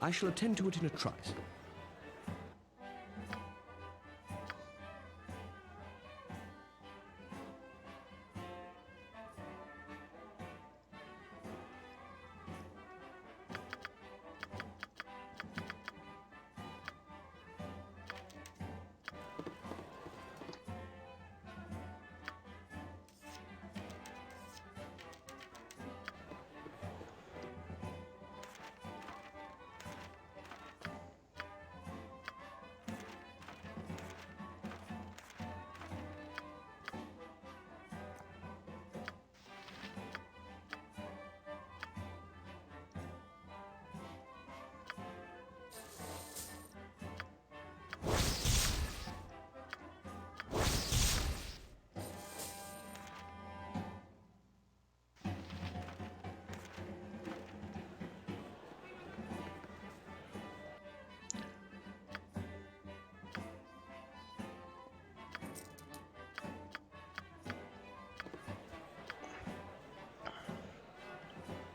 I shall attend to it in a trice.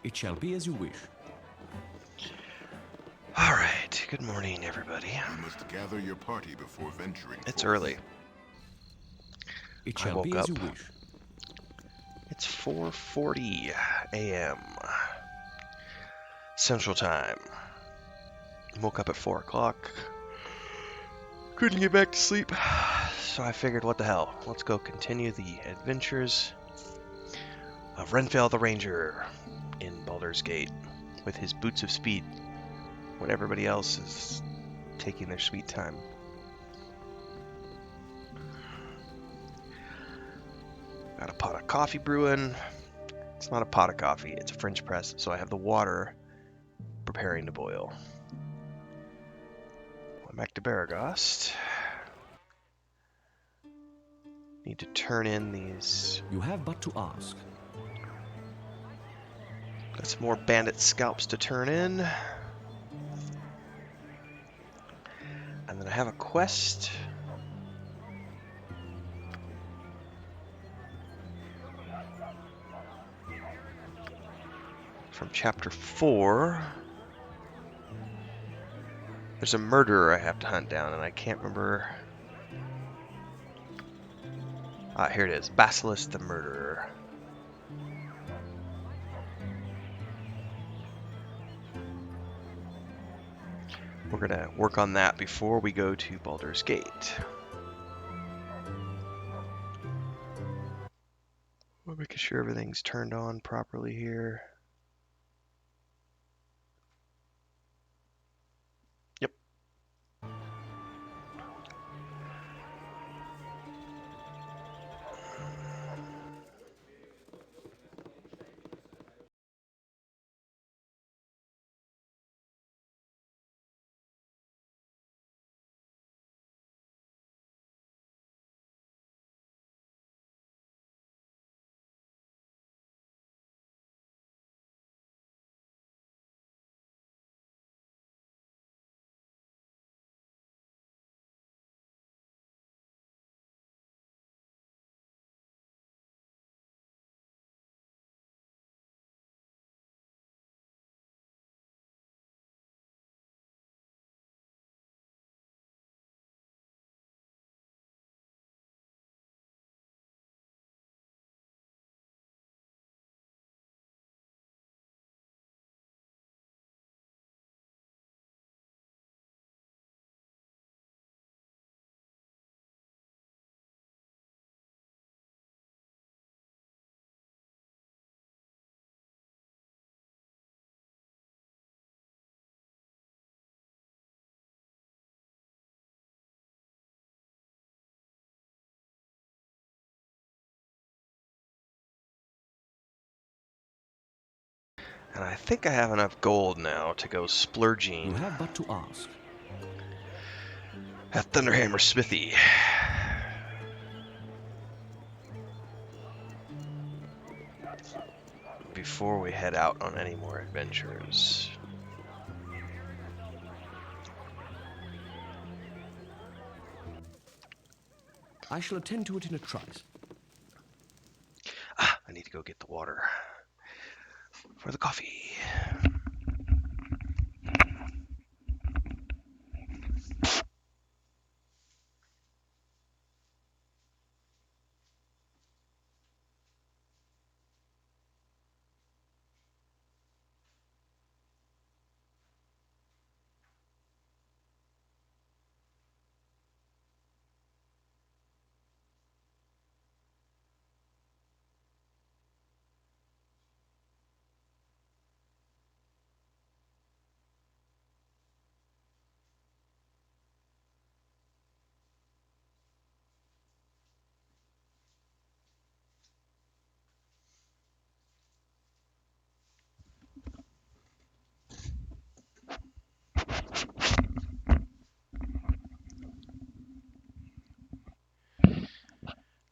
It shall be as you wish. All right. Good morning, everybody. You must gather your party before venturing. It's forth. early. It I shall woke be as up. you wish. It's 4:40 a.m. Central Time. Woke up at 4 o'clock. Couldn't get back to sleep, so I figured, what the hell? Let's go continue the adventures of Renfail the Ranger in Baldur's Gate with his boots of speed when everybody else is taking their sweet time. Got a pot of coffee brewing. It's not a pot of coffee, it's a French press, so I have the water preparing to boil. I'm back to Baragost. Need to turn in these. You have but to ask. Got some more bandit scalps to turn in. And then I have a quest. From chapter 4. There's a murderer I have to hunt down, and I can't remember. Ah, here it is. Basilisk the Murderer. We're gonna work on that before we go to Baldur's Gate. We're making sure everything's turned on properly here. Yep. And I think I have enough gold now to go You splurging have but to ask. at Thunderhammer Smithy. Before we head out on any more adventures. I shall attend to it in a trice. Ah, I need to go get the water for the coffee.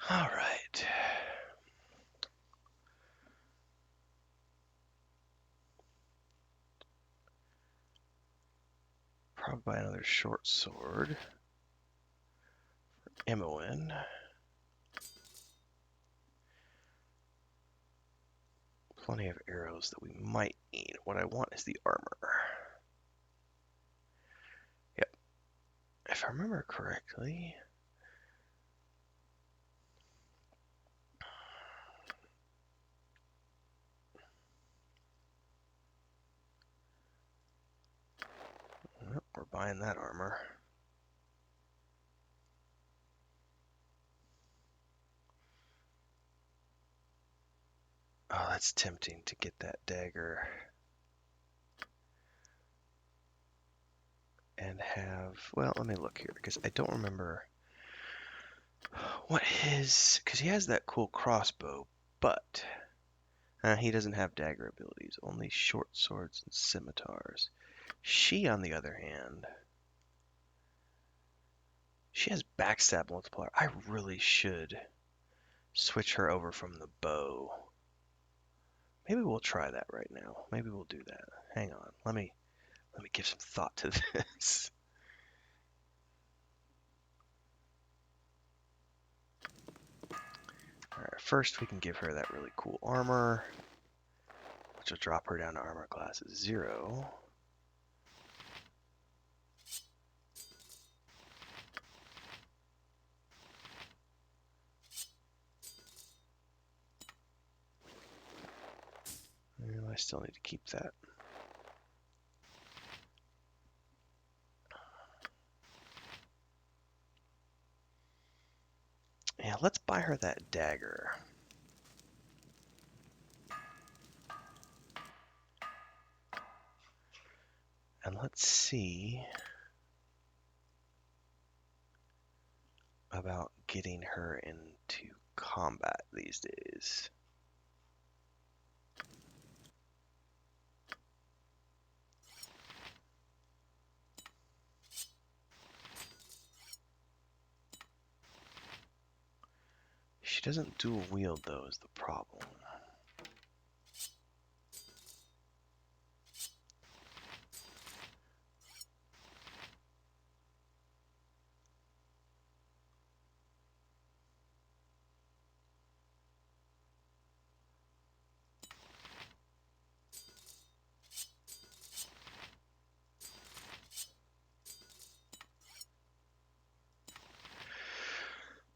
All right. Probably buy another short sword. Imoen. Plenty of arrows that we might need. What I want is the armor. Yep. If I remember correctly. Yep, we're buying that armor. Oh, that's tempting to get that dagger. And have, well, let me look here, because I don't remember what his, because he has that cool crossbow, but he doesn't have dagger abilities, only short swords and scimitars. She, on the other hand, she has backstab multiplier. I really should switch her over from the bow. Maybe we'll try that right now. Maybe we'll do that. Hang on, let me give some thought to this. Alright, first we can give her that really cool armor, which will drop her down to armor class 0. I still need to keep that. Yeah, let's buy her that dagger. And let's see about getting her into combat these days. She doesn't dual wield though is the problem.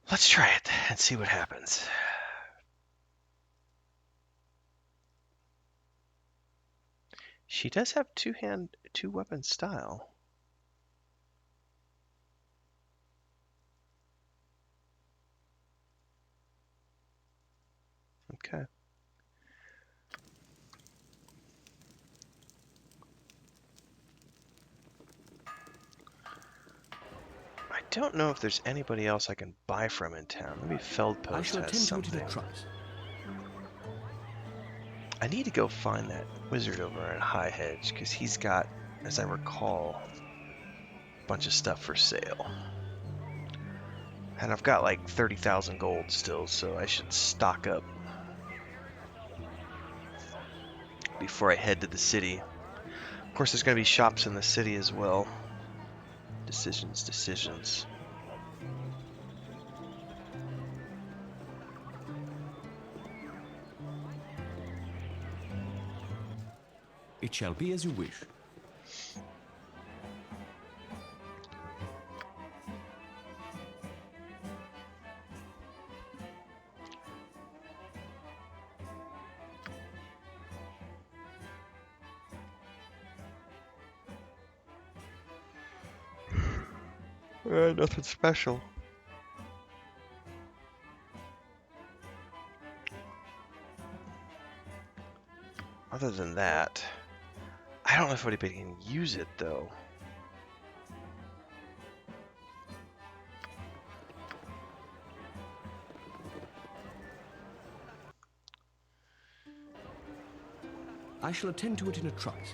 Let's try it and see what happens. She does have two weapon style. Okay. I don't know if there's anybody else I can buy from in town. Maybe I Feldpost shall has attend to it in something. a trice. I need to go find that wizard over at High Hedge because he's got, as I recall, a bunch of stuff for sale. And I've got like 30,000 gold still, so I should stock up before I head to the city. Of course, there's going to be shops in the city as well. Decisions. It shall be as you wish. Nothing special. Other than that, I don't know if anybody can use it though. I shall attend to it in a trice.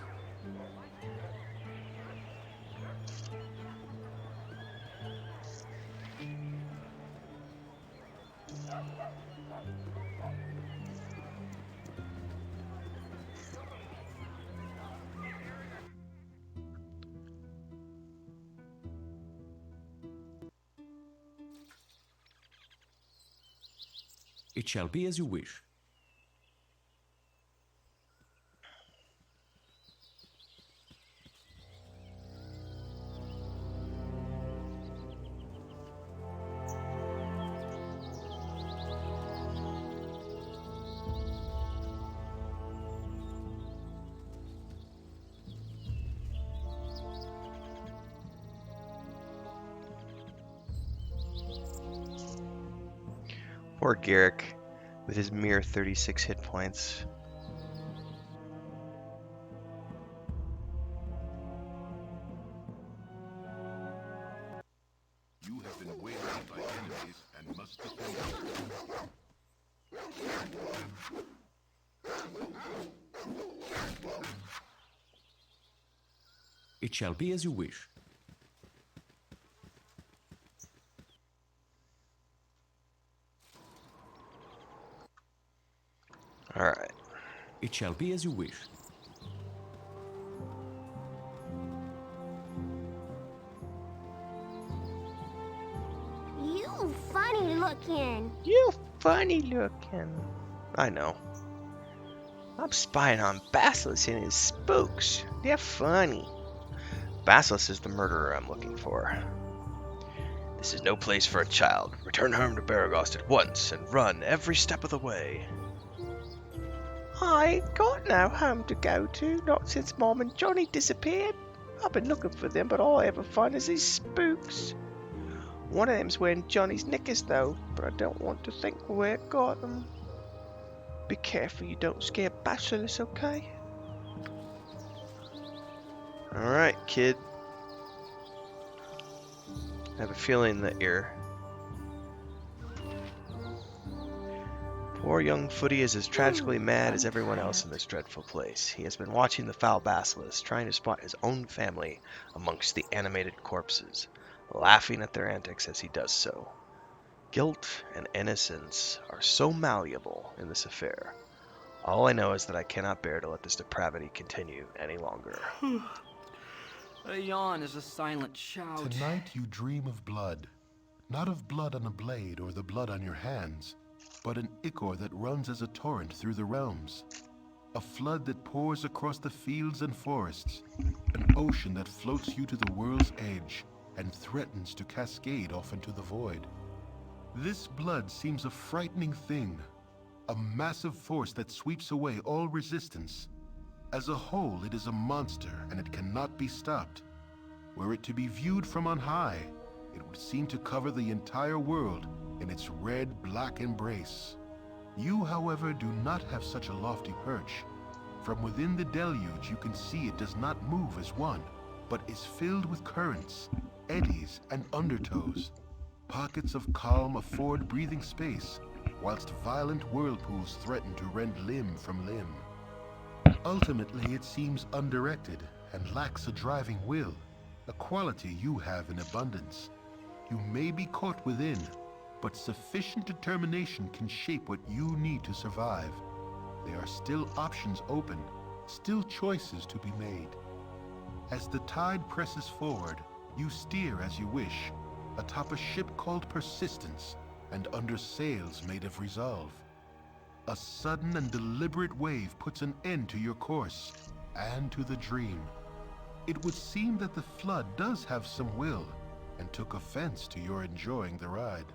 It shall be as you wish. Poor Garrick, with his mere 36 hit points. You have been waylaid by enemies and must defend yourself. It shall be as you wish. Alright. It shall be as you wish. You funny looking. You funny looking. I know. I'm spying on Basilisk and his spooks. They're funny. Basilisk is the murderer I'm looking for. This is no place for a child. Return home to Baragost at once and run every step of the way. I ain't got no home to go to, not since Mom and Johnny disappeared. I've been looking for them, but all I ever find is these spooks. One of them's wearing Johnny's knickers, though, but I don't want to think where it got them. Be careful you don't scare Basilisk, okay? Alright, kid. I have a feeling that you're... Poor young Footy is as tragically mad as everyone else in this dreadful place. He has been watching the foul Basilisk, trying to spot his own family amongst the animated corpses, laughing at their antics as he does so. Guilt and innocence are so malleable in this affair. All I know is that I cannot bear to let this depravity continue any longer. A yawn is a silent shout. Tonight you dream of blood. Not of blood on a blade or the blood on your hands, but an ichor that runs as a torrent through the realms. A flood that pours across the fields and forests. An ocean that floats you to the world's edge and threatens to cascade off into the void. This blood seems a frightening thing, a massive force that sweeps away all resistance. As a whole, it is a monster, and it cannot be stopped. Were it to be viewed from on high, it would seem to cover the entire world in its red-black embrace. You, however, do not have such a lofty perch. From within the deluge, you can see it does not move as one, but is filled with currents, eddies, and undertows. Pockets of calm afford breathing space, whilst violent whirlpools threaten to rend limb from limb. Ultimately, it seems undirected and lacks a driving will, a quality you have in abundance. You may be caught within, but sufficient determination can shape what you need to survive. There are still options open, still choices to be made. As the tide presses forward, you steer as you wish, atop a ship called Persistence and under sails made of resolve. A sudden and deliberate wave puts an end to your course and to the dream. It would seem that the flood does have some will and took offense to your enjoying the ride.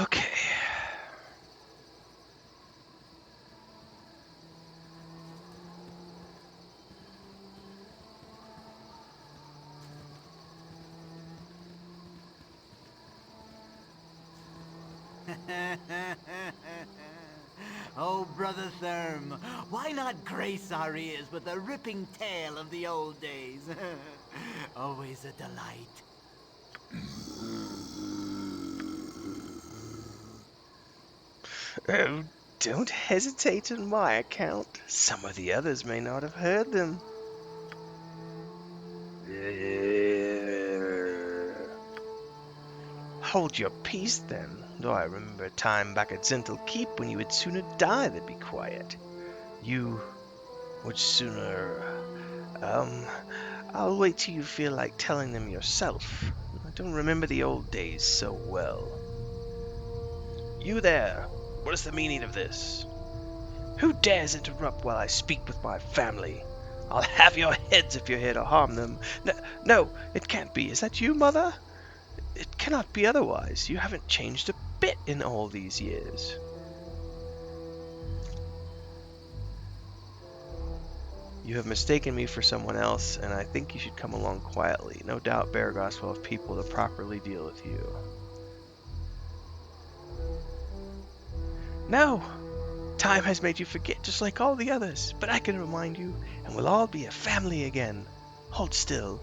Okay. Oh, Brother Therm, why not grace our ears with a ripping tale of the old days? Always a delight. Oh, don't hesitate on my account. Some of the others may not have heard them. Hold your peace, then. Though I remember a time back at Zental Keep when you would sooner die than be quiet. You would sooner, I'll wait till you feel like telling them yourself. I don't remember the old days so well. You there! What is the meaning of this? Who dares interrupt while I speak with my family? I'll have your heads if you're here to harm them. No, it can't be. Is that you, Mother? It cannot be otherwise. You haven't changed a bit in all these years. You have mistaken me for someone else, and I think you should come along quietly. No doubt Beregos will have people to properly deal with you. No! Time has made you forget just like all the others, but I can remind you, and we'll all be a family again. Hold still.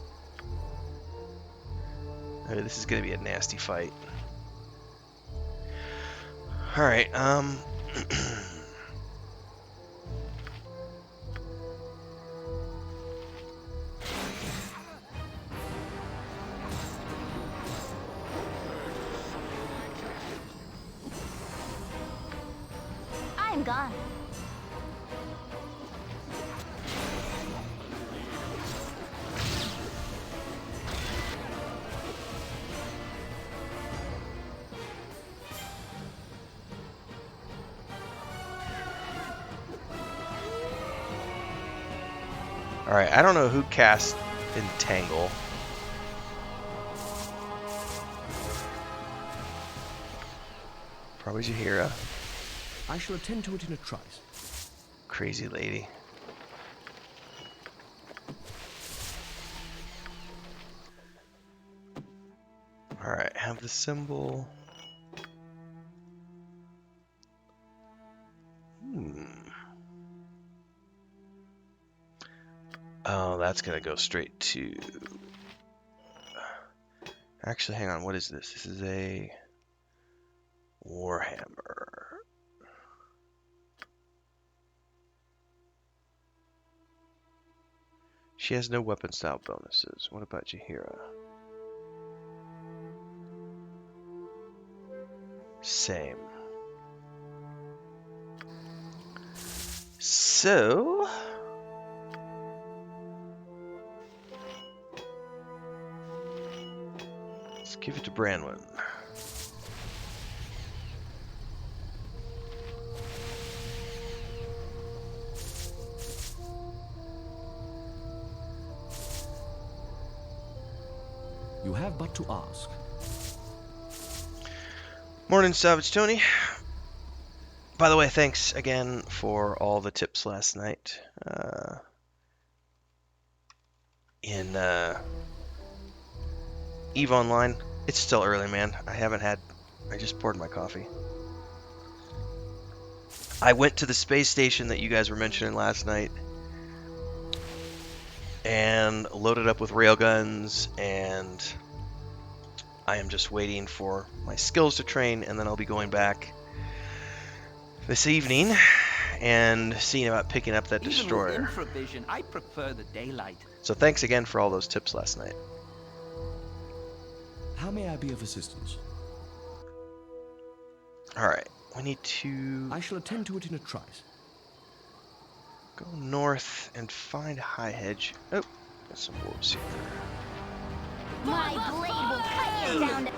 Oh, this is gonna be a nasty fight. Alright, I'm gone. Alright, I don't know who cast Entangle. Probably Jahira. I shall attend to it in a trice. Crazy lady. Alright, have the symbol. Oh, that's gonna go straight to... Actually, hang on, what is this? This is a Warhammer. She has no weapon style bonuses. What about Jahira? Same. So... let's give it to Branwyn. You have but to ask. Morning, Savage Tony. By the way, thanks again for all the tips last night. In EVE Online. It's still early, man. I just poured my coffee. I went to the space station that you guys were mentioning last night and loaded up with railguns, and I am just waiting for my skills to train, and then I'll be going back this evening and seeing about picking up that destroyer. Even with infravision, I prefer the daylight. So thanks again for all those tips last night. How may I be of assistance? Alright, we need to I shall attend to it in a trice. go north and find High Hedge. Oh, got some wolves here. My blade will cut you down to...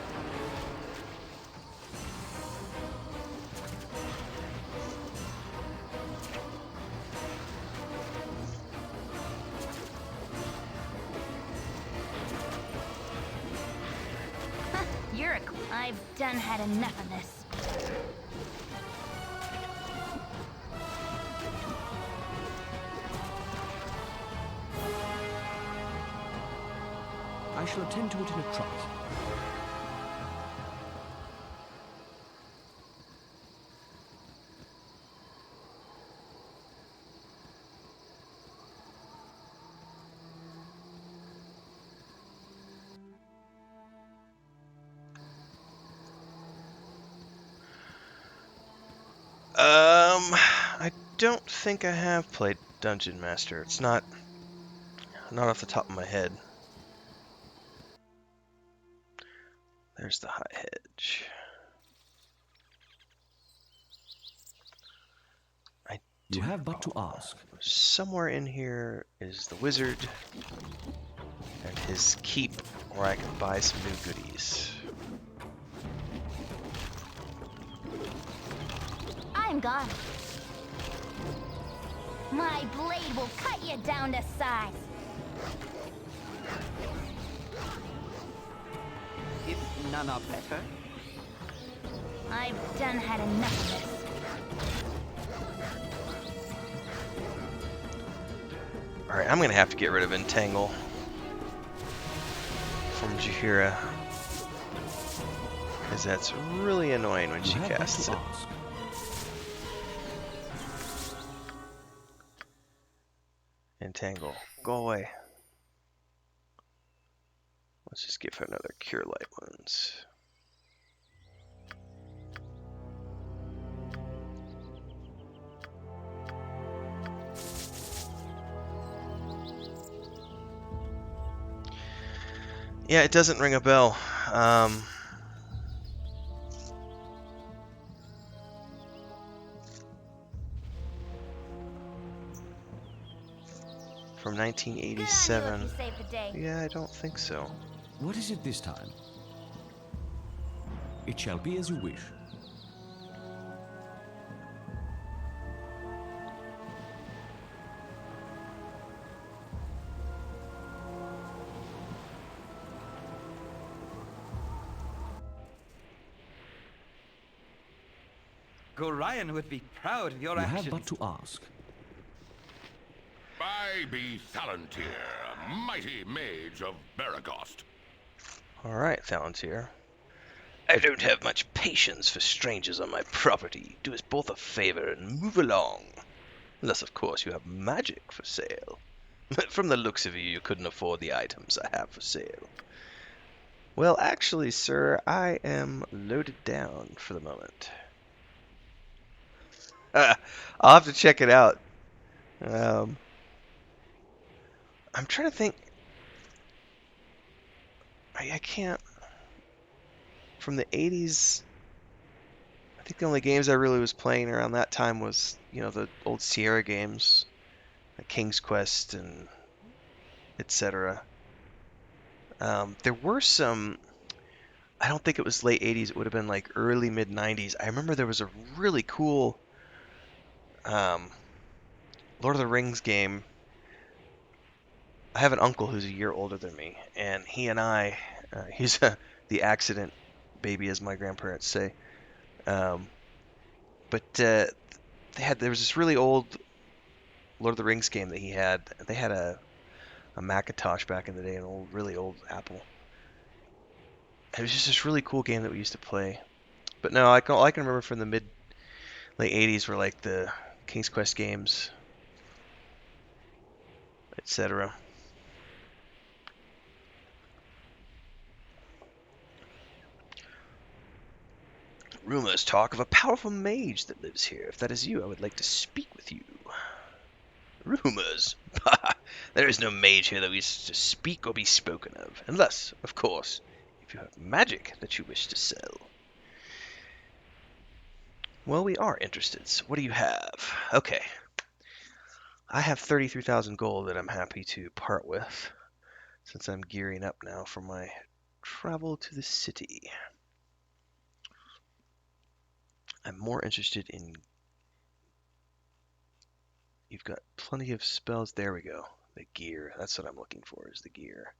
You're a... I've done had enough of this. I shall attend to it in a trice. I don't think I have played Dungeon Master. It's not off the top of my head. There's the High Hedge. You have but to ask. Somewhere in here is the wizard. and his keep, where I can buy some new goodies. I'm gone. My blade will cut you down to size. If none are better, I've done had enough of this. Alright, I'm gonna have to get rid of Entangle from Jaheira, because that's really annoying when You she have but casts to it. ask. Entangle, go away. Let's just give her another Cure Light Wounds. Yeah, it doesn't ring a bell. From Good on you if 1987. you saved the day. Yeah, I don't think so. What is it this time? It shall be as you wish. Gorion would be proud of your You have actions. but to ask. I be Thalantir, mighty mage of Baragost. Alright, Thalantir. I don't have much patience for strangers on my property. Do us both a favor and move along. Unless, of course, you have magic for sale. From the looks of you, you couldn't afford the items I have for sale. Well, actually, sir, I am loaded down for the moment. I'll have to check it out. I'm trying to think. I can't. From the 80s, I think the only games I really was playing around that time was, the old Sierra games, like King's Quest and etc. There were some. I don't think it was late 80s. It would have been like early mid 90s. I remember there was a really cool Lord of the Rings game. I have an uncle who's a year older than me, and he and I, he's the accident baby, as my grandparents say. But there was this really old Lord of the Rings game that he had. They had a Macintosh back in the day, an really old Apple. It was just this really cool game that we used to play. But no, all I can remember from the late 80s were like the King's Quest games, etc. Rumors talk of a powerful mage that lives here. If that is you, I would like to speak with you. Rumors? There is no mage here that wishes to speak or be spoken of. Unless, of course, if you have magic that you wish to sell. Well, we are interested. So what do you have? Okay. I have 33,000 gold that I'm happy to part with, since I'm gearing up now for my travel to the city. I'm more interested in... You've got plenty of spells. There we go. The gear. That's what I'm looking for, is the gear.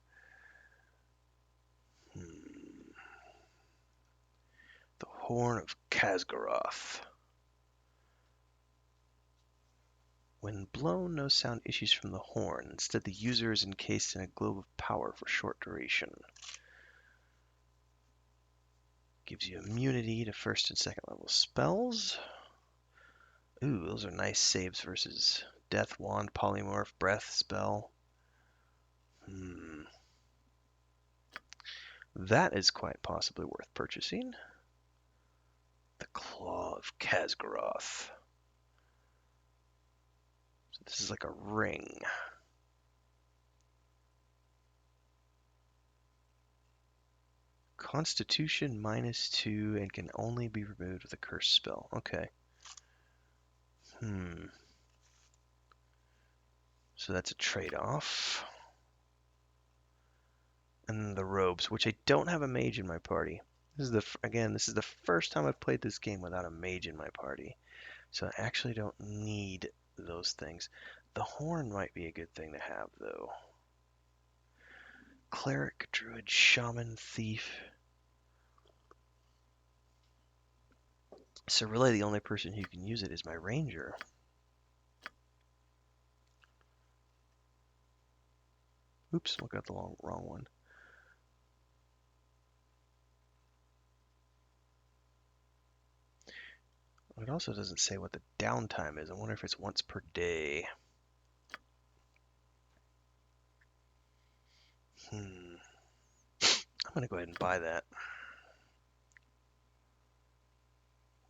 The Horn of Khazgaroth. When blown, no sound issues from the horn. Instead, the user is encased in a globe of power for short duration. Gives you immunity to first and second level spells. Ooh, those are nice saves versus Death, Wand, Polymorph, Breath, Spell. That is quite possibly worth purchasing. The Claw of Khazgaroth. So this is like a ring. Constitution -2 and can only be removed with a curse spell. Okay. So that's a trade-off. and the robes, which I don't have a mage in my party. This is this is the first time I've played this game without a mage in my party. So I actually don't need those things. The horn might be a good thing to have, though. Cleric, druid, shaman, thief. So really the only person who can use it is my ranger. Oops, look at the wrong one. It also doesn't say what the downtime is. I wonder if it's once per day. I'm going to go ahead and buy that.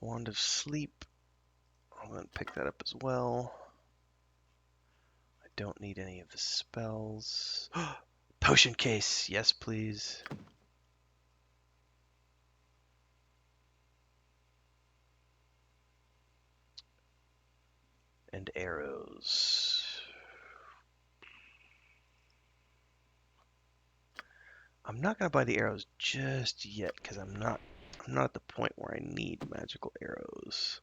Wand of Sleep. I'm going to pick that up as well. I don't need any of the spells. Potion case. Yes, please. And arrows. I'm not going to buy the arrows just yet because I'm not at the point where I need magical arrows.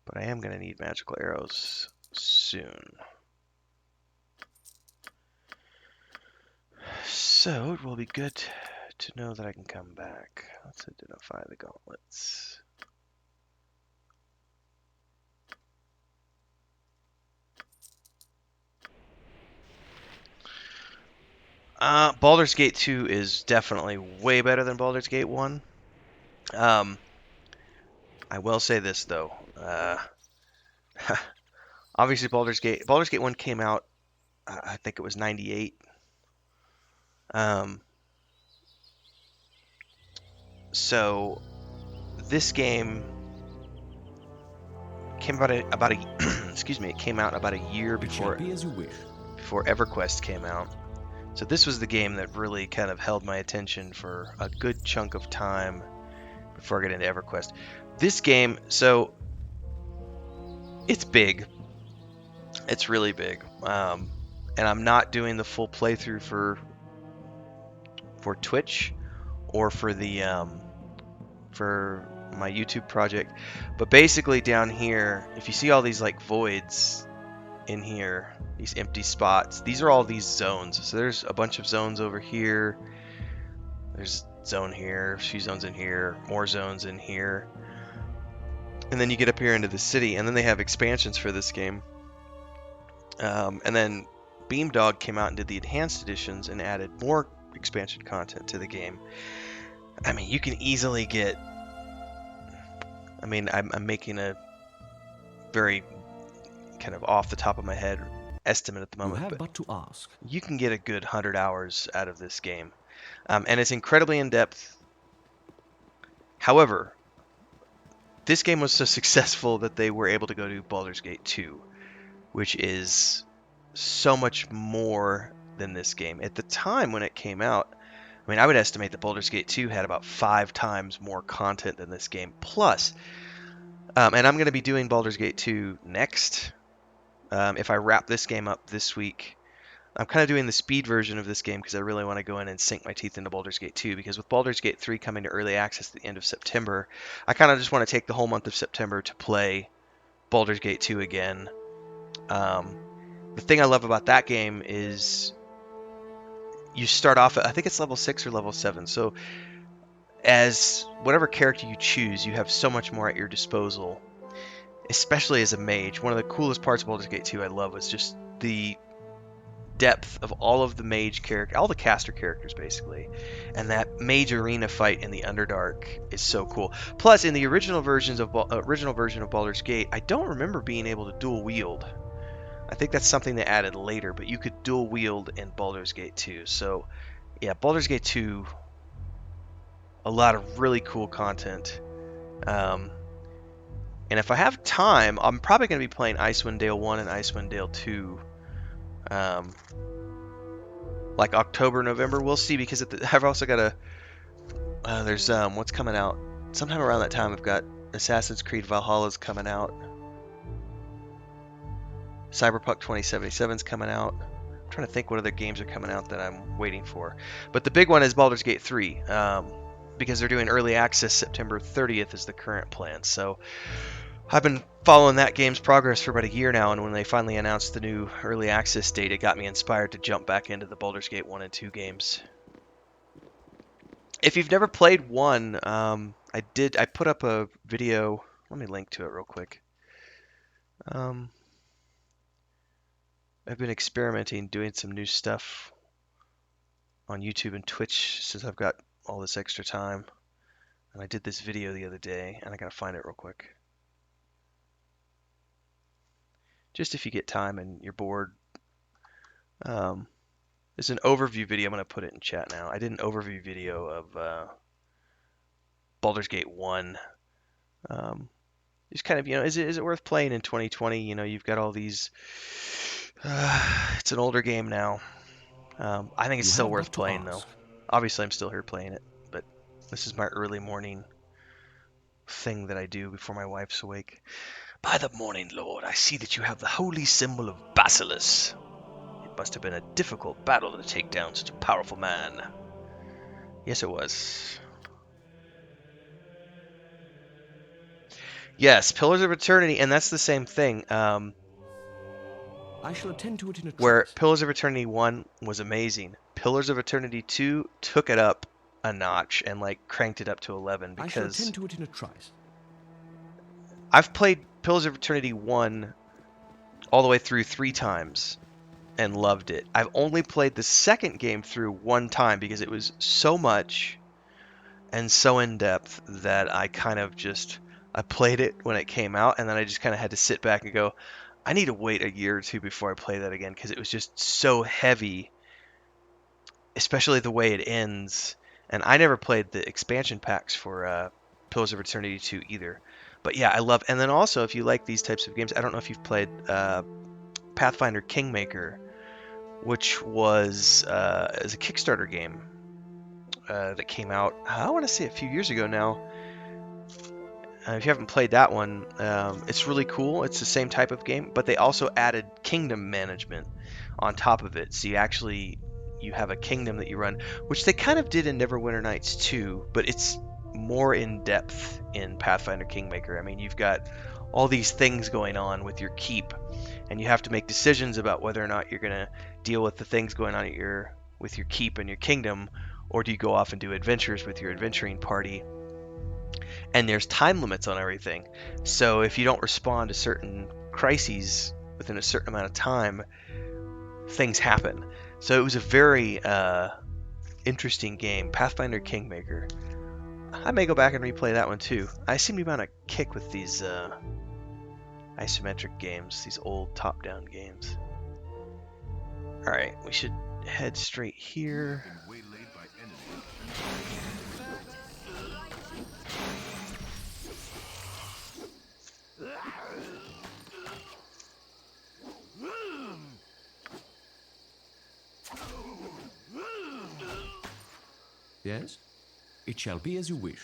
But I am going to need magical arrows soon. So it will be good to know that I can come back. Let's identify the gauntlets. Baldur's Gate 2 is definitely way better than Baldur's Gate 1. I will say this though. Obviously Baldur's Gate 1 came out, I think it was 98. So this game came about a excuse me, it came out about a year It shall before be as you wish. EverQuest came out. So this was the game that really kind of held my attention for a good chunk of time before I get into EverQuest. This game, so it's big. It's really big. And I'm not doing the full playthrough for Twitch or for the for my YouTube project. But basically down here, if you see all these like voids in here, these empty spots, these are all these zones. So there's a bunch of zones over here. There's zone here, a few zones in here, more zones in here. And then you get up here into the city, and then they have expansions for this game. And then Beamdog came out and did the enhanced editions and added more expansion content to the game. I mean, you can easily get... I mean, I'm making a very kind of off the top of my head estimate at the moment, You have but to ask. you can get a good 100 hours out of this game. And it's incredibly in-depth. However, this game was so successful that they were able to go to Baldur's Gate 2, which is so much more than this game. At the time when it came out, I mean, I would estimate that Baldur's Gate 2 had about 5 times more content than this game. Plus, and I'm going to be doing Baldur's Gate 2 next. If I wrap this game up this week, I'm kind of doing the speed version of this game because I really want to go in and sink my teeth into Baldur's Gate 2, because with Baldur's Gate 3 coming to early access at the end of September, I kind of just want to take the whole month of September to play Baldur's Gate 2 again. The thing I love about that game is you start off at, I think it's level 6 or level 7, so as whatever character you choose, you have so much more at your disposal, especially as a mage. One of the coolest parts of Baldur's Gate 2 I love was just the depth of all of the mage character, all the caster characters basically, and that mage arena fight in the Underdark is so cool. Plus, in the original version of Baldur's Gate, I don't remember being able to dual wield. I think that's something they added later, but you could dual wield in Baldur's Gate 2. So, yeah, Baldur's Gate 2, a lot of really cool content. And if I have time, I'm probably going to be playing Icewind Dale 1 and Icewind Dale 2 like October, November. We'll see, because I've also got there's what's coming out sometime around that time. I've got Assassin's Creed Valhalla's coming out. Cyberpunk 2077's coming out. I'm trying to think what other games are coming out that I'm waiting for. But the big one is Baldur's Gate 3, because they're doing early access September 30th is the current plan. So I've been following that game's progress for about a year now, and when they finally announced the new early access date, it got me inspired to jump back into the Baldur's Gate 1 and 2 games. If you've never played 1, I put up a video. Let me link to it real quick. I've been experimenting, doing some new stuff on YouTube and Twitch since I've got all this extra time. And I did this video the other day, and I gotta find it real quick. Just if you get time and you're bored. It's an overview video. I'm gonna put it in chat now. I did an overview video of Baldur's Gate 1. Just kind of, is it worth playing in 2020? You've got all these. It's an older game now. I think it's still worth playing, though. Obviously, I'm still here playing it, but this is my early morning thing that I do before my wife's awake. By the morning, Lord, I see that you have the holy symbol of Basilis. It must have been a difficult battle to take down such a powerful man. Yes, it was. Yes, Pillars of Eternity, and that's the same thing. I shall attend to it in a Where trice. Pillars of Eternity 1 was amazing. Pillars of Eternity 2 took it up a notch and cranked it up to 11, I shall because attend to it in a trice. I've played Pillars of Eternity 1 all the way through 3 times and loved it. I've only played the second game through 1 time because it was so much and so in depth that I kind of I played it when it came out, and then I just kind of had to sit back and go, I need to wait a year or two before I play that again, because it was just so heavy, especially the way it ends. And I never played the expansion packs for Pillars of Eternity 2 either. But yeah, I love. And then also, if you like these types of games, I don't know if you've played Pathfinder Kingmaker, which was as a Kickstarter game that came out, I want to say a few years ago now. If you haven't played that one, it's really cool. It's the same type of game, but they also added kingdom management on top of it. So you have a kingdom that you run, which they kind of did in Neverwinter Nights too, but it's more in depth in Pathfinder Kingmaker. I mean, you've got all these things going on with your keep, and you have to make decisions about whether or not you're going to deal with the things going on with your keep and your kingdom, or do you go off and do adventures with your adventuring party. And there's time limits on everything. So if you don't respond to certain crises within a certain amount of time, things happen. So it was a very interesting game, Pathfinder Kingmaker. I may go back and replay that one too. I seem to be on a kick with these isometric games, these old top-down games. Alright, we should head straight here. Yes? It shall be as you wish.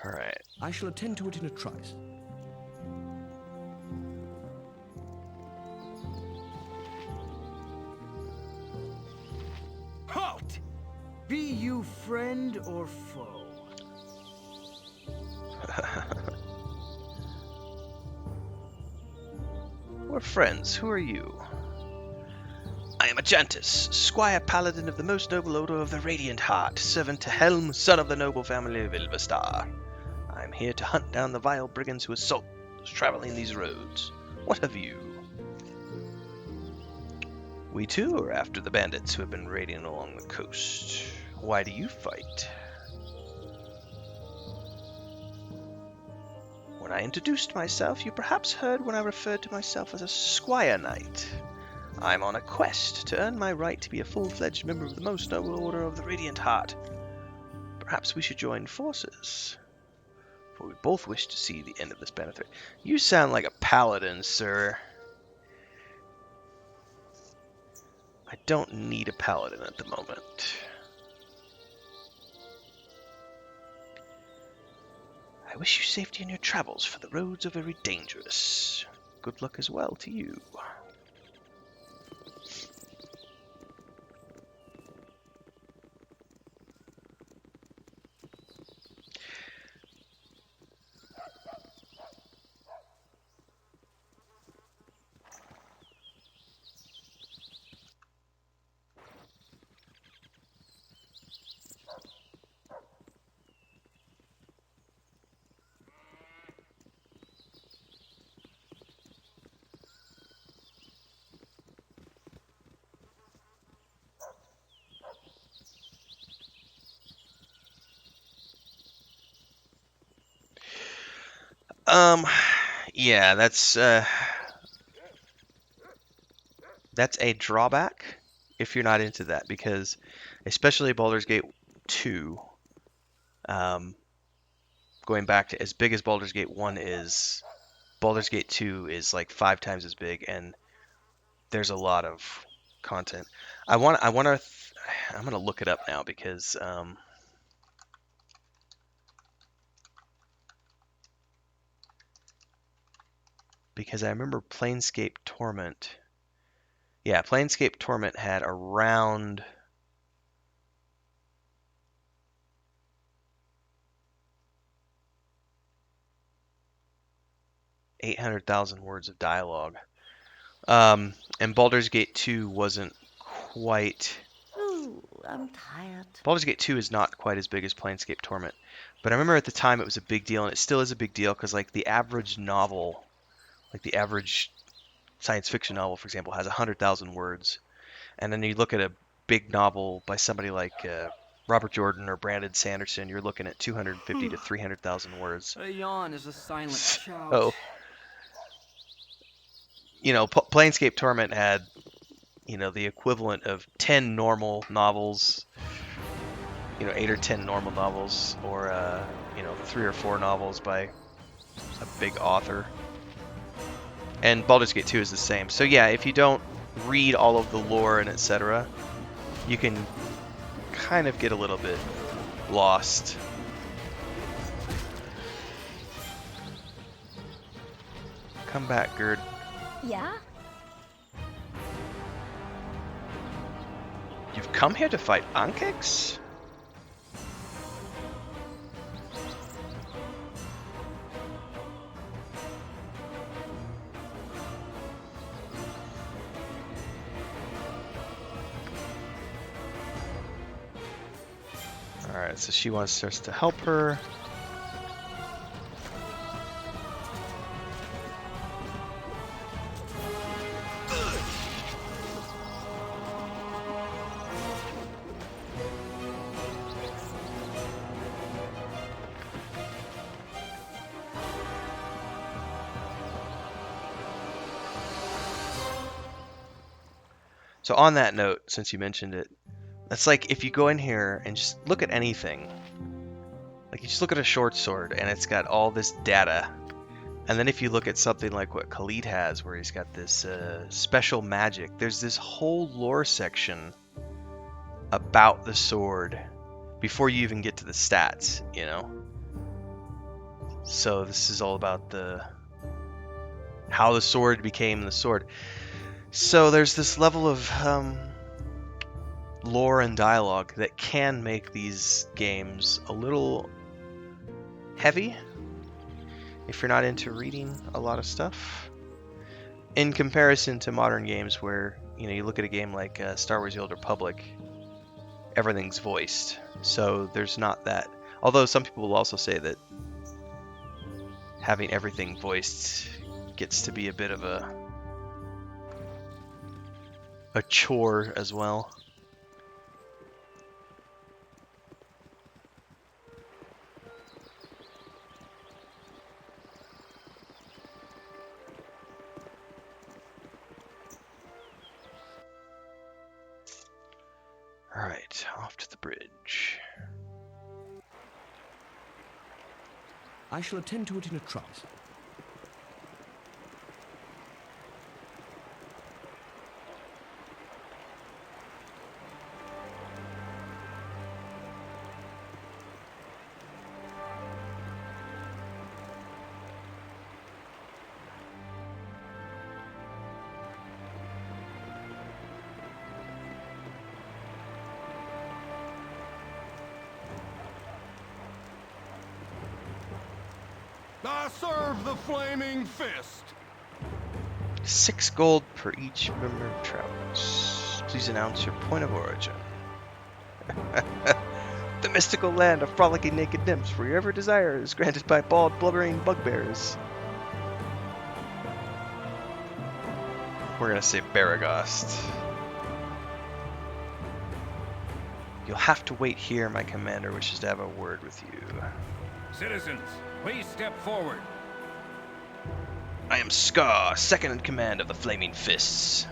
Alright. I shall attend to it in a trice. Halt! Be you friend or foe? We're friends. Who are you? I am Ajantis, Squire Paladin of the most noble order of the Radiant Heart, servant to Helm, son of the noble family of Ilvastar. I am here to hunt down the vile brigands who assault those traveling these roads. What have you? We too are after the bandits who have been raiding along the coast. Why do you fight? When I introduced myself, you perhaps heard when I referred to myself as a Squire Knight. I'm on a quest to earn my right to be a full-fledged member of the most noble order of the Radiant Heart. Perhaps we should join forces, for we both wish to see the end of this banner threat. You sound like a paladin, sir. I don't need a paladin at the moment. I wish you safety in your travels, for the roads are very dangerous. Good luck as well to you. Yeah, that's a drawback if you're not into that, because especially Baldur's Gate 2, going back to as big as Baldur's Gate 1 is, Baldur's Gate 2 is like 5 times as big, and there's a lot of content. I'm gonna look it up now because I remember Planescape Torment. Yeah, Planescape Torment had around 800,000 words of dialogue. And Baldur's Gate 2 wasn't quite. Ooh, I'm tired. Baldur's Gate 2 is not quite as big as Planescape Torment, but I remember at the time it was a big deal, and it still is a big deal because like the average novel, like the average science fiction novel, for example, has 100,000 words, and then you look at a big novel by somebody like Robert Jordan or Brandon Sanderson, you're looking at 250 to 300,000 words. A yawn is a silent shout. Oh, you know, Planescape Torment had, you know, the equivalent of 10 normal novels, you know, 8 or 10 normal novels, or, you know, 3 or 4 novels by a big author. And Baldur's Gate 2 is the same. So yeah, if you don't read all of the lore and etc., you can kind of get a little bit lost. Come back, Gerd. Yeah? You've come here to fight Ankex? Alright, so she wants us to help her. So on that note, since you mentioned it, that's like if you go in here and just look at anything, like you just look at a short sword and it's got all this data, and then if you look at something like what Khalid has, where he's got this special magic, there's this whole lore section about the sword before you even get to the stats, you know? So this is all about how the sword became the sword. So there's this level of lore and dialogue that can make these games a little heavy if you're not into reading a lot of stuff, in comparison to modern games where, you know, you look at a game like Star Wars: The Old Republic, everything's voiced, so there's not that. Although some people will also say that having everything voiced gets to be a bit of a chore as well. Alright, off to the bridge. I shall attend to it in a trice. I serve the flaming fist. 6 gold per each member of travels. Please announce your point of origin. The mystical land of frolicking naked nymphs, wherever desire is granted by bald, blubbering bugbears. We're gonna say Baragost. You'll have to wait here, my commander wishes to have a word with you. Citizens, please step forward. I am Scar, second in command of the Flaming Fists.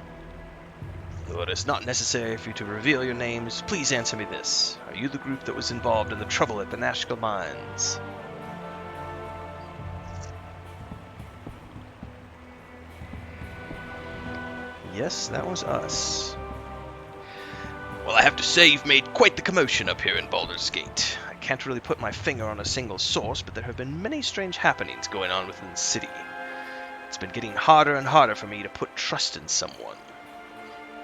Though it is not necessary for you to reveal your names, please answer me this. Are you the group that was involved in the trouble at the Nashkel Mines? Yes, that was us. Well, I have to say you've made quite the commotion up here in Baldur's Gate. I can't really put my finger on a single source, but there have been many strange happenings going on within the city. It's been getting harder and harder for me to put trust in someone.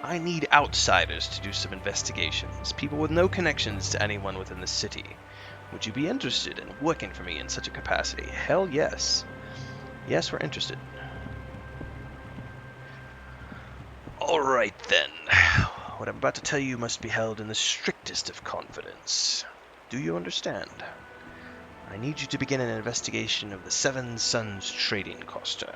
I need outsiders to do some investigations, people with no connections to anyone within the city. Would you be interested in working for me in such a capacity? Hell yes. Yes, we're interested. Alright then. What I'm about to tell you must be held in the strictest of confidence. Do you understand? I need you to begin an investigation of the Seven Suns Trading Costa.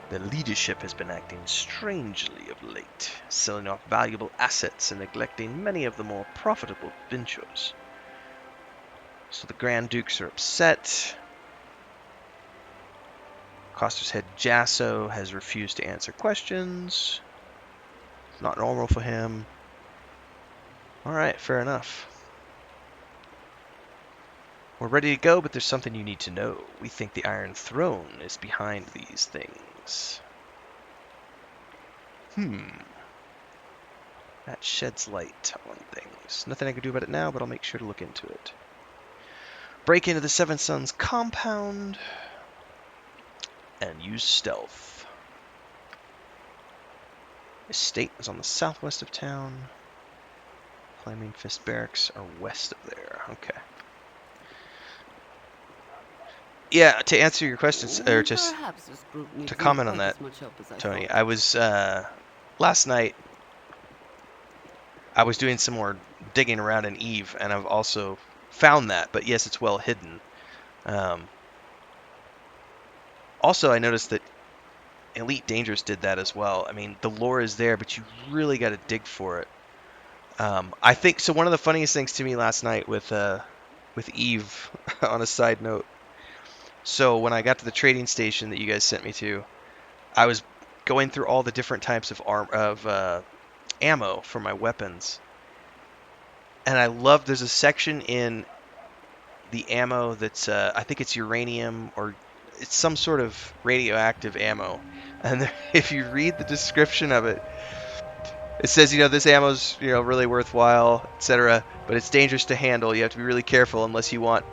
The leadership has been acting strangely of late, selling off valuable assets and neglecting many of the more profitable ventures. So the Grand Dukes are upset. Costa's head Jasso has refused to answer questions. It's not normal for him. Alright, fair enough. We're ready to go, but there's something you need to know. We think the Iron Throne is behind these things. That sheds light on things. Nothing I can do about it now, but I'll make sure to look into it. Break into the Seven Suns compound and use stealth. Estate is on the southwest of town. Flaming Fist Barracks are west of there. Okay. Yeah, to answer your questions, or just Perhaps this group needs to not comment on quite that, as much help as I Tony, thought. I was, last night, I was doing some more digging around in Eve, and I've also found that, but yes, it's well hidden. Also, I noticed that Elite Dangerous did that as well. I mean, the lore is there, but you really got to dig for it. I think, so one of the funniest things to me last night with Eve, on a side note, so when I got to the trading station that you guys sent me to, I was going through all the different types of ammo for my weapons. And I love, there's a section in the ammo that's, I think it's uranium, or it's some sort of radioactive ammo. And there, if you read the description of it, it says, this ammo's, really worthwhile, etc., but it's dangerous to handle. You have to be really careful unless you want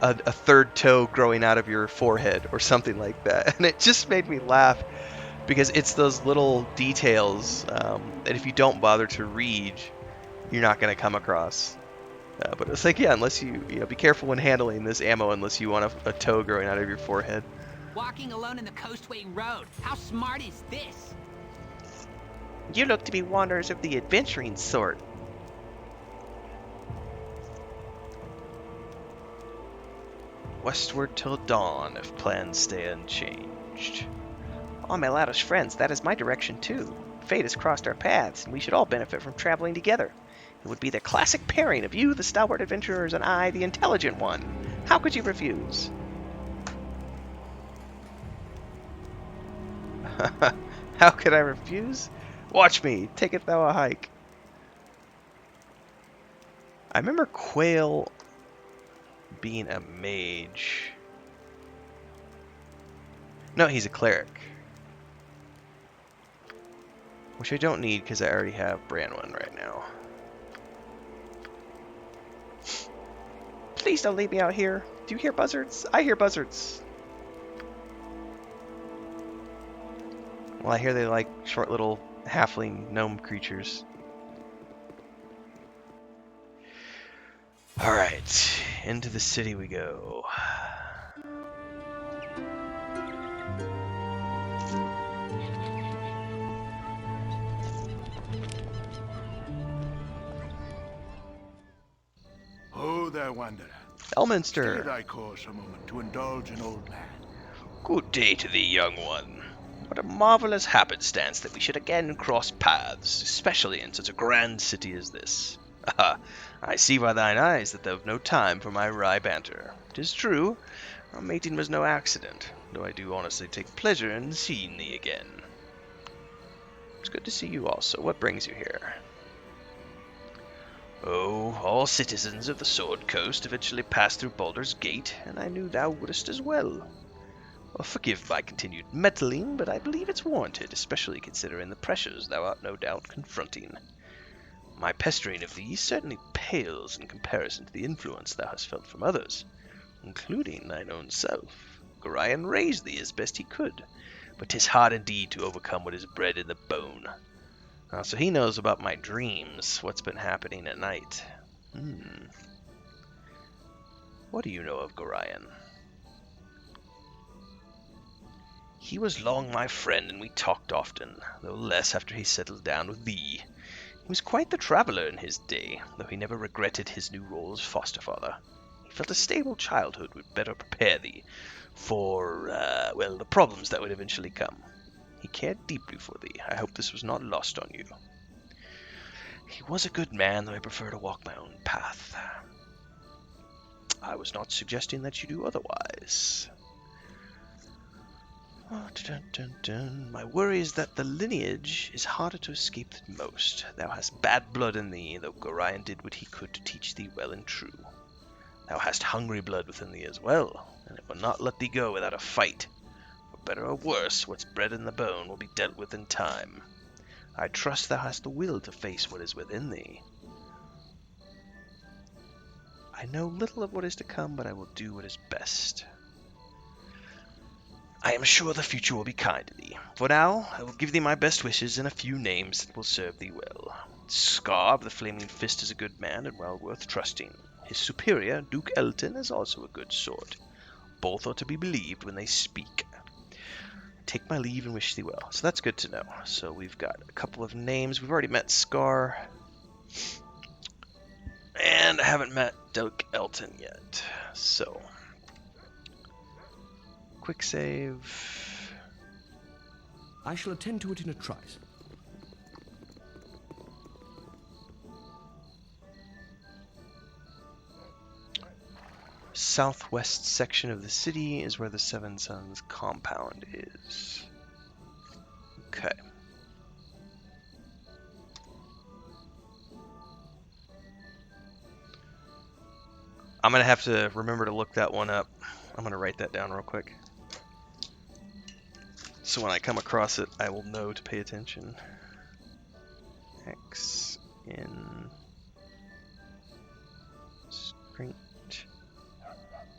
a third toe growing out of your forehead or something like that. And it just made me laugh because it's those little details that if you don't bother to read, you're not going to come across. But it's like, yeah, unless you be careful when handling this ammo unless you want a toe growing out of your forehead. Walking alone in the Coastway Road. How smart is this? You look to be wanderers of the adventuring sort. Westward till dawn, if plans stay unchanged. Oh, my laddish friends, that is my direction too. Fate has crossed our paths, and we should all benefit from traveling together. It would be the classic pairing of you, the stalwart adventurers, and I, the intelligent one. How could you refuse? How could I refuse? Watch me, taketh thou a hike. I remember Quail being a mage. No, he's a cleric. Which I don't need because I already have Branwen right now. Please don't leave me out here. Do you hear buzzards? I hear buzzards. Well, I hear they like short little halfling gnome creatures. Alright, into the city we go. Oh, there, wanderer. Stay Elminster. thy course a moment to indulge an old man. Good day to thee, young one. What a marvelous happenstance that we should again cross paths, especially in such a grand city as this. Aha, I see by thine eyes that thou have no time for my wry banter. 'Tis true, our mating was no accident, though I do honestly take pleasure in seeing thee again. It's good to see you also. What brings you here? Oh, all citizens of the Sword Coast eventually pass through Baldur's Gate, and I knew thou wouldst as well. Well, forgive my continued meddling, but I believe it's warranted, especially considering the pressures thou art no doubt confronting. My pestering of thee certainly pales in comparison to the influence thou hast felt from others, including thine own self. Gorion raised thee as best he could, but 'tis hard indeed to overcome what is bred in the bone. So he knows about my dreams, what's been happening at night. What do you know of Gorion? He was long my friend, and we talked often, though less after he settled down with thee. He was quite the traveller in his day, though he never regretted his new role as foster father. He felt a stable childhood would better prepare thee for, well, the problems that would eventually come. He cared deeply for thee. I hope this was not lost on you. He was a good man, though I prefer to walk my own path. I was not suggesting that you do otherwise. Oh, dun, dun, dun. My worry is that the lineage is harder to escape than most. Thou hast bad blood in thee, though Gorion did what he could to teach thee well and true. Thou hast hungry blood within thee as well, and it will not let thee go without a fight. For better or worse, what's bred in the bone will be dealt with in time. I trust thou hast the will to face what is within thee. I know little of what is to come, but I will do what is best. I am sure the future will be kind to thee. For now, I will give thee my best wishes and a few names that will serve thee well. Scar of the Flaming Fist is a good man and well worth trusting. His superior, Duke Elton, is also a good sort. Both are to be believed when they speak. Take my leave and wish thee well. So that's good to know. So we've got a couple of names. We've already met Scar. And I haven't met Duke Elton yet. So quick save. I shall attend to it in a trice. Southwest section of the city is where the Seven Sons compound is. Okay. I'm going to have to remember to look that one up. I'm going to write that down real quick. So when I come across it, I will know to pay attention. X in strength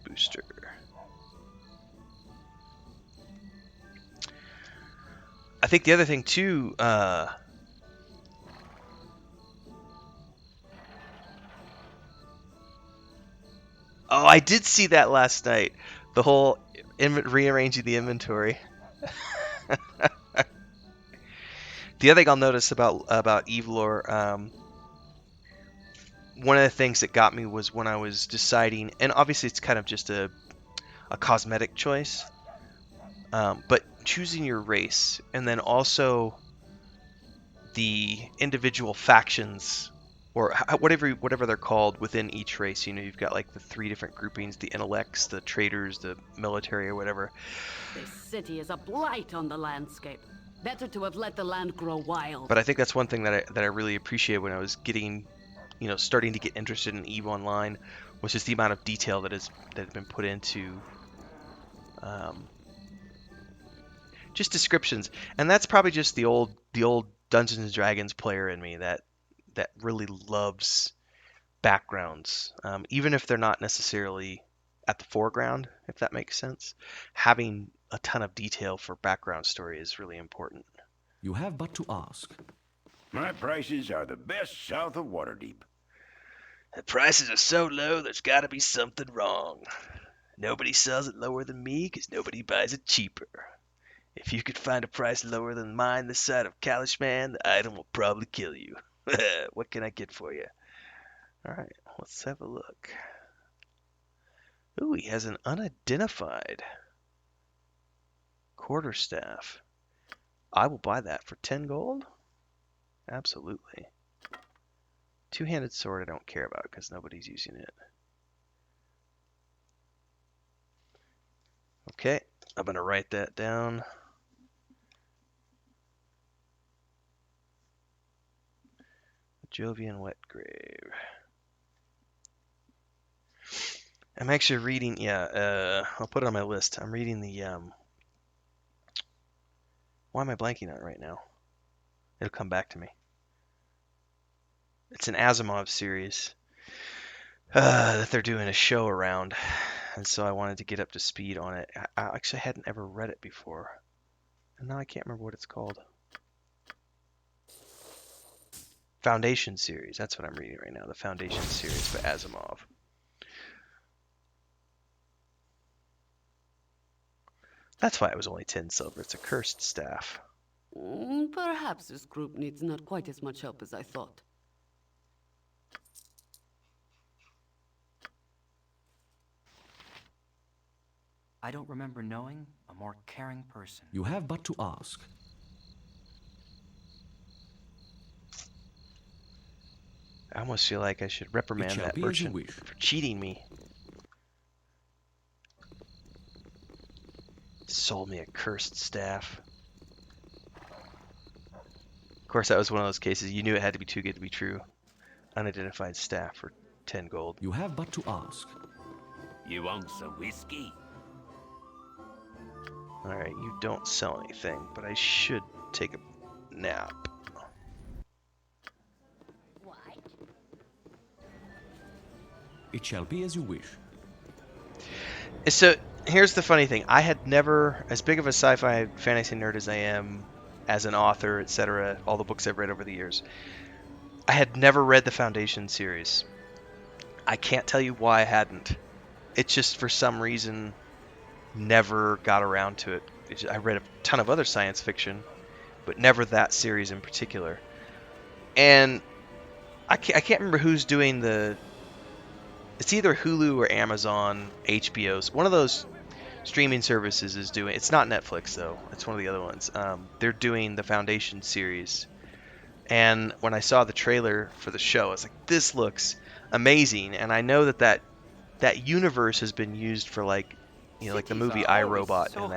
booster. I think the other thing too, oh, I did see that last night. The whole rearranging the inventory. The other thing I'll notice about Evelor, one of the things that got me was when I was deciding, and obviously it's kind of just a cosmetic choice, but choosing your race and then also the individual factions or whatever they're called within each race. You know, you've got like the 3 different groupings: the intellects, the traders, the military, or whatever. This city is a blight on the landscape. Better to have let the land grow wild. But I think that's one thing that I really appreciate when I was getting, starting to get interested in EVE Online, was just the amount of detail that had been put into just descriptions. And that's probably just the old Dungeons and Dragons player in me that really loves backgrounds, even if they're not necessarily at the foreground, if that makes sense. Having a ton of detail for background story is really important. You have but to ask. My prices are the best south of Waterdeep. The prices are so low, there's got to be something wrong. Nobody sells it lower than me because nobody buys it cheaper. If you could find a price lower than mine this side of Kalishman, the item will probably kill you. What can I get for you? All right, let's have a look. Ooh, he has an unidentified quarterstaff. I will buy that for 10 gold. Absolutely. Two-handed sword I don't care about because nobody's using it. Okay, I'm going to write that down. Jovian Wetgrave. I'm actually reading, I'll put it on my list. I'm reading the, why am I blanking on it right now? It'll come back to me. It's an Asimov series that they're doing a show around, and so I wanted to get up to speed on it. I actually hadn't ever read it before, and now I can't remember what it's called. Foundation series, that's what I'm reading right now, the Foundation series by Asimov. That's why it was only 10 silver. It's a cursed staff. Perhaps this group needs not quite as much help as I thought. I don't remember knowing a more caring person. You have but to ask. I almost feel like I should reprimand that merchant for cheating me. Sold me a cursed staff. Of course, that was one of those cases you knew it had to be too good to be true. Unidentified staff for 10 gold. You have but to ask. You want some whiskey? Alright, you don't sell anything, but I should take a nap. It shall be as you wish. So, here's the funny thing. I had never, as big of a sci-fi fantasy nerd as I am, as an author, etc., all the books I've read over the years, I had never read the Foundation series. I can't tell you why I hadn't. It's just, for some reason, never got around to it. I read a ton of other science fiction, but never that series in particular. And I can't remember who's doing the... It's either Hulu or Amazon, HBO's. One of those streaming services is doing... It's not Netflix, though. It's one of the other ones. They're doing the Foundation series. And when I saw the trailer for the show, I was like, this looks amazing. And I know that universe has been used for, like, you know, like the movie I, Robot, and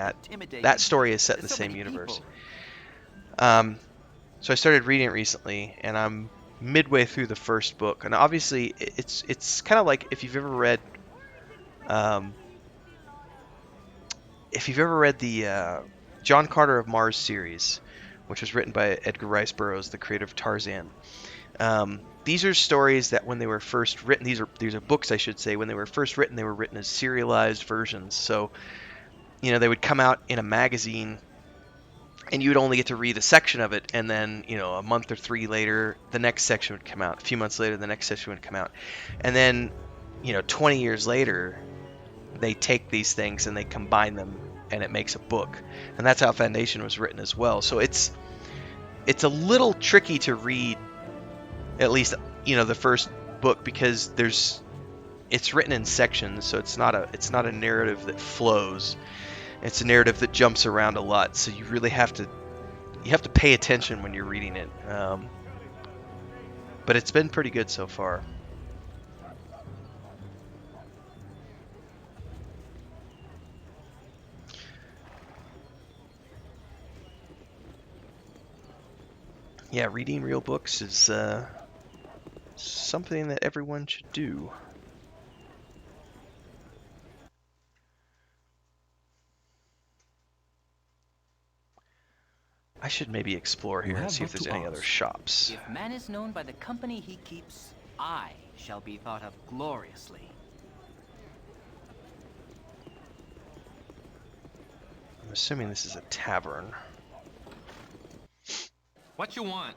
that story is set in the same universe. So I started reading it recently, and I'm midway through the first book, and obviously it's kind of like if you've ever read the John Carter of Mars series, which was written by Edgar Rice Burroughs, the creator of Tarzan. These are stories that when they were first written, these are books, I should say, when they were first written, they were written as serialized versions. So, you know, they would come out in a magazine, and you would only get to read a section of it, and then, you know, a month or three later, the next section would come out. A few months later, the next section would come out. And then, you know, 20 years later, they take these things and they combine them, and it makes a book. And that's how Foundation was written as well. So it's a little tricky to read, at least, you know, the first book, because it's written in sections, so it's not a narrative that flows. It's a narrative that jumps around a lot, so you really have to pay attention when you're reading it. But it's been pretty good so far. Yeah, reading real books is something that everyone should do. I should maybe explore You here and have see if but there's to any other ask. shops. If man is known by the company he keeps, I shall be thought of gloriously. I'm assuming this is a tavern. What you want?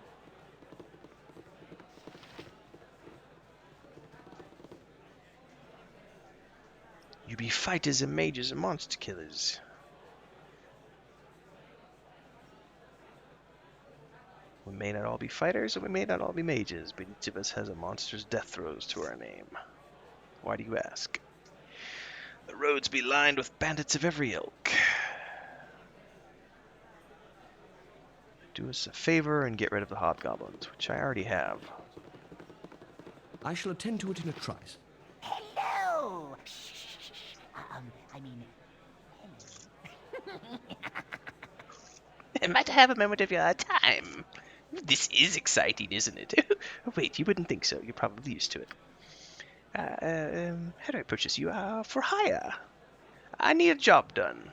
You be fighters and mages and monster killers. We may not all be fighters and we may not all be mages, but each of us has a monster's death throes to our name. Why do you ask? The roads be lined with bandits of every ilk. Do us a favor and get rid of the hobgoblins, which I already have. I shall attend to it in a trice. Hello! I mean, I might have a moment of your time. This is exciting, isn't it? Wait, you wouldn't think so. You're probably used to it. How do I purchase you? For hire. I need a job done.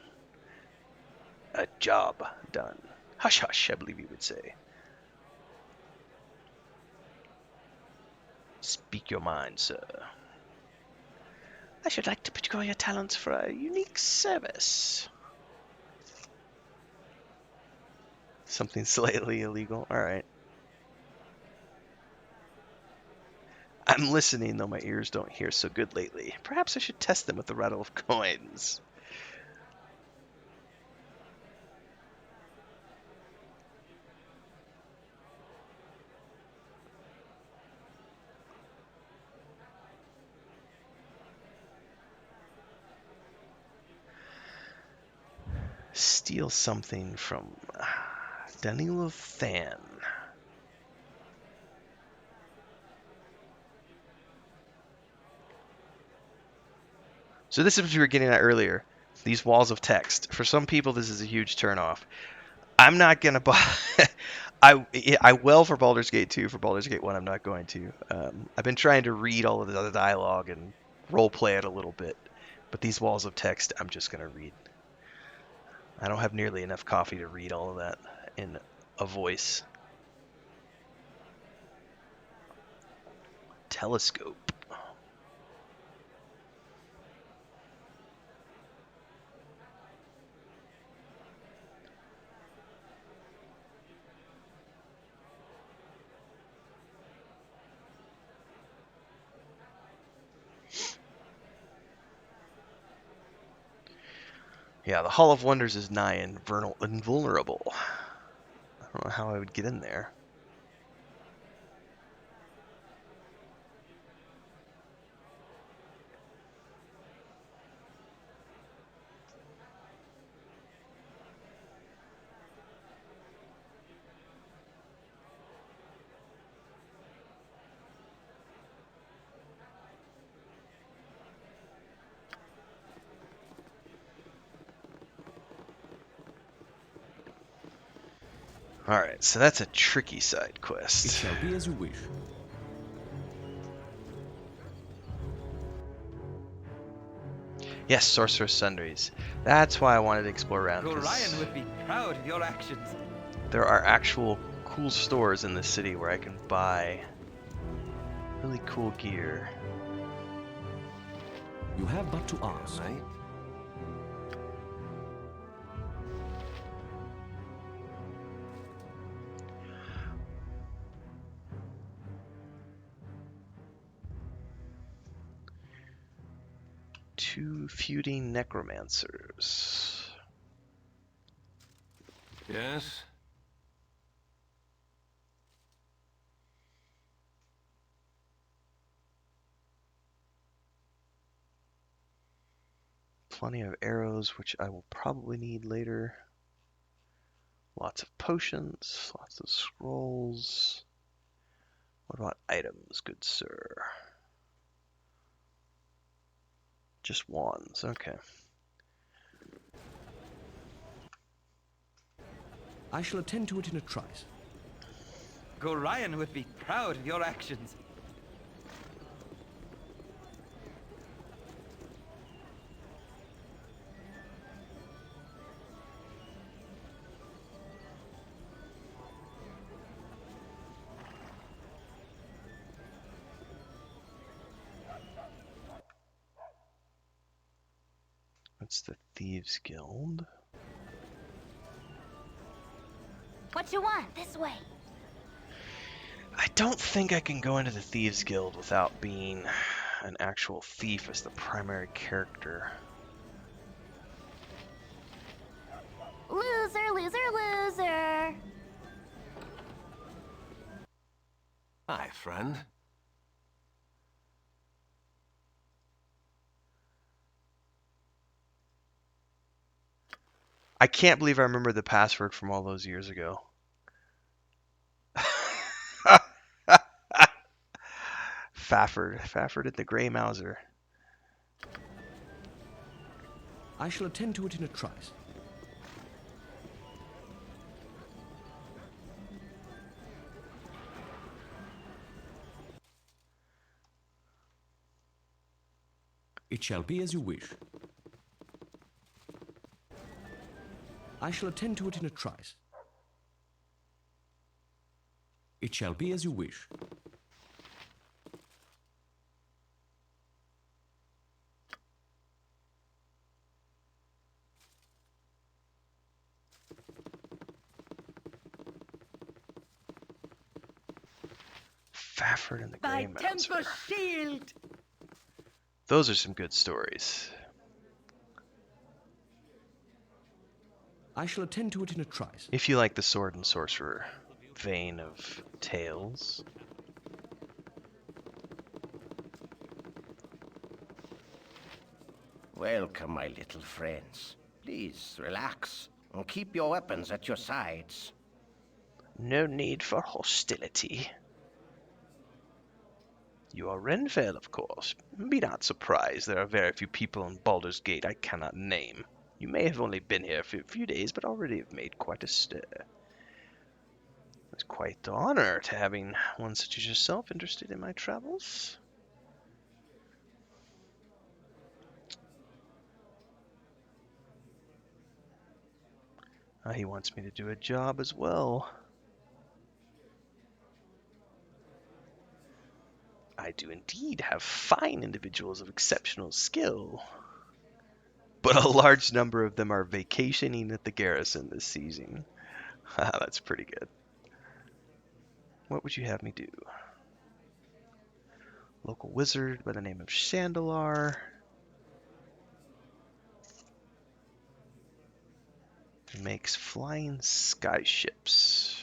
A job done. Hush hush, I believe you would say. Speak your mind, sir. I should like to put your talents for a unique service. Something slightly illegal? Alright. I'm listening, though my ears don't hear so good lately. Perhaps I should test them with the rattle of coins. Steal something from Danilo Than. So this is what we were getting at earlier. These walls of text. For some people, this is a huge turnoff. I'm not going to buy... I will for Baldur's Gate 2. For Baldur's Gate 1, I'm not going to. I've been trying to read all of the other dialogue and roleplay it a little bit. But these walls of text, I'm just going to read. I don't have nearly enough coffee to read all of that in a voice. Telescope. Yeah, the Hall of Wonders is nigh and invulnerable. I don't know how I would get in there. Alright, so that's a tricky side It quest. shall be as you wish. Yes, Sorcerer's Sundries. That's why I wanted to explore around. Ryan would be proud of your actions. There are actual cool stores in this city where I can buy really cool gear. You have but to ask. Right? Two feuding necromancers. Yes? Plenty of arrows, which I will probably need later. Lots of potions, lots of scrolls. What about items, good sir? Just wands, okay. I shall attend to it in a trice. Ryan would be proud of your actions. That's the Thieves Guild. What you want? This way. I don't think I can go into the Thieves Guild without being an actual thief as the primary character. Loser, loser, loser. Hi, friend. I can't believe I remember the password from all those years ago. Fafford and the Grey Mouser. I shall attend to it in a trice. It shall be as you wish. I shall attend to it in a trice. It shall be as you wish. Fafford and the Grey Thy Mouser. tempest shield! Those are some good stories. I shall attend to it in a trice. If you like the sword and sorcerer vein of tales. Welcome, my little friends. Please relax and keep your weapons at your sides. No need for hostility. You are Renfail, of course. Be not surprised, there are very few people in Baldur's Gate I cannot name. You may have only been here for a few days, but already have made quite a stir. It's quite the honor to having one such as yourself interested in my travels. He wants me to do a job as well. I do indeed have fine individuals of exceptional skill, but a large number of them are vacationing at the garrison this season. That's pretty good. What would you have me do? Local wizard by the name of Chandelar. He makes flying skyships.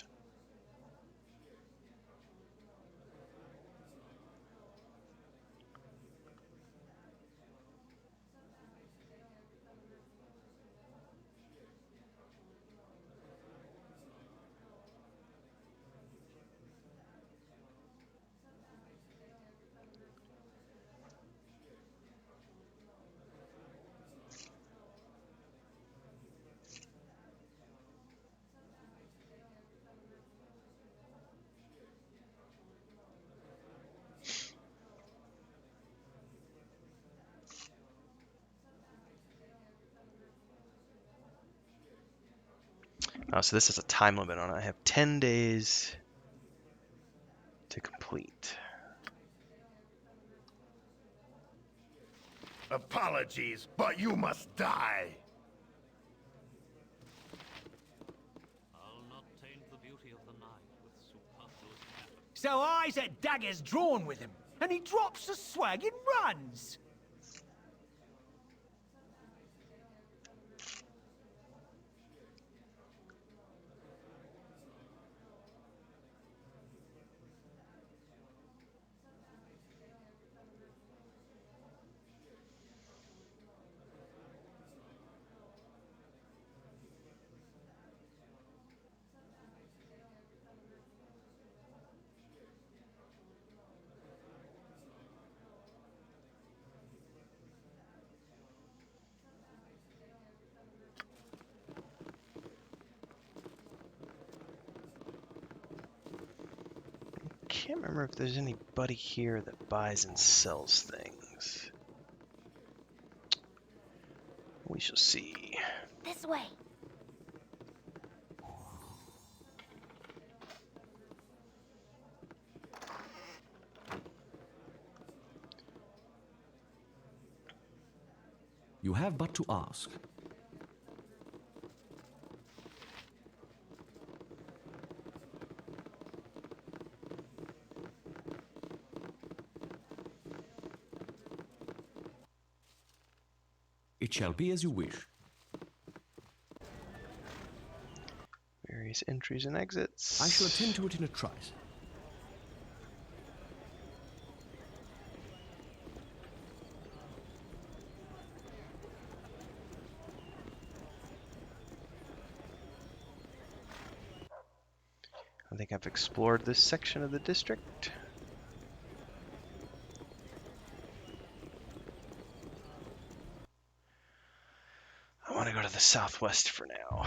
So this is a time limit on it. I have 10 days to complete. Apologies, but you must die. I'll not taint the beauty of the night with superfluous effort. So Isaac Dagger's drawn with him, and he drops the swag and runs. Can't remember if there's anybody here that buys and sells things. We shall see. This way. You have but to ask. It shall be as you wish. Various entries and exits. I shall attend to it in a trice. I think I've explored this section of the district. I want to go to the southwest for now.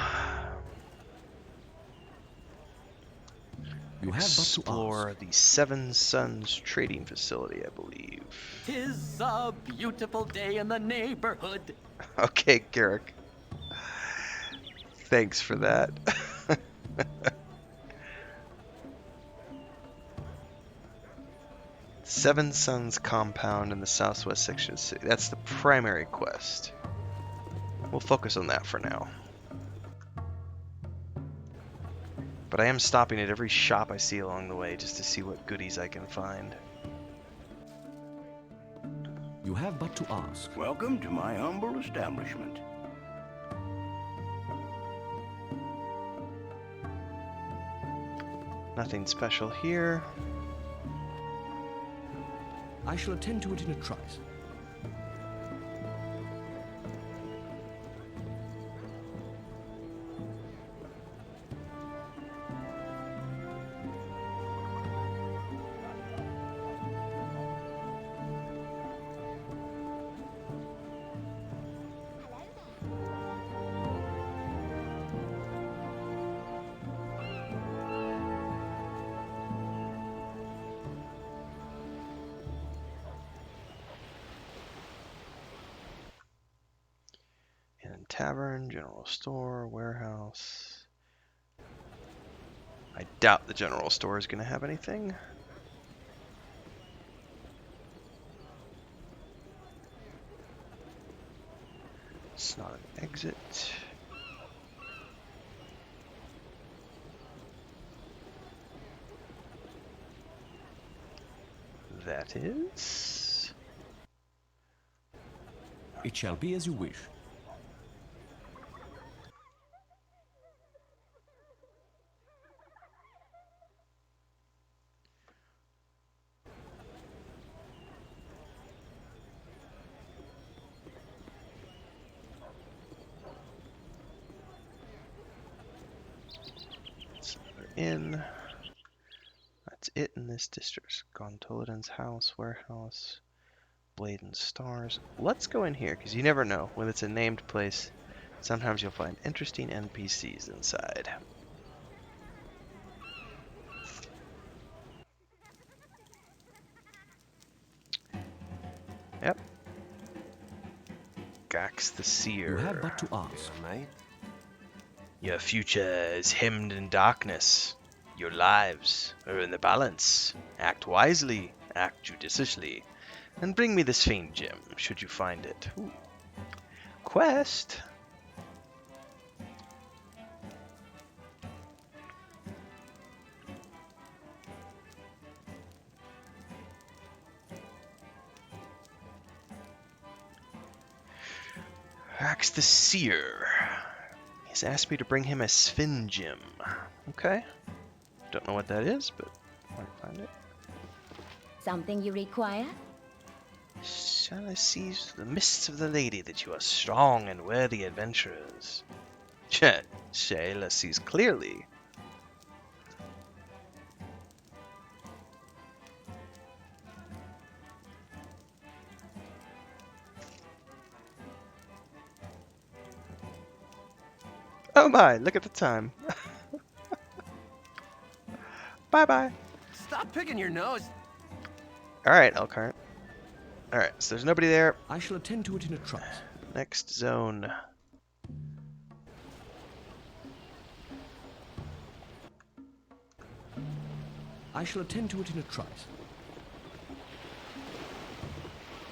You have but to Explore ask. the Seven Suns trading facility, I believe. 'Tis a beautiful day in the neighborhood. Okay, Garrick. Thanks for that. Seven Suns compound in the southwest section of the city. That's the primary quest. We'll focus on that for now. But I am stopping at every shop I see along the way just to see what goodies I can find. You have but to ask. Welcome to my humble establishment. Nothing special here. I shall attend to it in a trice. Tavern, general store, warehouse. I doubt the general store is going to have anything. It's not an exit. That is. It shall be as you wish. Inn. That's it in this district. Gontoladin's house, warehouse, Blade and Stars. Let's go in here, because you never know. When it's a named place, sometimes you'll find interesting NPCs inside. Yep. Gax the Seer. You have but to ask. Your future is hemmed in darkness. Your lives are in the balance. Act wisely, act judiciously, and bring me this faint gem, should you find it. Ooh. Quest? Axe the Seer. He's asked me to bring him a Sven gem. Okay. Don't know what that is, but I might find it. Something you require? Shall I seize the mists of the lady that you are strong and worthy adventurers? Shayla sees clearly. Oh my, look at the time. Bye-bye. Stop picking your nose. Alright, Elkhart. Alright, so there's nobody there. I shall attend to it in a trice. Next zone. I shall attend to it in a trice.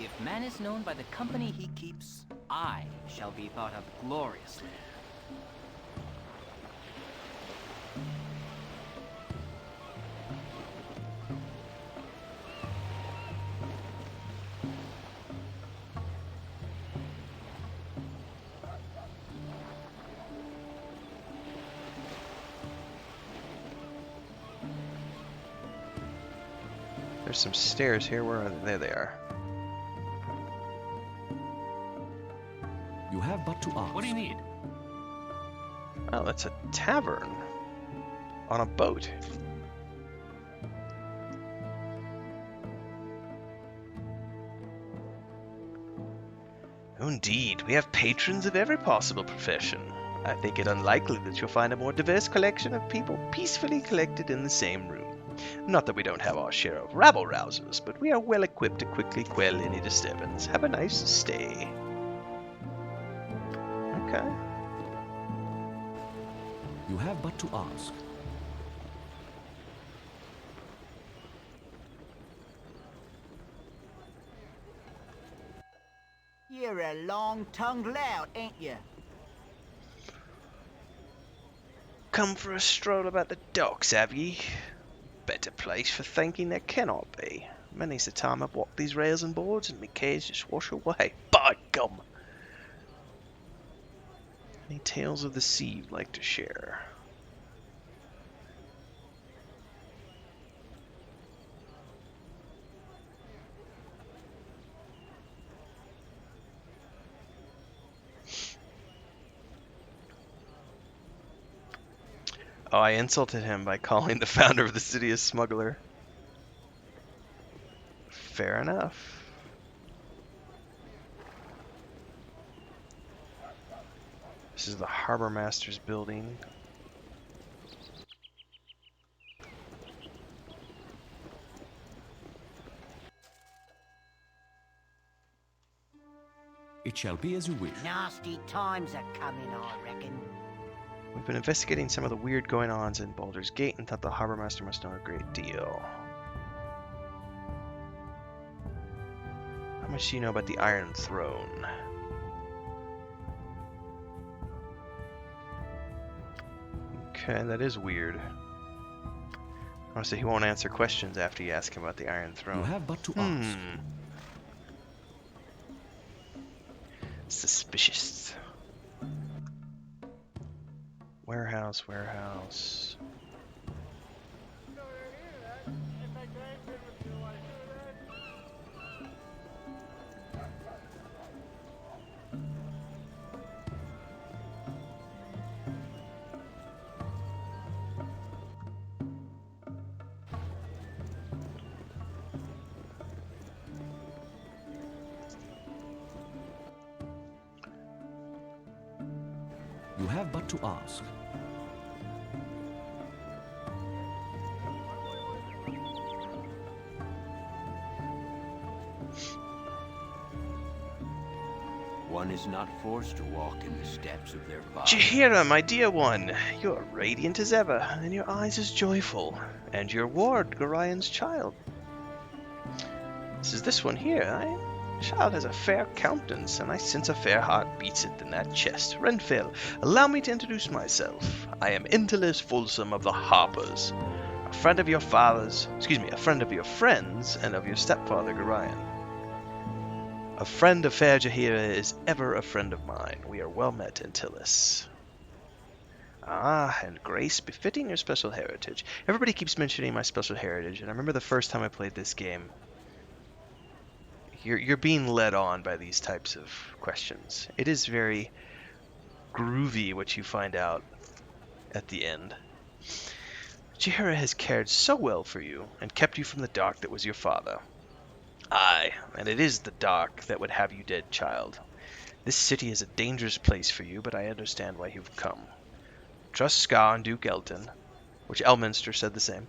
If man is known by the company he keeps, I shall be thought of gloriously. There's some stairs here. Where are they? There they are. You have but to ask. What do you need? Oh, that's a tavern on a boat. Oh, indeed, we have patrons of every possible profession. I think it unlikely that you'll find a more diverse collection of people peacefully collected in the same room. Not that we don't have our share of rabble-rousers, but we are well equipped to quickly quell any disturbance. Have a nice stay. Okay. You have but to ask. You're a long-tongued lout, ain't you? Come for a stroll about the docks, have ye? Better place for thinking there cannot be. Many's the time I've walked these rails and boards and my cares just wash away. By gum! Any tales of the sea you'd like to share? Oh, I insulted him by calling the founder of the city a smuggler. Fair enough. This is the Harbor Master's building. It shall be as you wish. Nasty times are coming, I reckon. We've been investigating some of the weird going-ons in Baldur's Gate and thought the Harbor Master must know a great deal. How much do you know about the Iron Throne? Okay, that is weird. Honestly, he won't answer questions after you ask him about the Iron Throne. You have but to ask. Suspicious. Warehouse, warehouse. You have but to ask. One is not forced to walk in the steps of their father. Jaheira, my dear one, you're radiant as ever, and your eyes as joyful, and your ward, Gorian's child. This one here, eh? Child has a fair countenance, and I sense a fair heart beats it in that chest. Renfail, allow me to introduce myself. I am Intilis Folsom of the Harpers, a friend of your father's, a friend of your friends, and of your stepfather, Gorian. A friend of fair Jaheira is ever a friend of mine. We are well met, Intilis. Ah, and grace befitting your special heritage. Everybody keeps mentioning my special heritage, and I remember the first time I played this game. You're being led on by these types of questions. It is very groovy what you find out at the end. Jaheira has cared so well for you, and kept you from the dark that was your father. Aye, and it is the dark that would have you dead, child. This city is a dangerous place for you, but I understand why you've come. Trust Scar and Duke Elton, which Elminster said the same,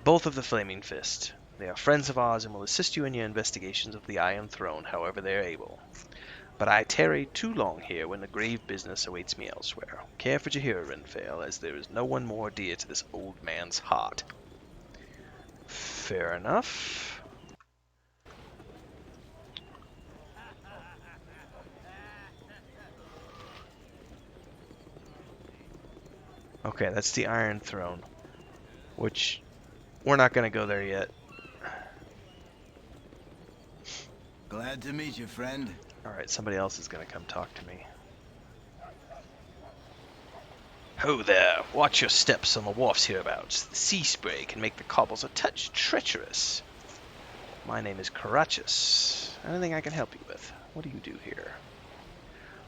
both of the Flaming Fist. They are friends of ours and will assist you in your investigations of the Iron Throne, however they are able. But I tarry too long here when the grave business awaits me elsewhere. Care for Jaheira, Renfail, as there is no one more dear to this old man's heart. Fair enough. Okay, that's the Iron Throne, which we're not going to go there yet. Glad to meet you, friend. Alright, somebody else is going to come talk to me. Ho there, watch your steps on the wharfs hereabouts. The sea spray can make the cobbles a touch treacherous. My name is Carachus. Anything I can help you with? What do you do here?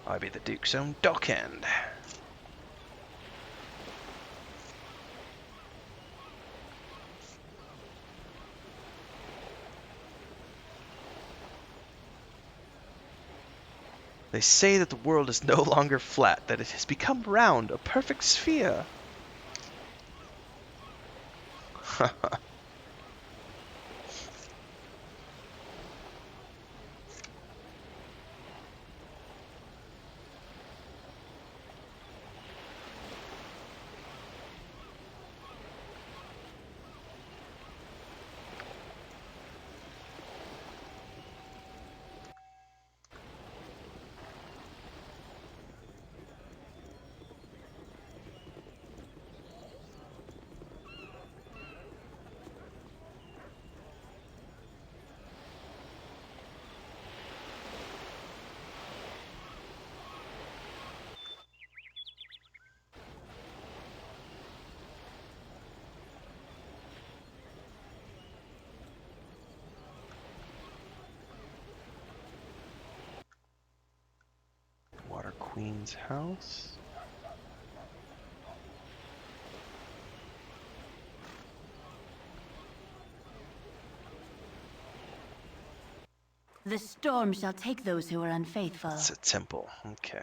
I be the Duke's own dockhand. They say that the world is no longer flat, that it has become round, a perfect sphere. Water Queen's house. The storm shall take those who are unfaithful. It's a temple. Okay.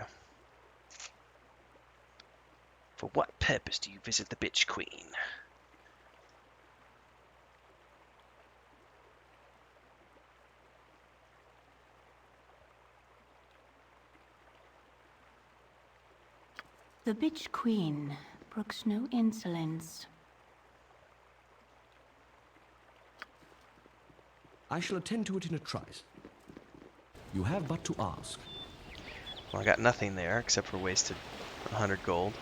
For what purpose do you visit the Bitch Queen? The bitch queen brooks no insolence. I shall attend to it in a trice. You have but to ask. Well, I got nothing there except for wasted 100 gold.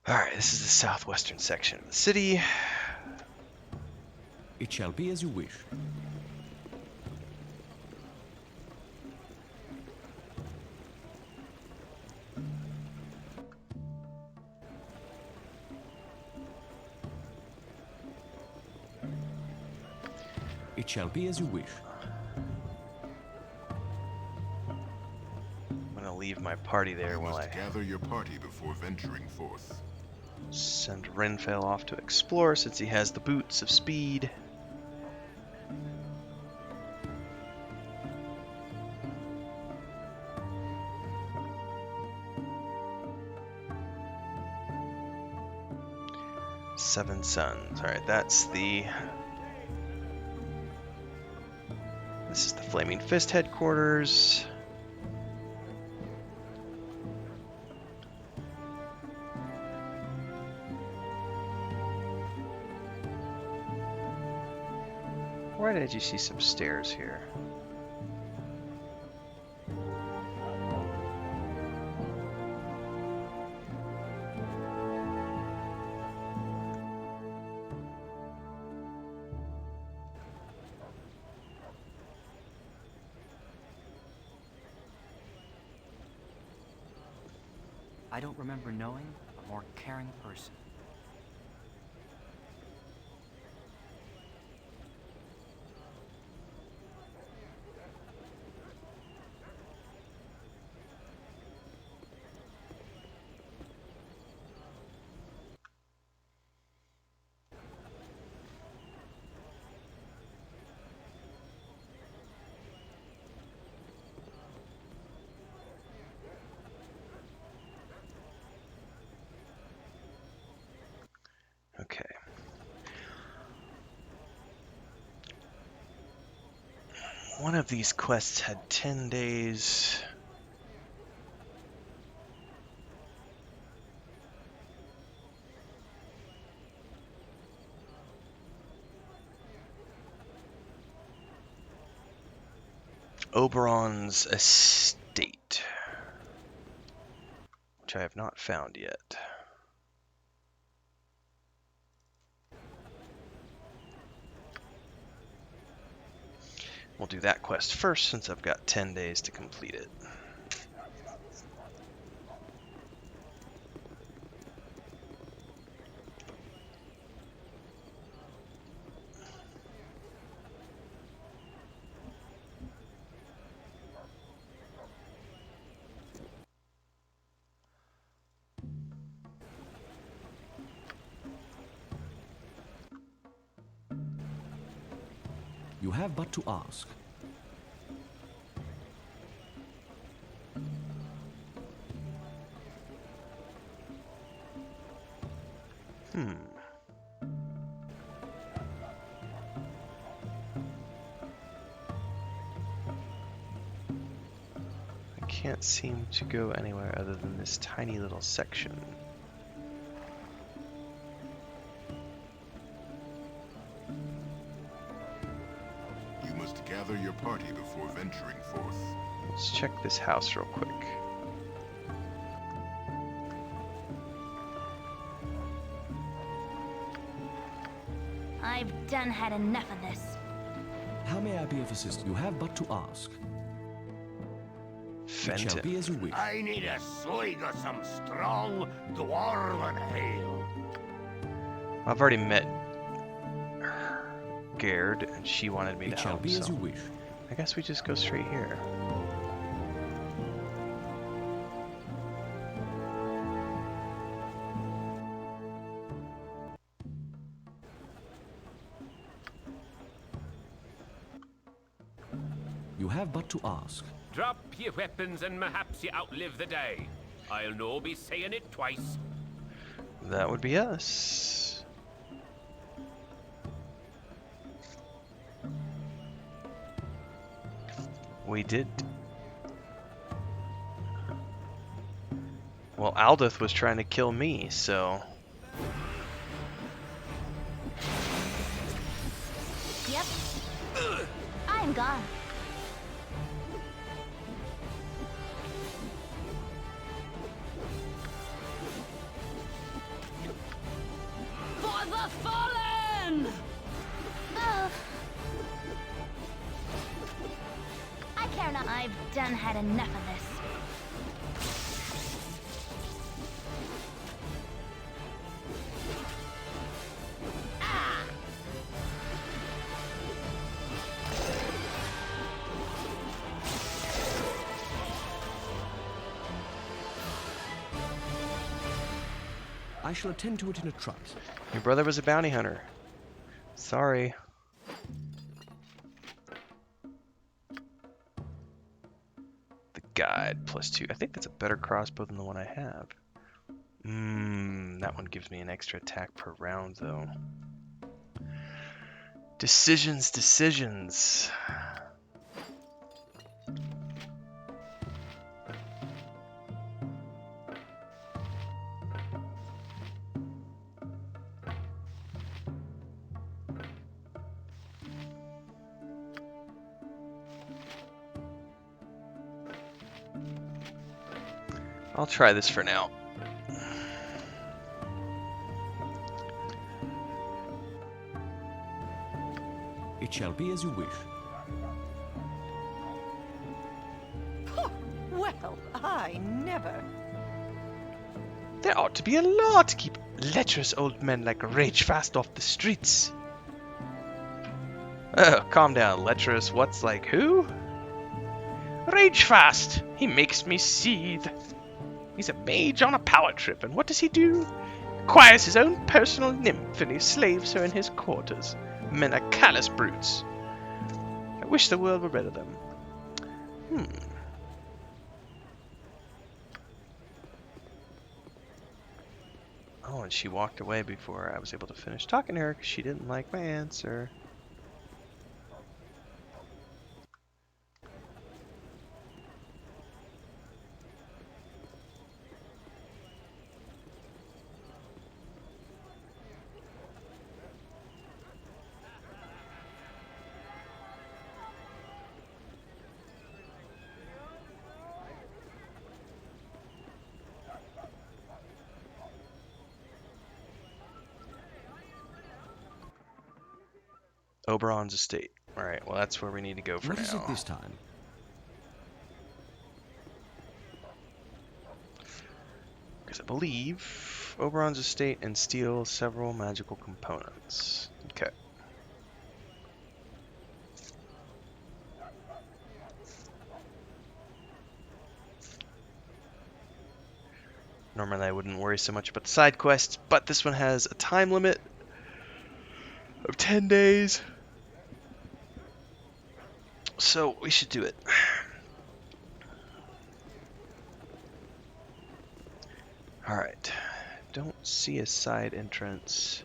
Alright, this is the southwestern section of the city. It shall be as you wish. It shall be as you wish. I'm gonna leave my party there while I gather your party before venturing forth. send Renfail off to explore since he has the boots of speed. Seven Sons. Alright, that's the... This is the Flaming Fist headquarters. Why did you see some stairs here? I don't remember knowing a more caring person. Okay. One of these quests had 10 days. Oberon's estate, which I have not found yet. We'll do that quest first since I've got 10 days to complete it. You have but to ask. I can't seem to go anywhere other than this tiny little section. You must gather your party before venturing forth. Let's check this house real quick. I've done had enough of this. How may I be of assistance? You have but to ask. It shall Fenton. be as you wish. I need a swig of some strong dwarven ale. I've already met Gerd, and she wanted me It to shall help, be as so you wish. I guess we just go straight here. You have but to ask. Drop your weapons and perhaps you outlive the day. I'll no be saying it twice. That would be us. We did. Well, Aldith was trying to kill me, so... Yep. I am gone. For the fallen! Ugh. I care not. I've done had enough of this. I shall attend to it in a trice. Your brother was a bounty hunter. Sorry. The guide +2. I think that's a better crossbow than the one I have. That one gives me an extra attack per round, though. Decisions. I'll try this for now. It shall be as you wish. Well, I never. There ought to be a law to keep lecherous old men like Ragefast off the streets. Oh, calm down, lecherous. What's like who? Ragefast! He makes me seethe. He's a mage on a power trip, and what does he do? Acquires his own personal nymph, and he slaves her in his quarters. Men are callous brutes. I wish the world were rid of them. Oh, and she walked away before I was able to finish talking to her because she didn't like my answer. Oberon's estate. Alright, well that's where we need to go for What now. is it this time? Because I believe Oberon's estate and steal several magical components. Okay. Normally I wouldn't worry so much about the side quests, but this one has a time limit of 10 days. So we should do it. Alright. Don't see a side entrance.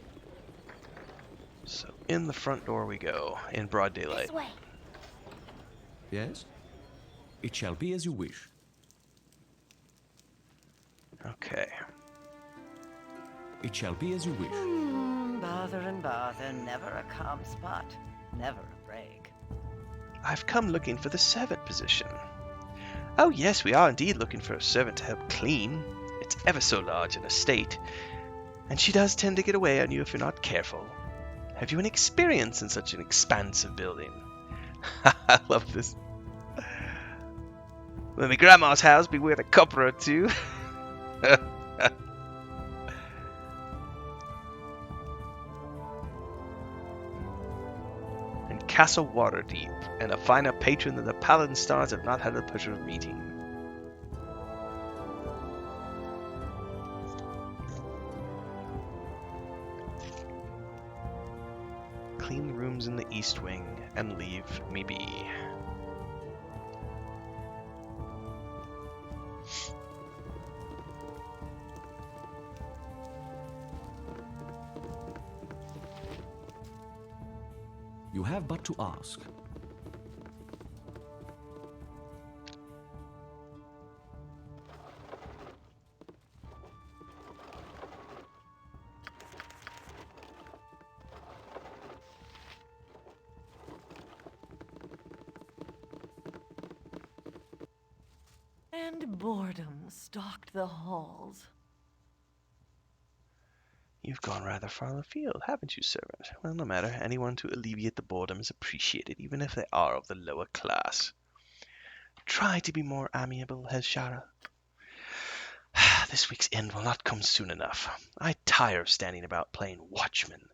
So in the front door we go, in broad daylight. This way. Yes? It shall be as you wish. Okay. It shall be as you wish. Bother and bother, never a calm spot, never a break. I've come looking for the servant position. Oh yes, we are indeed looking for a servant to help clean. It's ever so large an estate, and she does tend to get away on you if you're not careful. Have you any experience in such an expansive building? I love this. When my grandma's house, be worth a copper or two. And Castle Waterdeep, and a finer patron than the Paladin Stars have not had the pleasure of meeting. Clean the rooms in the East Wing, and leave me be. You have but to ask. And boredom stalked the halls. You've gone rather far afield, haven't you, servant? Well, no matter. Anyone to alleviate the boredom is appreciated, even if they are of the lower class. Try to be more amiable, Hezshara. This week's end will not come soon enough. I tire of standing about playing watchman.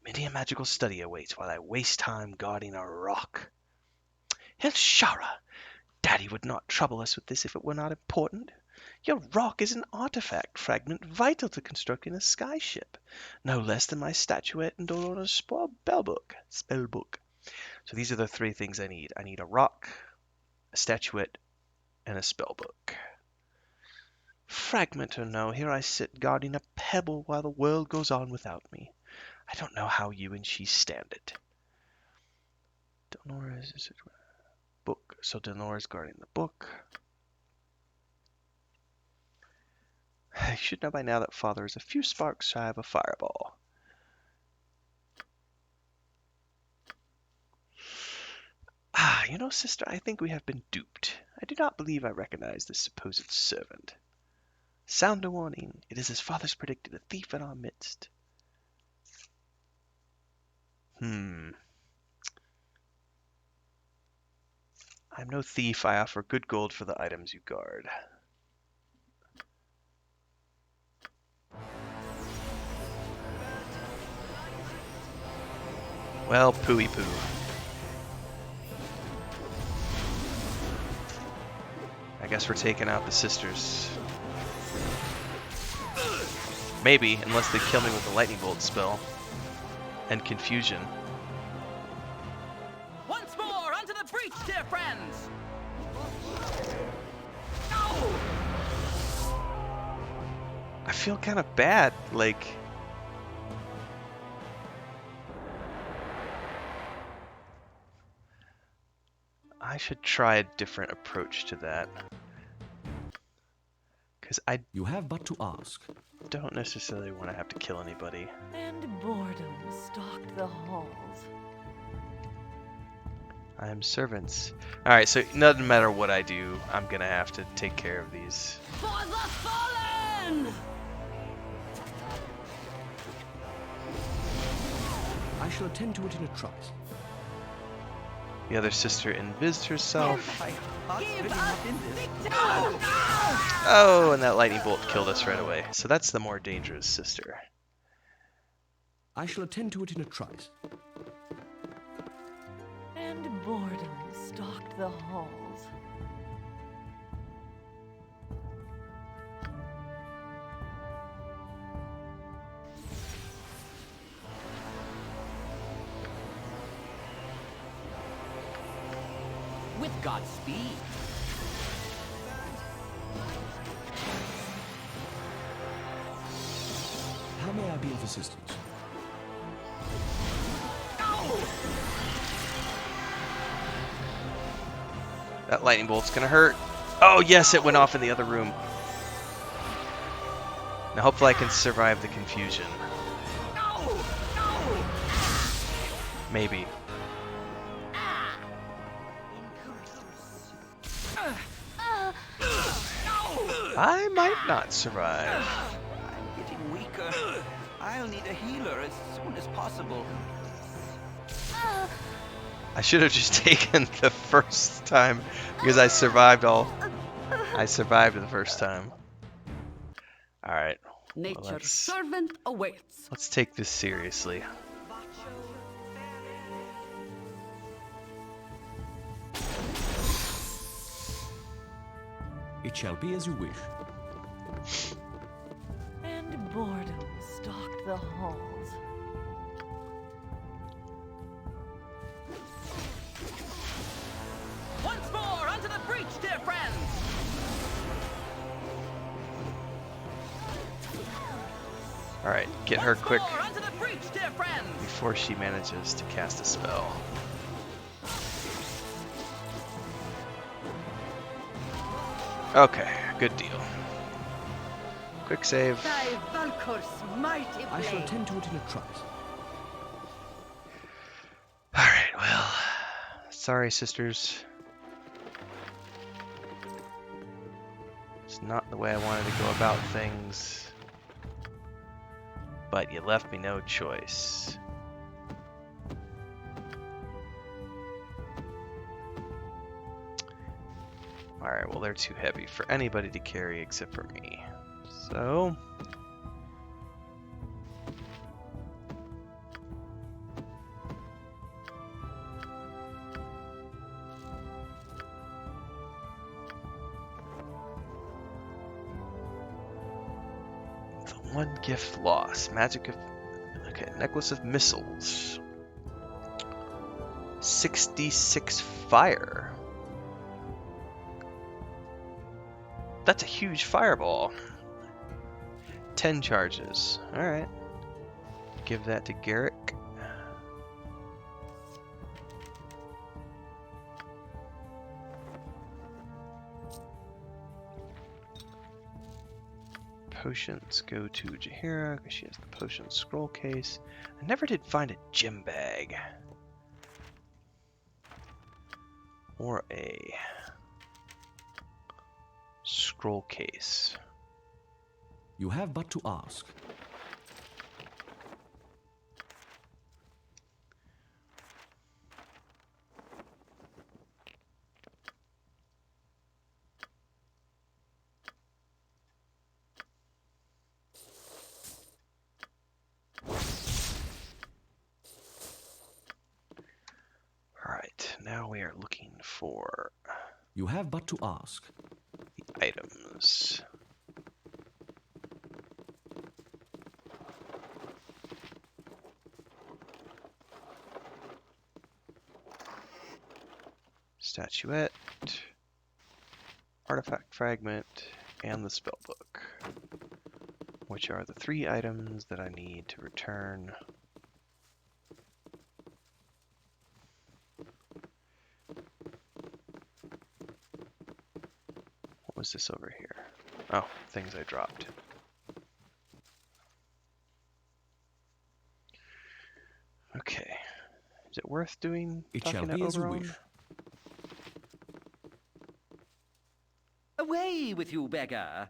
Many a magical study awaits while I waste time guarding a rock. Hezshara! Daddy would not trouble us with this if it were not important. Your rock is an artifact fragment vital to constructing a skyship, no less than my statuette and Dolora's spellbook. So these are the three things I need. I need a rock, a statuette, and a spellbook. Fragment or no, here I sit guarding a pebble while the world goes on without me. I don't know how you and she stand it. Dolora's book. So Dolora's guarding the book. I should know by now that Father is a few sparks shy of a fireball. You know, sister, I think we have been duped. I do not believe I recognize this supposed servant. Sound a warning. It is as Father's predicted, a thief in our midst. I'm no thief. I offer good gold for the items you guard. Well, pooey poo. I guess we're taking out the sisters. Maybe, unless they kill me with the lightning bolt spell. And confusion. Once more, onto the breach, dear friends! I feel kind of bad, like... I should try a different approach to that. Because I... You have but to ask. Don't necessarily want to have to kill anybody. And boredom stalked the halls. I am servants. Alright, so no matter what I do, I'm gonna have to take care of these. For the fallen! I I shall attend to it in a trice. The other sister invised herself. Oh, and that lightning bolt killed us right away. So that's the more dangerous sister. I shall attend to it in a trice. And boredom stalked the halls. With Godspeed. How may I be of assistance? That lightning bolt's gonna hurt. Oh yes, it went off in the other room. Now hopefully I can survive the confusion. Maybe. I might not survive. I'm getting weaker. I'll need a healer as soon as possible. I should have just taken the first time because I survived the first time. Alright. Nature's servant awaits. Let's take this seriously. It shall be as you wish. And boredom stalked the halls. Once more, onto the breach, dear friends! Alright, get her quick Onto the breach, dear friends! before she manages to cast a spell. Okay, good deal. Quick save. I shall attend to it in a trice. Alright, well, sorry sisters. It's not the way I wanted to go about things. But you left me no choice. Alright, well they're too heavy for anybody to carry except for me. So... one gift lost. Magic of... Okay, necklace of missiles. 66 fire. That's a huge fireball. 10 charges. Alright. Give that to Garrick. Potions go to Jaheira because she has the potion scroll case. I never did find a gem bag. Or a scroll case. You have but to ask. Alright, now we are looking for... You have but to ask. The items. Statuette, artifact fragment, and the spellbook, which are the 3 items that I need to return. What was this over here? Oh, things I dropped. Okay. Is it worth doing? It shall be as you wish. Away with you, beggar!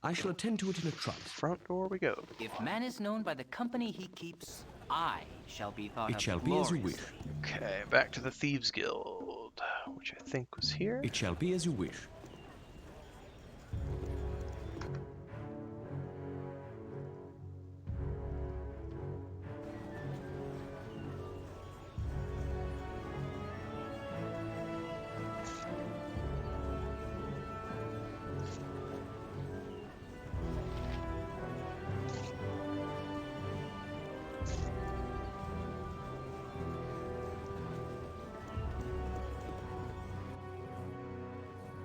I shall attend to it in a trice. Front door we go. If man is known by the company he keeps, I shall be thought It of shall be as you wish. gloriously. Okay, back to the Thieves Guild, which I think was here. It shall be as you wish.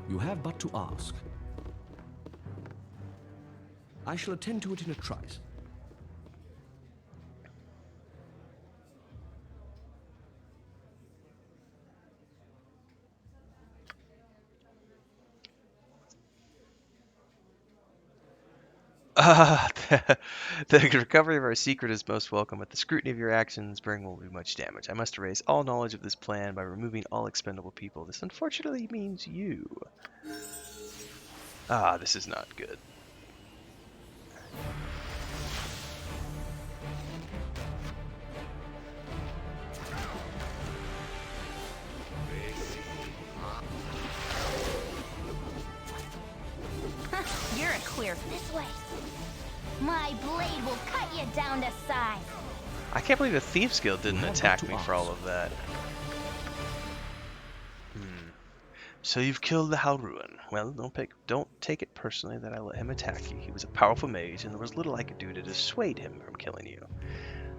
You have but to ask. I shall attend to it in a trice. The recovery of our secret is most welcome, but the scrutiny of your actions bring will do much damage. I must erase all knowledge of this plan by removing all expendable people. This unfortunately means you. Ah, this is not good. You're a queer. This way. My blade will cut you down to size. I can't believe the Thieves Guild didn't attack me for all of that. So you've killed the Halruan. Well, don't take it personally that I let him attack you. He was a powerful mage, and there was little I could do to dissuade him from killing you.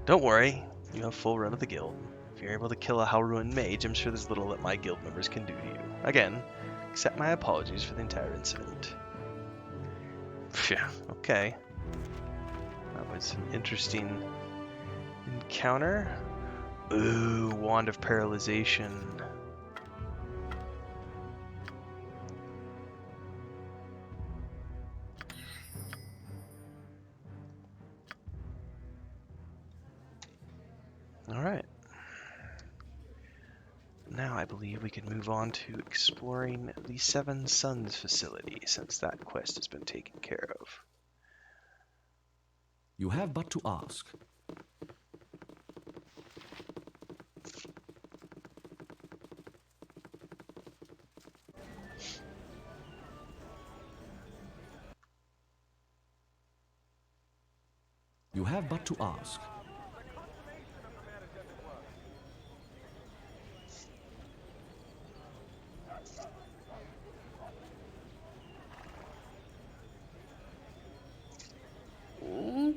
Don't worry, you have full run of the guild. If you're able to kill a Halruan mage, I'm sure there's little that my guild members can do to you. Again, accept my apologies for the entire incident. Phew, okay. That was an interesting encounter. Ooh, Wand of Paralyzation. Alright. Now I believe we can move on to exploring the Seven Suns facility, since that quest has been taken care of. You have but to ask. You have but to ask.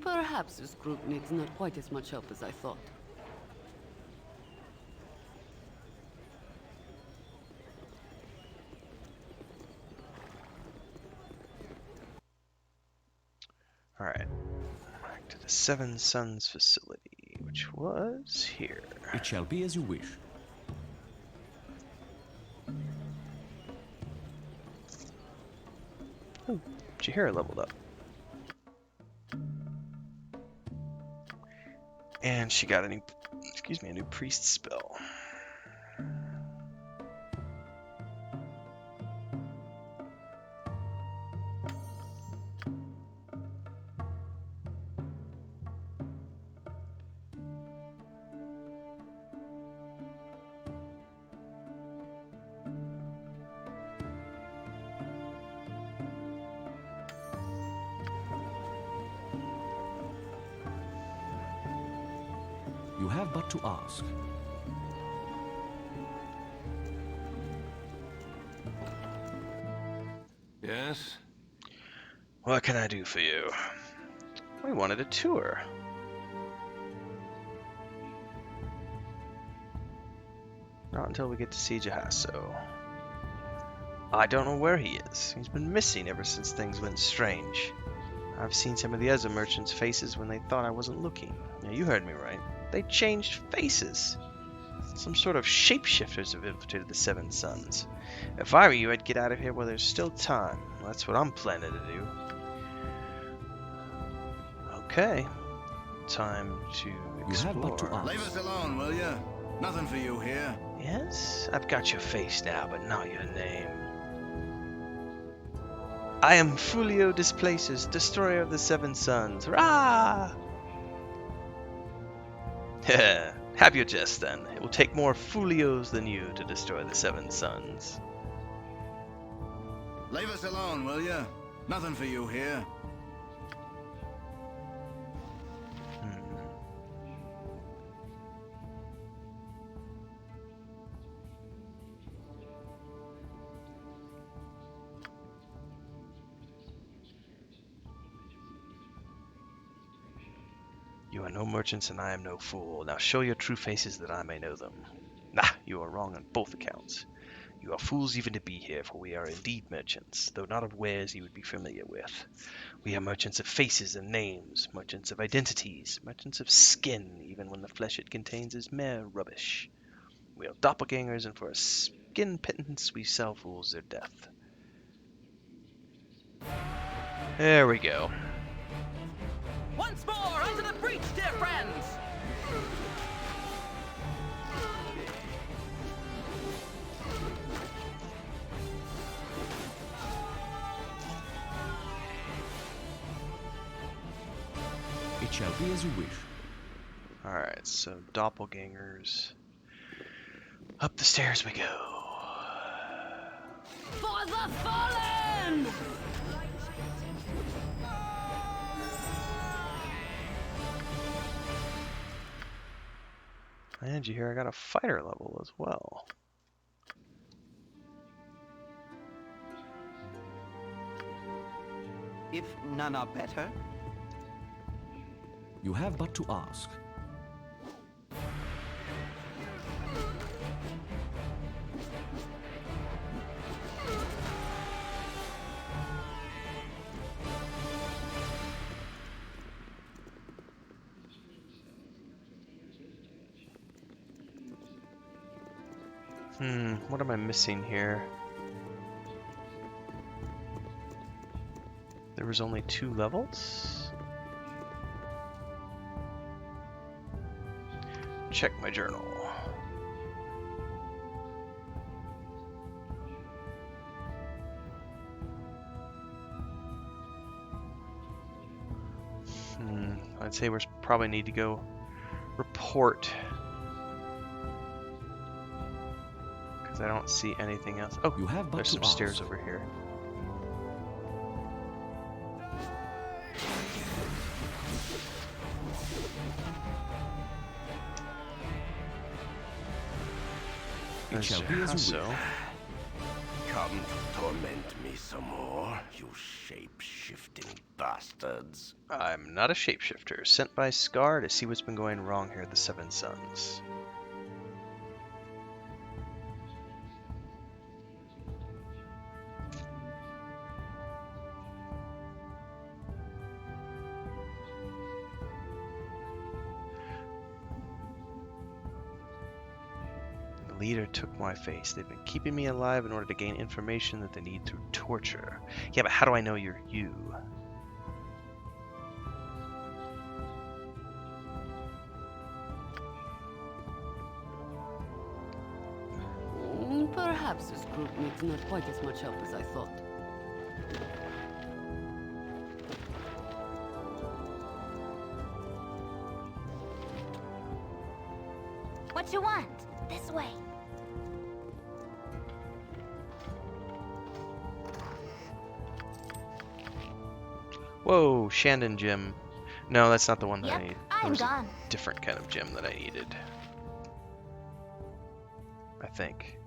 Perhaps this group needs not quite as much help as I thought. Alright. Back to the Seven Suns facility, which was here. It shall be as you wish. Oh, Jahira leveled up. And she got a new, a new priest spell. You have but to ask. Yes? What can I do for you? We wanted a tour. Not until we get to see Jahasso. I don't know where he is. He's been missing ever since things went strange. I've seen some of the other merchants' faces when they thought I wasn't looking. Yeah, you heard me right. They changed faces. Some sort of shapeshifters have infiltrated the Seven Suns. If I were you, I'd get out of here while there's still time. That's what I'm planning to do. Okay. Time to explore. You have but to ask. Leave us alone, will you? Nothing for you here. Yes? I've got your face now, but not your name. I am Fulio Displaces, destroyer of the Seven Suns. Rah! Have your jest then. It will take more Fulios than you to destroy the Seven Suns. Leave us alone, will ya? Nothing for you here. You are no merchants and I am no fool. Now show your true faces that I may know them. Nah, you are wrong on both accounts. You are fools even to be here, for we are indeed merchants, though not of wares you would be familiar with. We are merchants of faces and names, merchants of identities, merchants of skin, even when the flesh it contains is mere rubbish. We are doppelgangers, and for a skin pittance we sell fools their death. There we go. Once more, onto the breach, dear friends! It shall be as you wish. Alright, so doppelgangers. Up the stairs we go. For the fallen! And you hear I got a fighter level as well. If none are better, You have but to ask. What am I missing here? There was only 2 levels? Check my journal. I'd say we probably need to go report. I don't see anything else. Oh, You have but there's to some stairs ask. over here. It shall be as you wish. Come to torment me some more, you shape-shifting bastards. I'm not a shapeshifter, sent by Scar to see what's been going wrong here at the Seven Suns. The leader took my face. They've been keeping me alive in order to gain information that they need through torture. Yeah, but how do I know you're you? Perhaps this group needs not quite as much help as I thought. What you want? This way. Whoa, Shandon gem. No, that's not the one that I need. I'm There was gone. a different kind of gem that I needed. I think.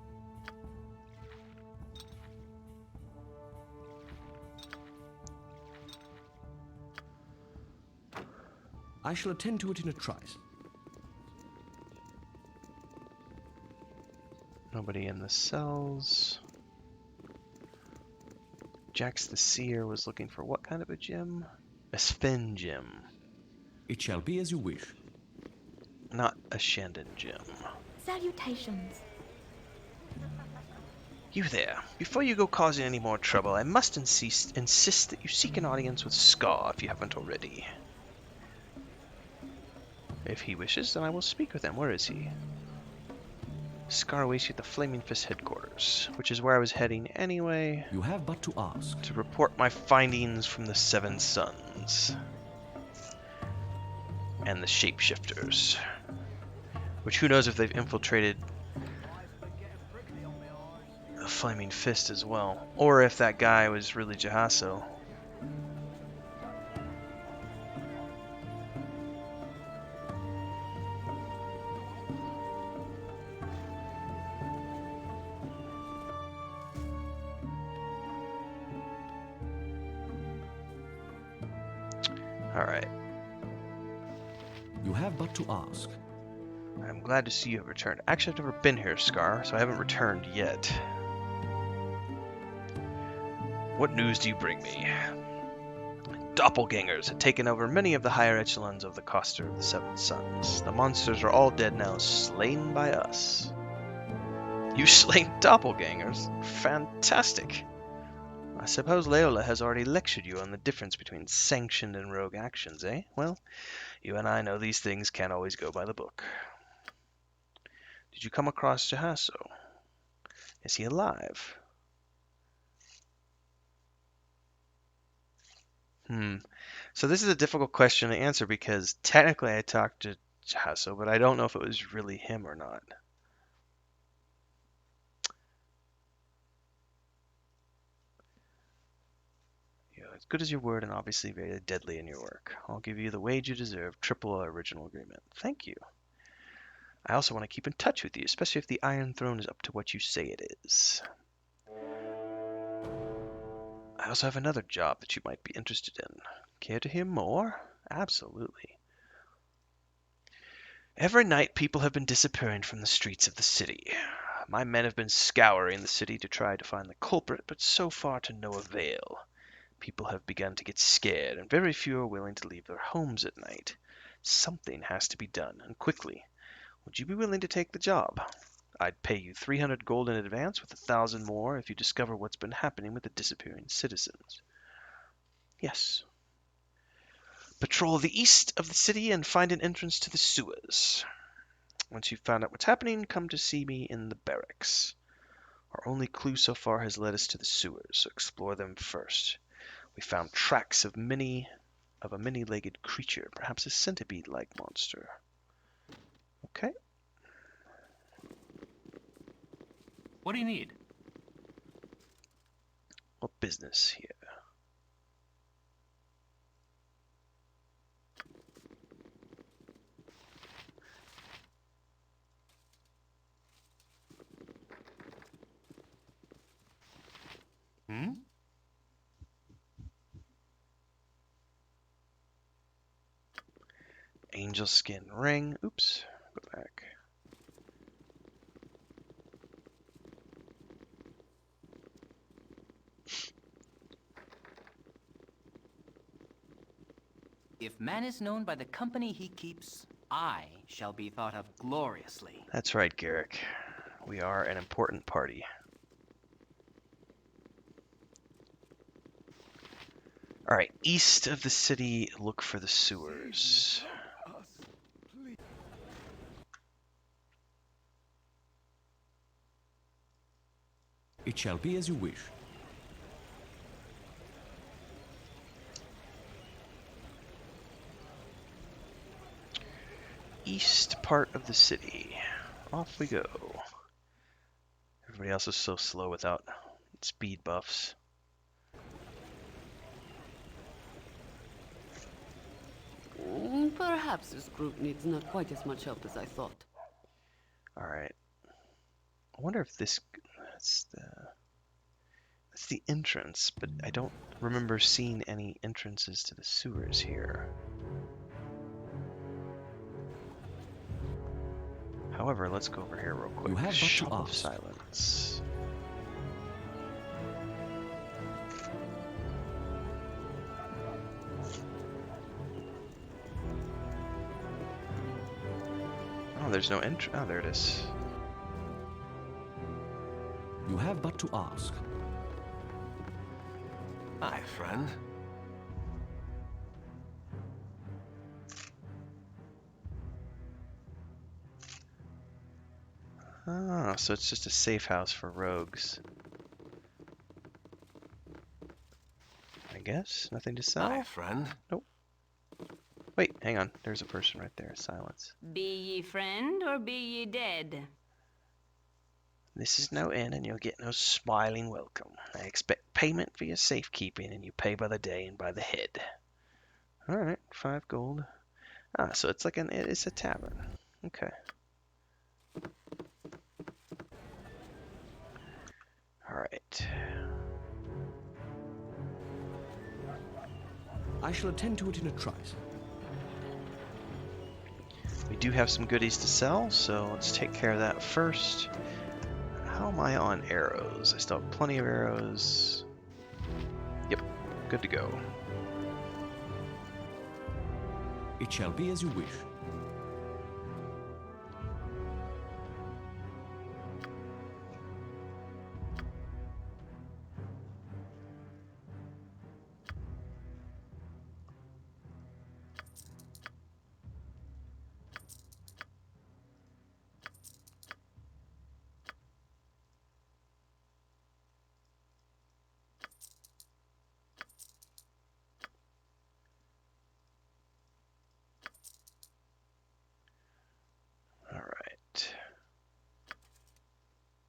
I shall attend to it in a trice. Nobody in the cells. Jax the Seer was looking for what kind of a gem? A Sven gem. It shall be as you wish. Not a Shandon gem. Salutations. You there. Before you go causing any more trouble, I must insist that you seek an audience with Scar if you haven't already. If he wishes, then I will speak with him. Where is he? Scar awaits you at the Flaming Fist headquarters, which is where I was heading anyway. You have but to ask. To report my findings from the Seven Sons. And the Shapeshifters. Which who knows if they've infiltrated the Flaming Fist as well. Or if that guy was really Jahaso. Alright. You have but to ask. I'm glad to see you have returned. Actually, I've never been here, Scar, so I haven't returned yet. What news do you bring me? Doppelgangers had taken over many of the higher echelons of the Coster of the Seven Sons. The monsters are all dead now, slain by us. You slain doppelgangers? Fantastic! I suppose Leola has already lectured you on the difference between sanctioned and rogue actions, eh? Well, you and I know these things can't always go by the book. Did you come across Jahaso? Is he alive? So this is a difficult question to answer because technically I talked to Jahaso, but I don't know if it was really him or not. You're as good as your word and obviously very deadly in your work. I'll give you the wage you deserve, triple our original agreement. Thank you. I also want to keep in touch with you, especially if the Iron Throne is up to what you say it is. I also have another job that you might be interested in. Care to hear more? Absolutely. Every night people have been disappearing from the streets of the city. My men have been scouring the city to try to find the culprit, but so far to no avail. People have begun to get scared, and very few are willing to leave their homes at night. Something has to be done, and quickly. Would you be willing to take the job? I'd pay you 300 gold in advance with 1,000 more if you discover what's been happening with the disappearing citizens. Yes. Patrol the east of the city and find an entrance to the sewers. Once you've found out what's happening, come to see me in the barracks. Our only clue so far has led us to the sewers, so explore them first. We found tracks of a many-legged creature, perhaps a centipede-like monster. Okay. What do you need? What business here? Angel skin ring. Oops. Go back. If man is known by the company he keeps, I shall be thought of gloriously. That's right, Garrick. We are an important party. Alright, east of the city, look for the sewers. It shall be as you wish. East part of the city. Off we go. Everybody else is so slow without speed buffs. Perhaps this group needs not quite as much help as I thought. Alright. I wonder if that's the entrance, but I don't remember seeing any entrances to the sewers here. However, let's go over here real quick. You have but to Shop of ask. Silence. Oh, there's no entrance. Oh, there it is. You have but to ask. Hi, friend. Ah, so it's just a safe house for rogues. I guess? Nothing to sell? Hi, friend. Nope. Wait, hang on. There's a person right there. Silence. Be ye friend or be ye dead? This is no inn, and you'll get no smiling welcome. I expect payment for your safekeeping, and you pay by the day and by the head. Alright, 5 gold. Ah, so it's like it's a tavern. Okay. Alright. I shall attend to it in a trice. We do have some goodies to sell, so let's take care of that first. How am I on arrows? I still have plenty of arrows. Yep, good to go. It shall be as you wish. Alright.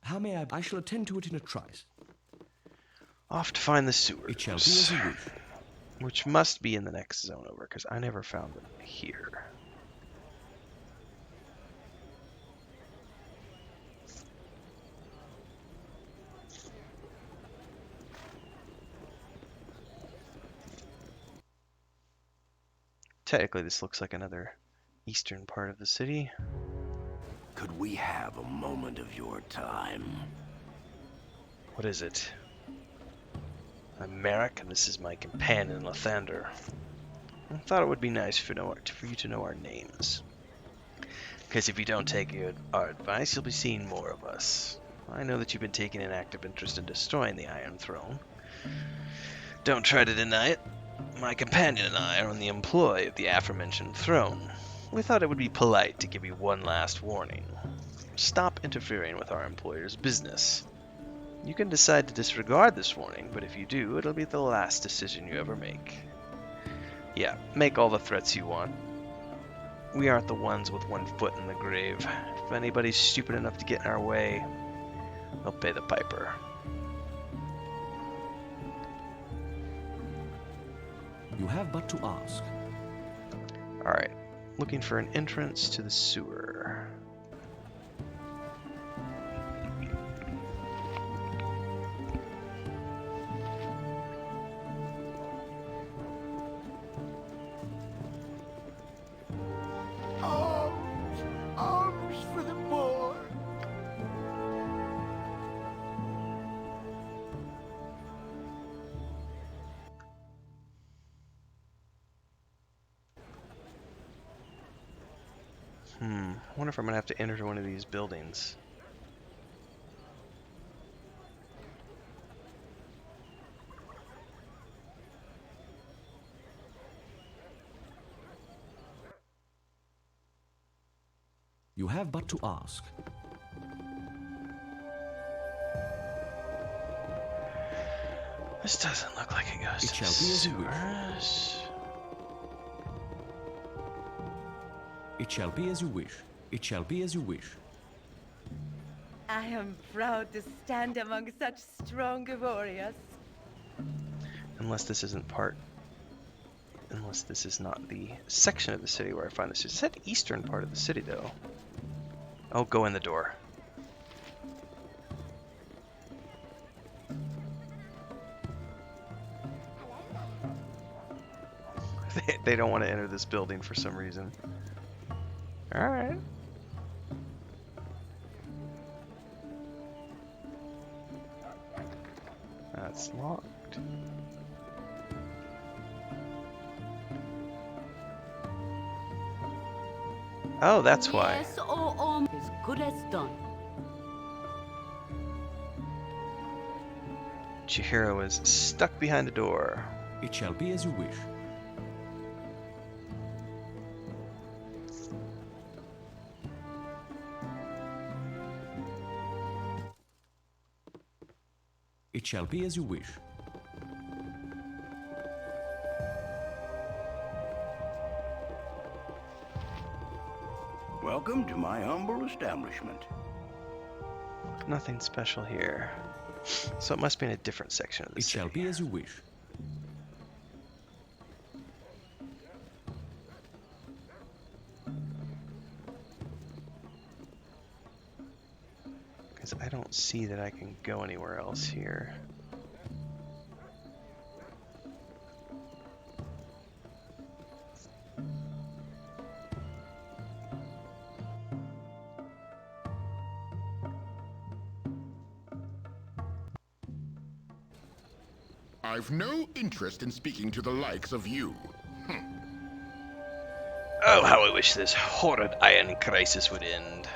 How may I shall attend to it in a trice. Off to find the sewers. It shall be as you wish. Which must be in the next zone over, because I never found them here. Technically, this looks like another eastern part of the city. Could we have a moment of your time? What is it? I'm Merrick, and this is my companion, Lathander. I thought it would be nice for you to know our names. Because if you don't take our advice, you'll be seeing more of us. I know that you've been taking an active interest in destroying the Iron Throne. Don't try to deny it. My companion and I are in the employ of the aforementioned throne. We thought it would be polite to give you one last warning. Stop interfering with our employer's business. You can decide to disregard this warning, but if you do, it'll be the last decision you ever make. Yeah, make all the threats you want. We aren't the ones with one foot in the grave. If anybody's stupid enough to get in our way, they'll pay the piper. You have but to ask. Alright, looking for an entrance to the sewer. Arms for the poor. I wonder if I'm gonna have to enter one of these buildings. You have but to ask. This doesn't look like it goes It to shall the be as you wish. sewers. It shall be as you wish. It shall be as you wish. I am proud to stand among such strong warriors. Unless this isn't Unless this is not the section of the city where I find this. It's that eastern part of the city, though. Oh, go in the door. They don't want to enter this building for some reason. Alright. That's locked. Oh, that's why. Yes, as good as done. Chihiro is stuck behind a door. It shall be as you wish. It shall be as you wish. Welcome to my humble establishment. Nothing special here. So it must be in a different section of the It city. shall be as you wish. Because I don't see that I can go anywhere else here. I've no interest in speaking to the likes of you. Oh, how I wish this horrid iron crisis would end.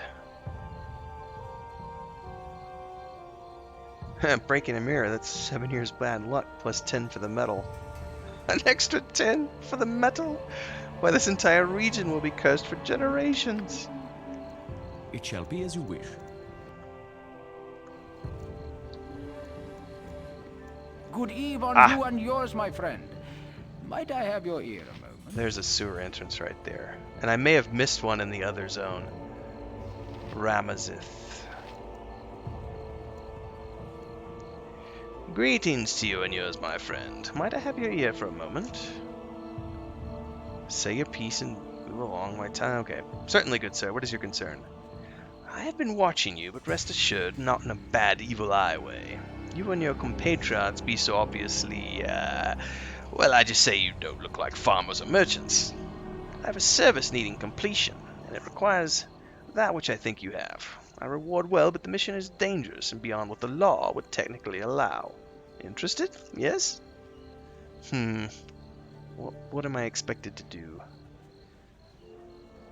Breaking a mirror, that's 7 years bad luck, plus 10 for the metal. An extra 10 for the metal? Why, this entire region will be cursed for generations. It shall be as you wish. Good eve on you and yours, my friend. Might I have your ear a moment? There's a sewer entrance right there. And I may have missed one in the other zone. Ramazith. Greetings to you and yours, my friend. Might I have your ear for a moment? Say your piece and move along my time. Okay. Certainly, good sir. What is your concern? I have been watching you, but rest assured, not in a bad, evil eye way. You and your compatriots be so obviously, well, I just say you don't look like farmers or merchants. I have a service needing completion, and it requires that which I think you have. I reward well, but the mission is dangerous and beyond what the law would technically allow. Interested? Yes? What am I expected to do?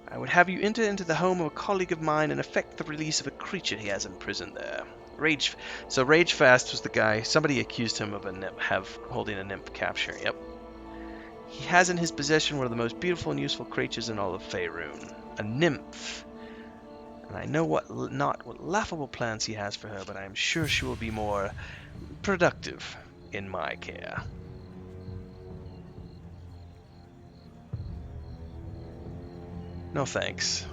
I would have you enter into the home of a colleague of mine and effect the release of a creature he has imprisoned there. Ragefast was the guy. Somebody accused him of holding a nymph capture. Yep. He has in his possession one of the most beautiful and useful creatures in all of Faerun. A nymph. And I know not what laughable plans he has for her, but I am sure she will be more productive in my care. No thanks.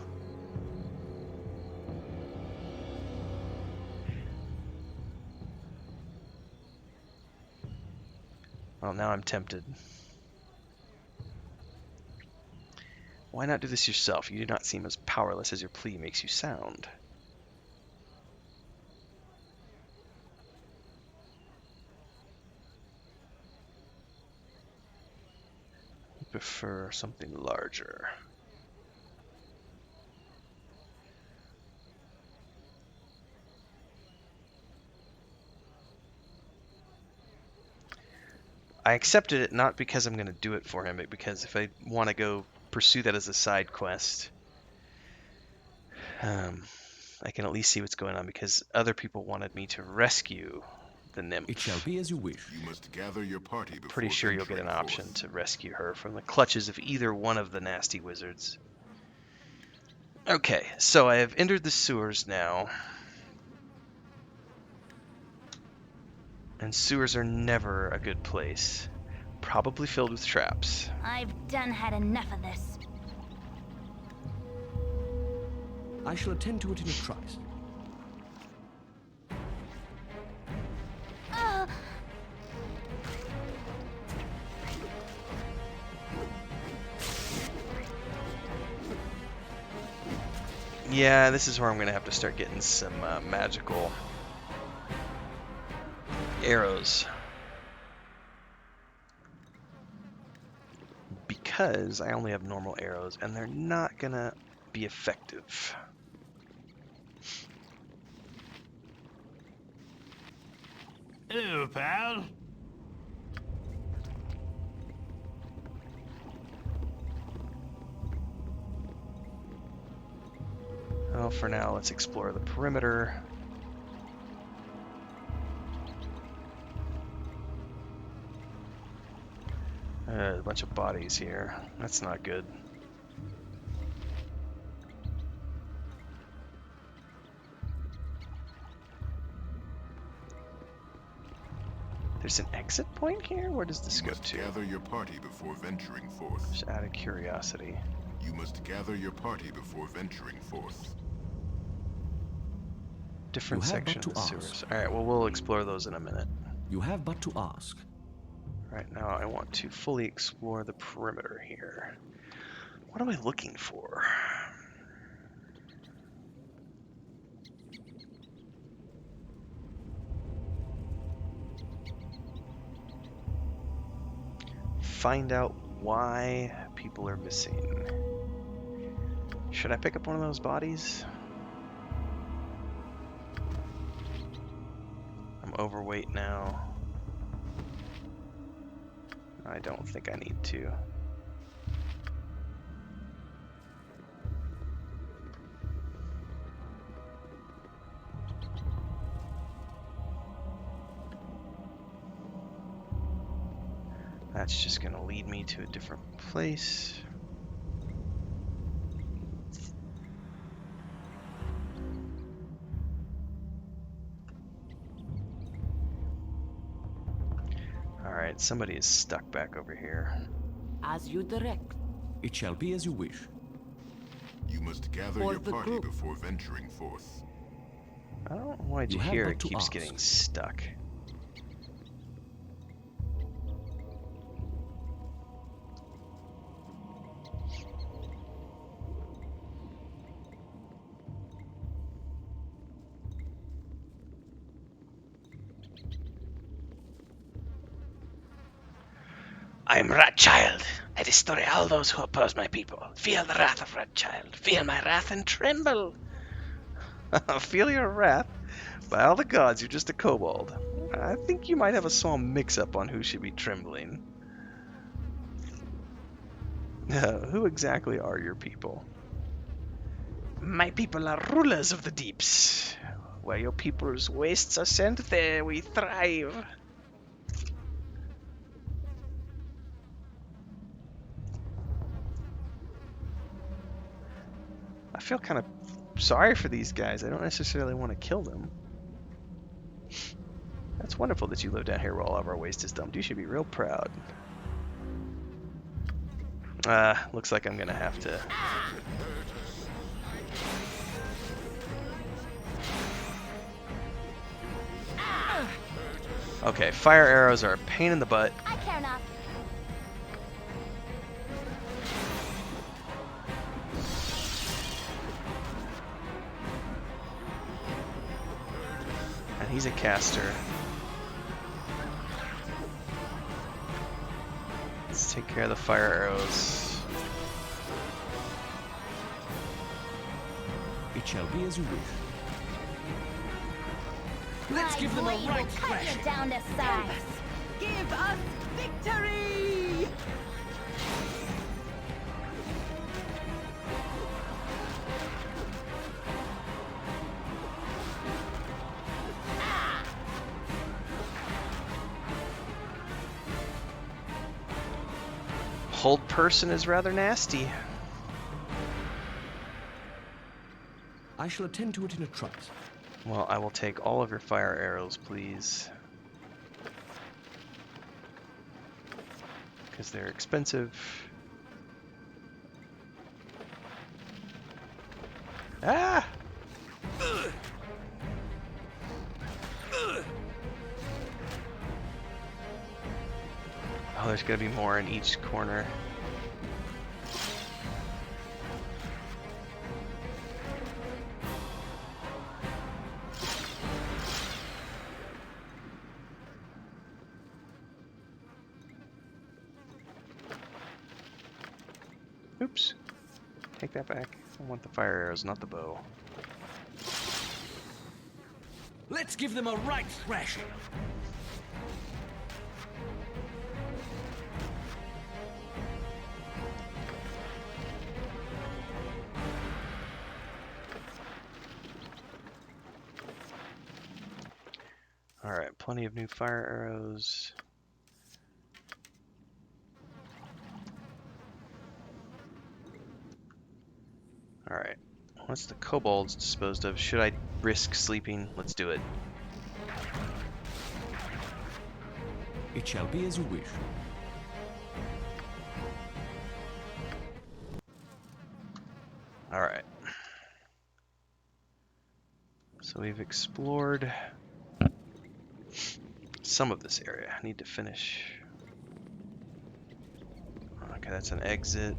Well, now I'm tempted. Why not do this yourself? You do not seem as powerless as your plea makes you sound. I prefer something larger. I accepted it not because I'm going to do it for him, but because if I want to go pursue that as a side quest, I can at least see what's going on, because other people wanted me to rescue the nymph. It shall be as you wish. You must gather your party before Pretty sure you'll get an venturing option forth. to rescue her from the clutches of either one of the nasty wizards. Okay, so I have entered the sewers now. And sewers are never a good place. Probably filled with traps. I've done had enough of this. I shall attend to it in a trice. Yeah, this is where I'm going to have to start getting some magical arrows. Because I only have normal arrows, and they're not going to be effective. Hello, pal. Well, for now, let's explore the perimeter. A bunch of bodies here. That's not good. There's an exit point here? Where does this go to? Gather your party before venturing forth. Just out of curiosity. You must gather your party before venturing forth. Different section of the sewers. Alright, well, we'll explore those in a minute. You have but to ask. Right now, I want to fully explore the perimeter here. What am I looking for? Find out why people are missing. Should I pick up one of those bodies? I'm overweight now. I don't think I need to. That's just going to lead me to a different place. Alright, somebody is stuck back over here. As you direct. It shall be as you wish. You must gather your party before venturing forth. I don't know why here it keeps getting stuck. I am Ratchild. I destroy all those who oppose my people. Feel the wrath of Ratchild. Feel my wrath and tremble. Feel your wrath? By all the gods, you're just a kobold. I think you might have a small mix-up on who should be trembling. Who exactly are your people? My people are rulers of the deeps. Where your people's wastes are sent, there we thrive. I feel kind of sorry for these guys. I don't necessarily want to kill them. That's wonderful that you live down here where all of our waste is dumped. You should be real proud. Looks like I'm gonna have to... Okay, fire arrows are a pain in the butt. I care not. And he's a caster. Let's take care of the fire arrows. It shall be as you wish. Let's give them a right thrashing. Down to size. Give us victory! Hold person is rather nasty. I shall attend to it in a trice. Well, I will take all of your fire arrows, please. Because they're expensive. Ah! Oh, there's gonna be more in each corner. Oops. Take that back. I want the fire arrows, not the bow. Let's give them a right thrashing. Alright, plenty of new fire arrows. Alright, once the kobold's disposed of, should I risk sleeping? Let's do it. It shall be as you wish. Alright. So we've explored some of this area. I need to finish. Okay, that's an exit.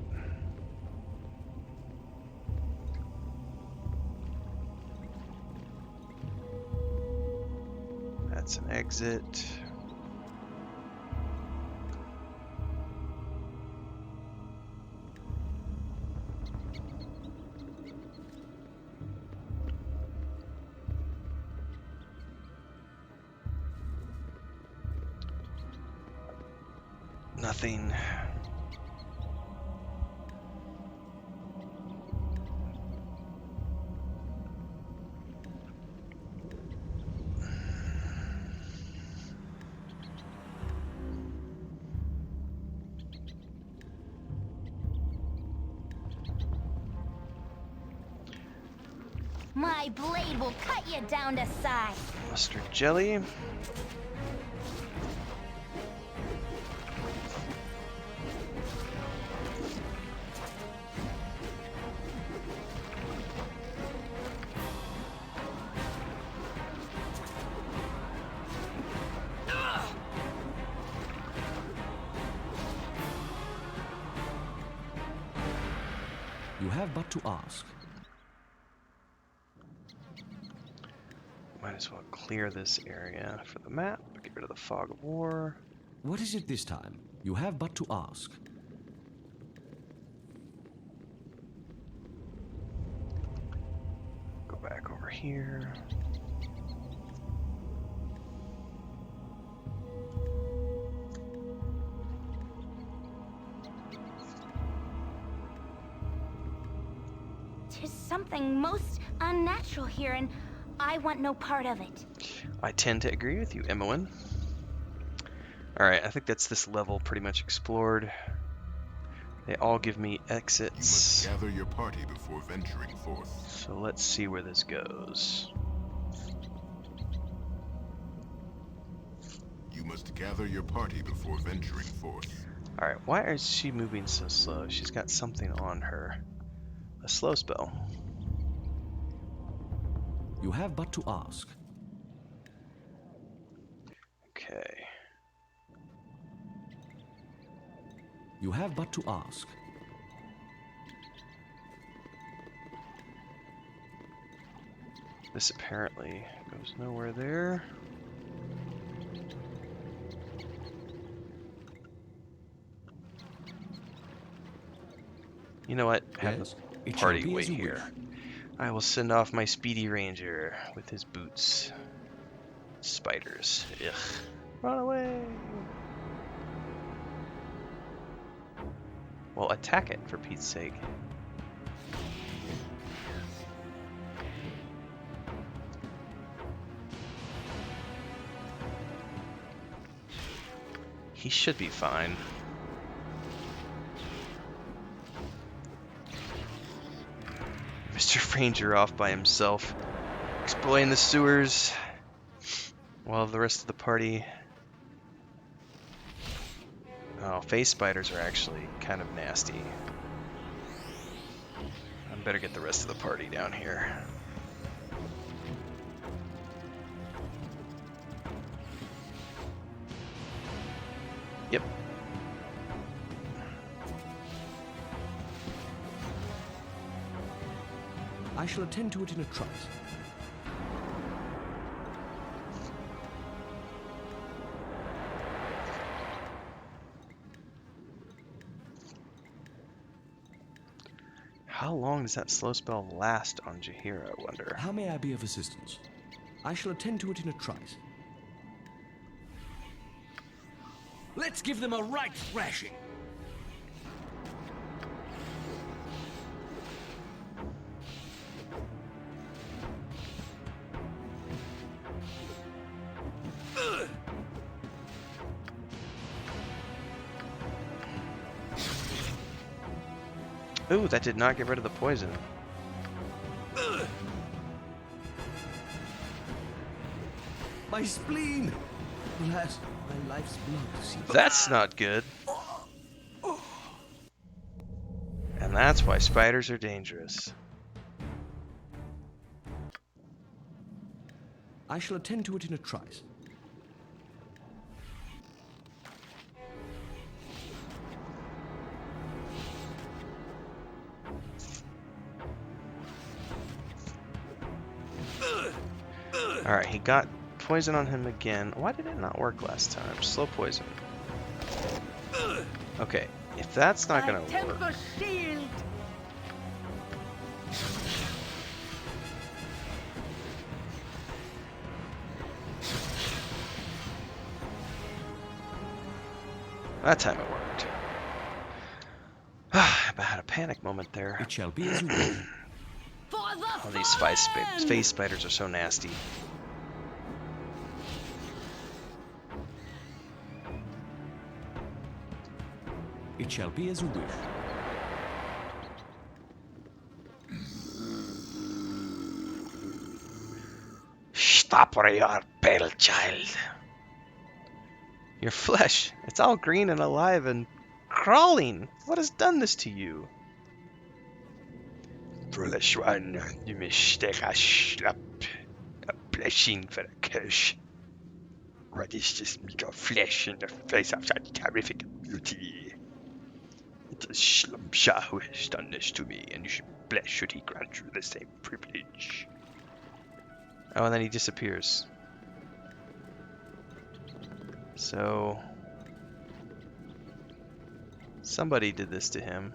That's an exit. Nothing. My blade will cut you down to size. Mustard jelly. You have but to ask. Might as well clear this area for the map. Get rid of the fog of war. What is it this time? You have but to ask. Go back over here. Tis something most unnatural here, and I want no part of it. I tend to agree with you, Emmeline. Alright, I think that's this level pretty much explored. They all give me exits. You must gather your party before venturing forth. So let's see where this goes. You must gather your party before venturing forth. Alright, why is she moving so slow? She's got something on her. A slow spell. You have but to ask. Okay. You have but to ask. This apparently goes nowhere there. You know what? Have Yes, the it shall party be wait as you here. wish. I will send off my speedy ranger with his boots. Spiders. Ugh. Run away! Well, attack it, for Pete's sake. He should be fine. Mr. Ranger off by himself, exploring the sewers, while the rest of the party... Oh, face spiders are actually kind of nasty. I better get the rest of the party down here. Yep. I shall attend to it in a trice. How long does that slow spell last on Jaheira, I wonder? How may I be of assistance? I shall attend to it in a trice. Let's give them a right thrashing. Ooh, that did not get rid of the poison. My spleen! Alas, my life's blood seems... That's not good. And that's why spiders are dangerous. I shall attend to it in a trice. Alright, he got poison on him again. Why did it not work last time? Slow poison. Okay, if that's not gonna work... the shield. That time it worked. I had a panic moment there. It shall be as you wish. Oh, these face spiders are so nasty. It shall be as you wish. Stop where you are, pale child. Your flesh, it's all green and alive and crawling. What has done this to you? Foolish one, you mistake a slap, a blessing for a curse. What is this meat of flesh in the face of such terrific beauty? It is Slumpsha who has done this to me, and you should be blessed should he grant you the same privilege. Oh, and then he disappears. So... somebody did this to him.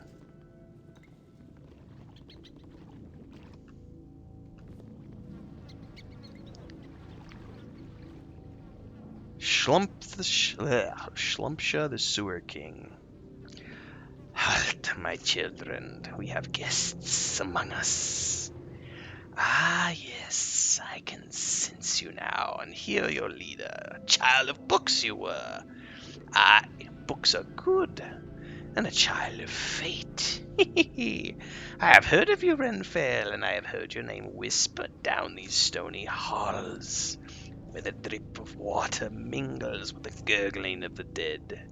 Schlumpsha the Sewer King. Halt, my children. We have guests among us. Ah, yes, I can sense you now and hear your leader. A child of books you were. Ah, books are good. And a child of fate. I have heard of you, Renfail, and I have heard your name whispered down these stony halls, where the drip of water mingles with the gurgling of the dead.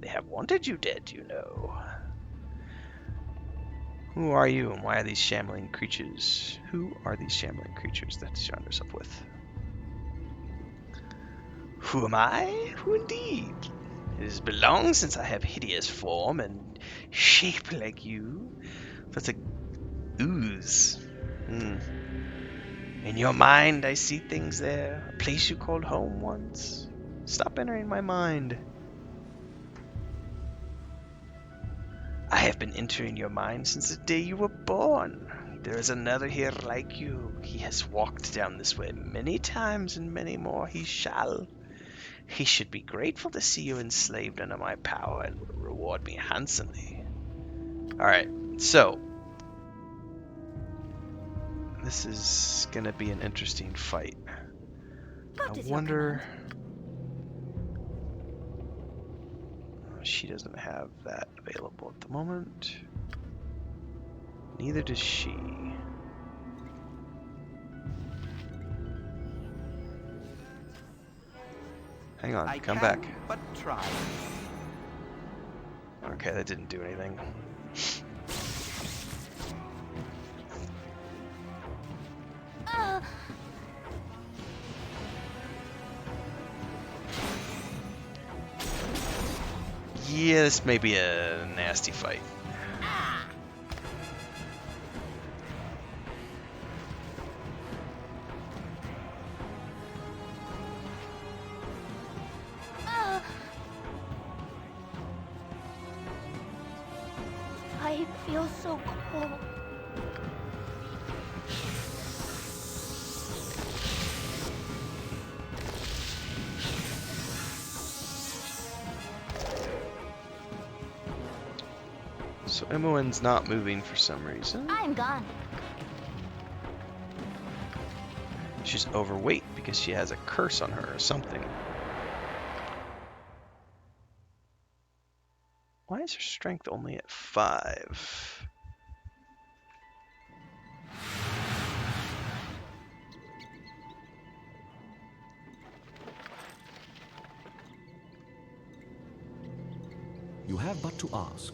They have wanted you dead, you know. Who are you, and why are these shambling creatures? Who are these shambling creatures that you surround yourself with? Who am I? Who indeed? It has been long since I have hideous form and shape like you. That's a ooze. In your mind, I see things there. A place you called home once. Stop entering my mind. I have been entering your mind since the day you were born. There is another here like you. He has walked down this way many times, and many more he shall. He should be grateful to see you enslaved under my power and will reward me handsomely. Alright, so this is gonna be an interesting fight. I wonder... she doesn't have that available at the moment. Neither does she. Hang on, come back. But try. Okay, that didn't do anything. Yeah, this may be a nasty fight. I feel so cold. So Imoen's not moving for some reason. I'm gone. She's overweight because she has a curse on her or something. Why is her strength only at 5? You have but to ask.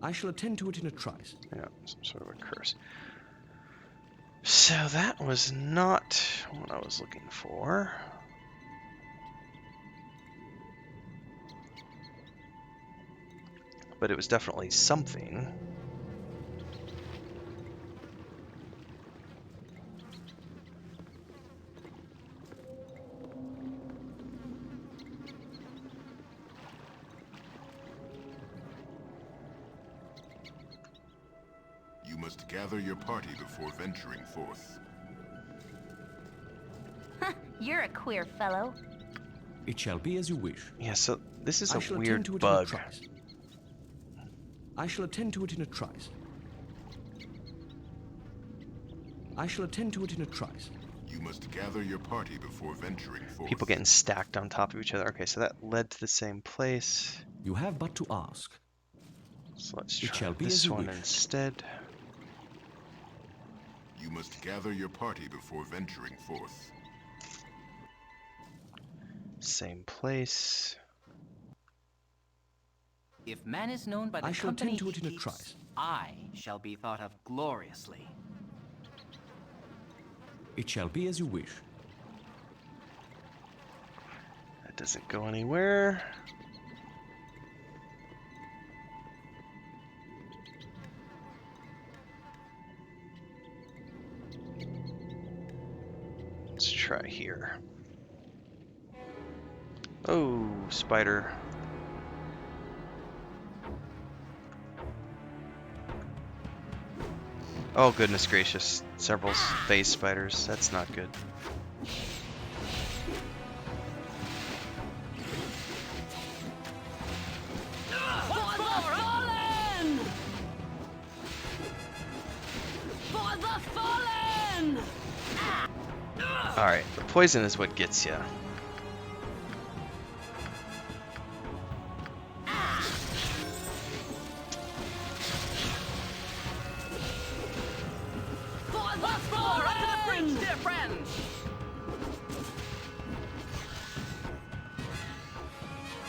I shall attend to it in a trice. Yeah, some sort of a curse. So that was not what I was looking for. But it was definitely something. You must gather your party before venturing forth. You're a queer fellow. It shall be as you wish. Yeah, so this is I a shall weird attend to it bug. In a trice. I shall attend to it in a trice. I shall attend to it in a trice. You must gather your party before venturing forth. People getting stacked on top of each other. Okay, so that led to the same place. You have but to ask. So let's It try shall be this as you one wish. instead. You must gather your party before venturing forth. Same place. If man is known by the I shall company attend to it he in a keeps, trice. I shall be thought of gloriously. It shall be as you wish. That doesn't go anywhere. Let's try here. Oh, spider. Oh, goodness gracious. Several phase spiders. That's not good. Alright, the poison is what gets you.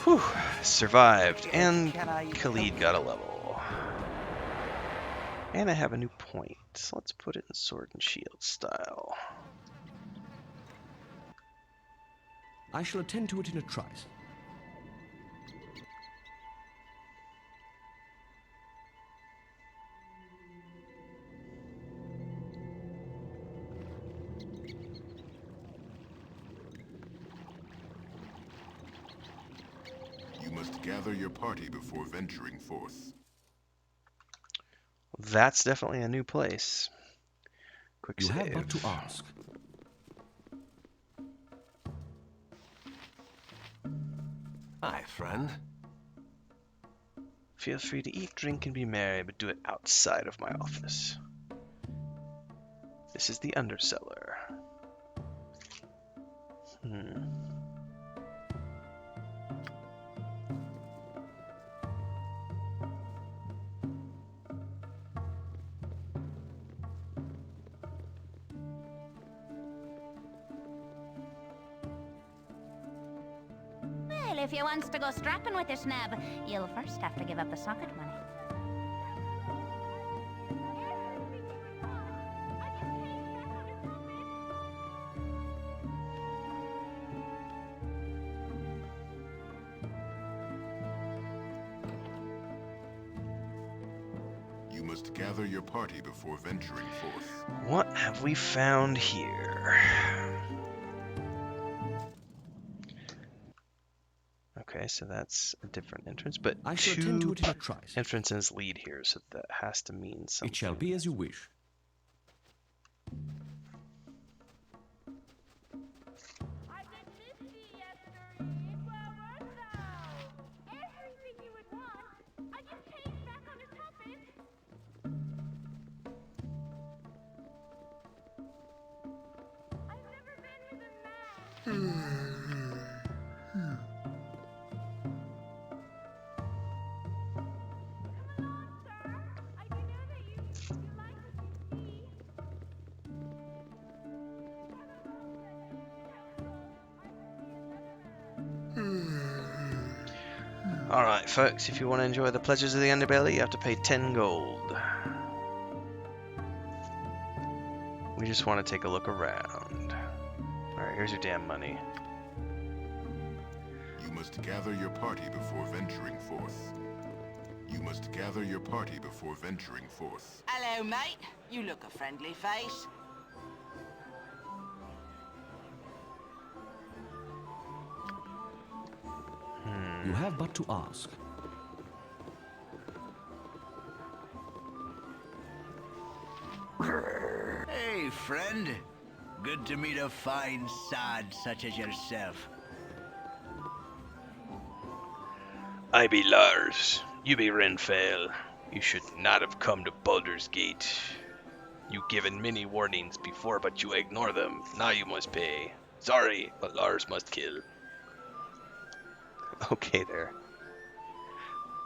Whew, survived, and Khalid got a level. And I have a new point, so let's put it in sword and shield style. I shall attend to it in a trice. You must gather your party before venturing forth. That's definitely a new place. Quick You save. have but to ask. Hi, friend. Feel free to eat, drink, and be merry, but do it outside of my office. This is the undercellar. Well, if you wants to go strapping with your snab, you'll first have to give up the socket money. You must gather your party before venturing forth. What have we found here? Okay, so that's a different entrance, but I shall attend to two it in a trice. entrances lead here, so that has to mean something. It shall be as you wish. Alright, folks, if you want to enjoy the pleasures of the underbelly, you have to pay 10 gold. We just want to take a look around. Alright, here's your damn money. You must gather your party before venturing forth. You must gather your party before venturing forth. Hello, mate. You look a friendly face. You have but to ask. Hey, friend. Good to meet a fine sod such as yourself. I be Lars. You be Renfail. You should not have come to Baldur's Gate. You given many warnings before, but you ignore them. Now you must pay. Sorry, but Lars must kill. Okay there.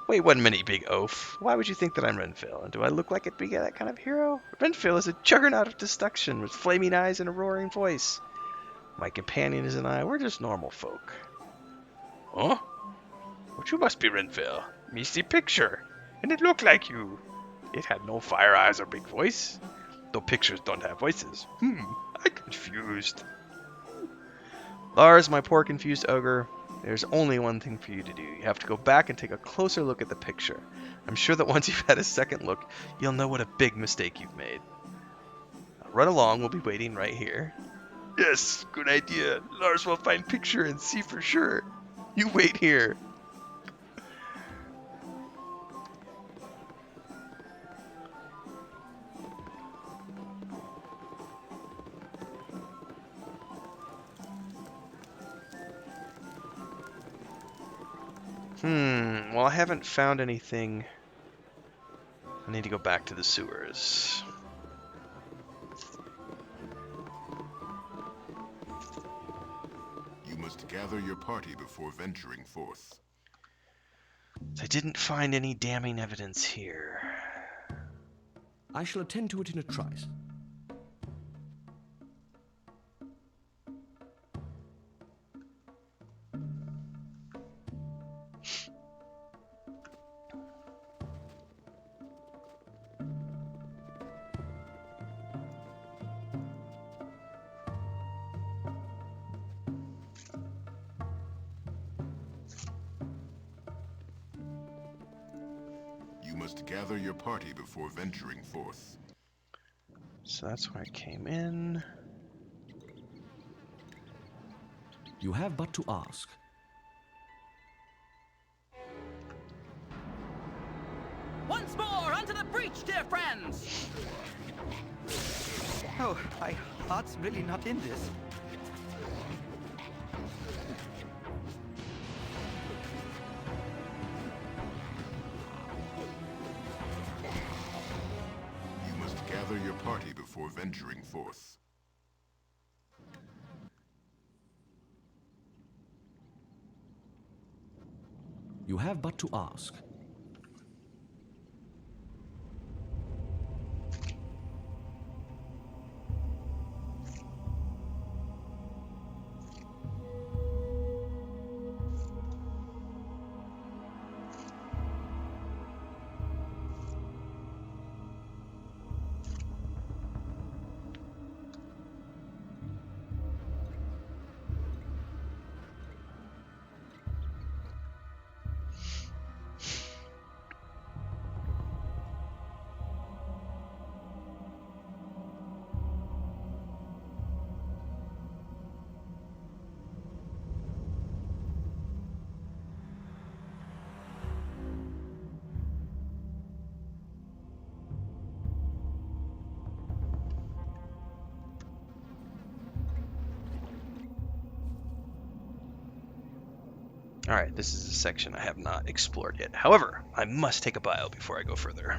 Wait 1 minute, you big oaf. Why would you think that I'm Renfail? Do I look like I'd be that kind of hero? Renfail is a juggernaut of destruction with flaming eyes and a roaring voice. My companions and I, we're just normal folk. Huh? But you must be Renfail. Me see picture, and it looked like you. It had no fire eyes or big voice. Though pictures don't have voices. I'm confused. Lars, my poor confused ogre, there's only one thing for you to do. You have to go back and take a closer look at the picture. I'm sure that once you've had a second look, you'll know what a big mistake you've made. Now, run along, we'll be waiting right here. Yes, good idea. Lars will find picture and see for sure. You wait here. Well, I haven't found anything. I need to go back to the sewers. You must gather your party before venturing forth. I didn't find any damning evidence here. I shall attend to it in a trice. You must gather your party before venturing forth. So that's where I came in. You have but to ask. Once more, onto the breach, dear friends! Oh, my heart's really not in this. You must gather your party before venturing forth. You have but to ask. Alright, this is a section I have not explored yet. However, I must take a bio before I go further.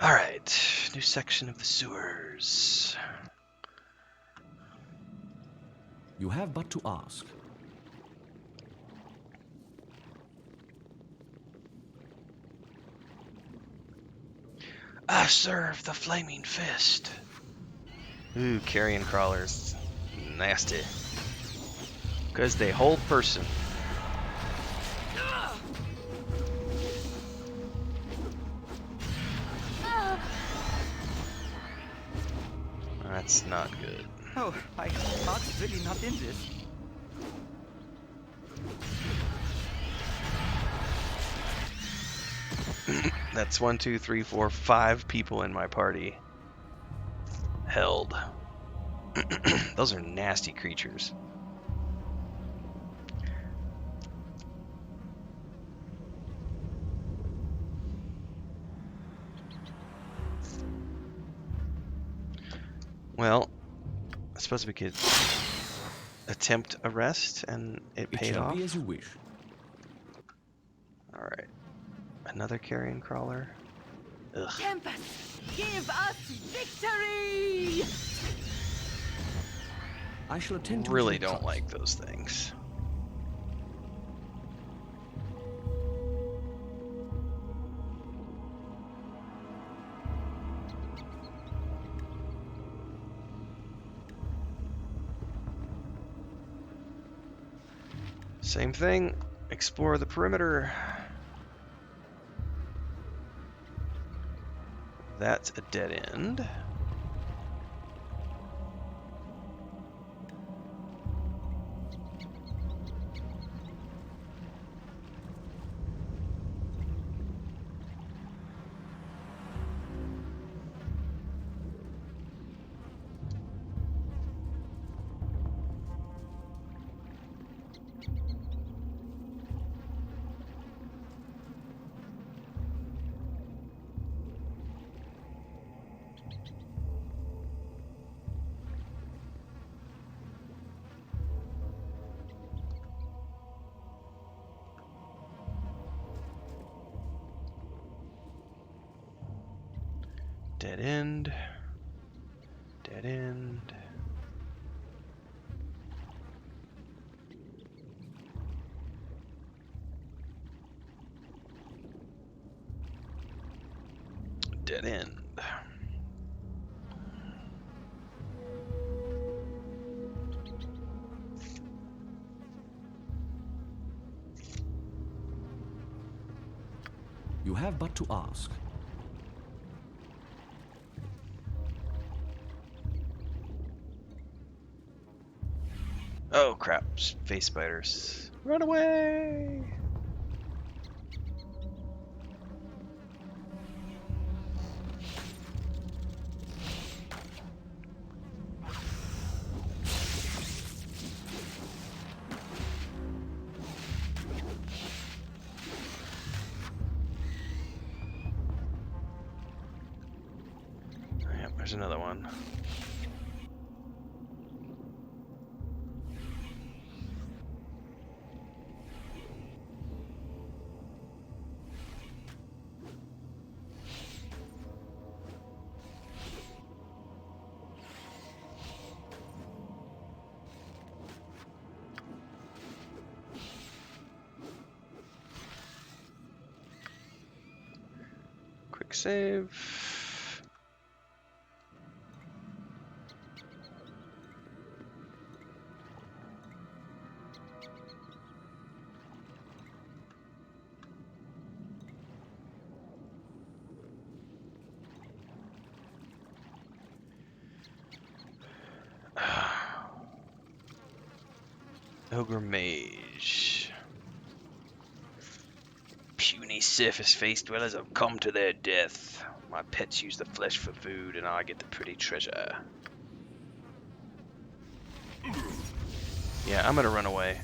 Alright, new section of the sewers. You have but to ask. I serve the flaming fist. Ooh, carrion crawlers. Nasty. Because they hold person. That's not good. Oh, my heart's really not in this. That's 1, 2, 3, 4, 5 people in my party held. Those are nasty creatures. Well, I suppose we could attempt arrest and it paid off. It shall be as you wish. Alright. Another carrion crawler. Ugh. Tempest, give us victory! I shall attend to Really it. don't like those things. Same thing. Explore the perimeter. That's a dead end. Dead end. Dead end. Dead end. You have but to ask. Oh crap, face spiders. Run away! Yep, there's another one. Quick save. Ogre Mage. Puny surface-faced dwellers have come to their death. My pets use the flesh for food, and I get the pretty treasure. Yeah, I'm gonna run away.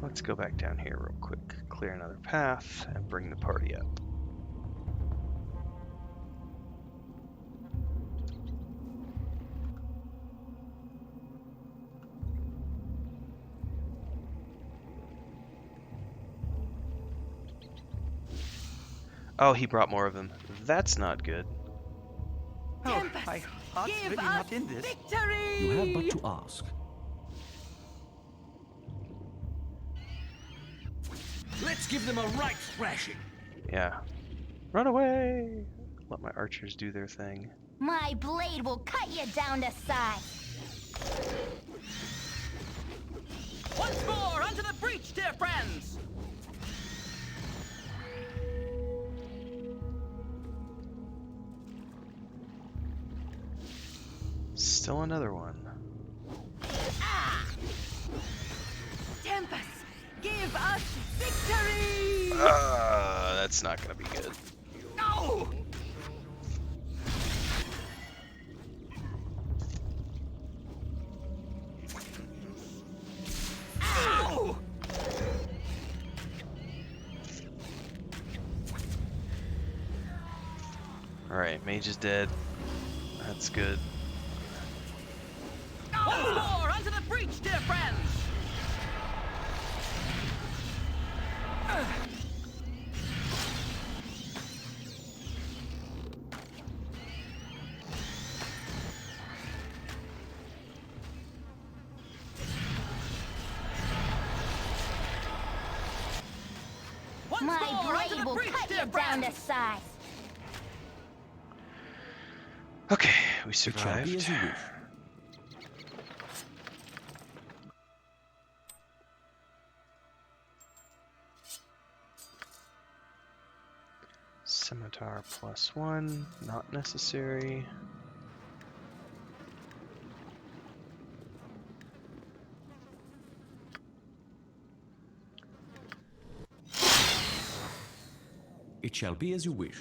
Let's go back down here real quick, clear another path, and bring the party up. Oh, he brought more of them. That's not good. Oh, my heart's really not in this. Victory! You have but to ask. Let's give them a right thrashing. Yeah. Run away! Let my archers do their thing. My blade will cut you down to size. Once more, onto the breach, dear friends! Still another one. Tempest, give us victory! That's not gonna be good. No! Ow! Alright, mage is dead. That's good. Once more, onto the breach, dear friends! My blade will cut you down to size. Okay, we It shall survived. be as you wish. Scimitar +1, not necessary. It shall be as you wish.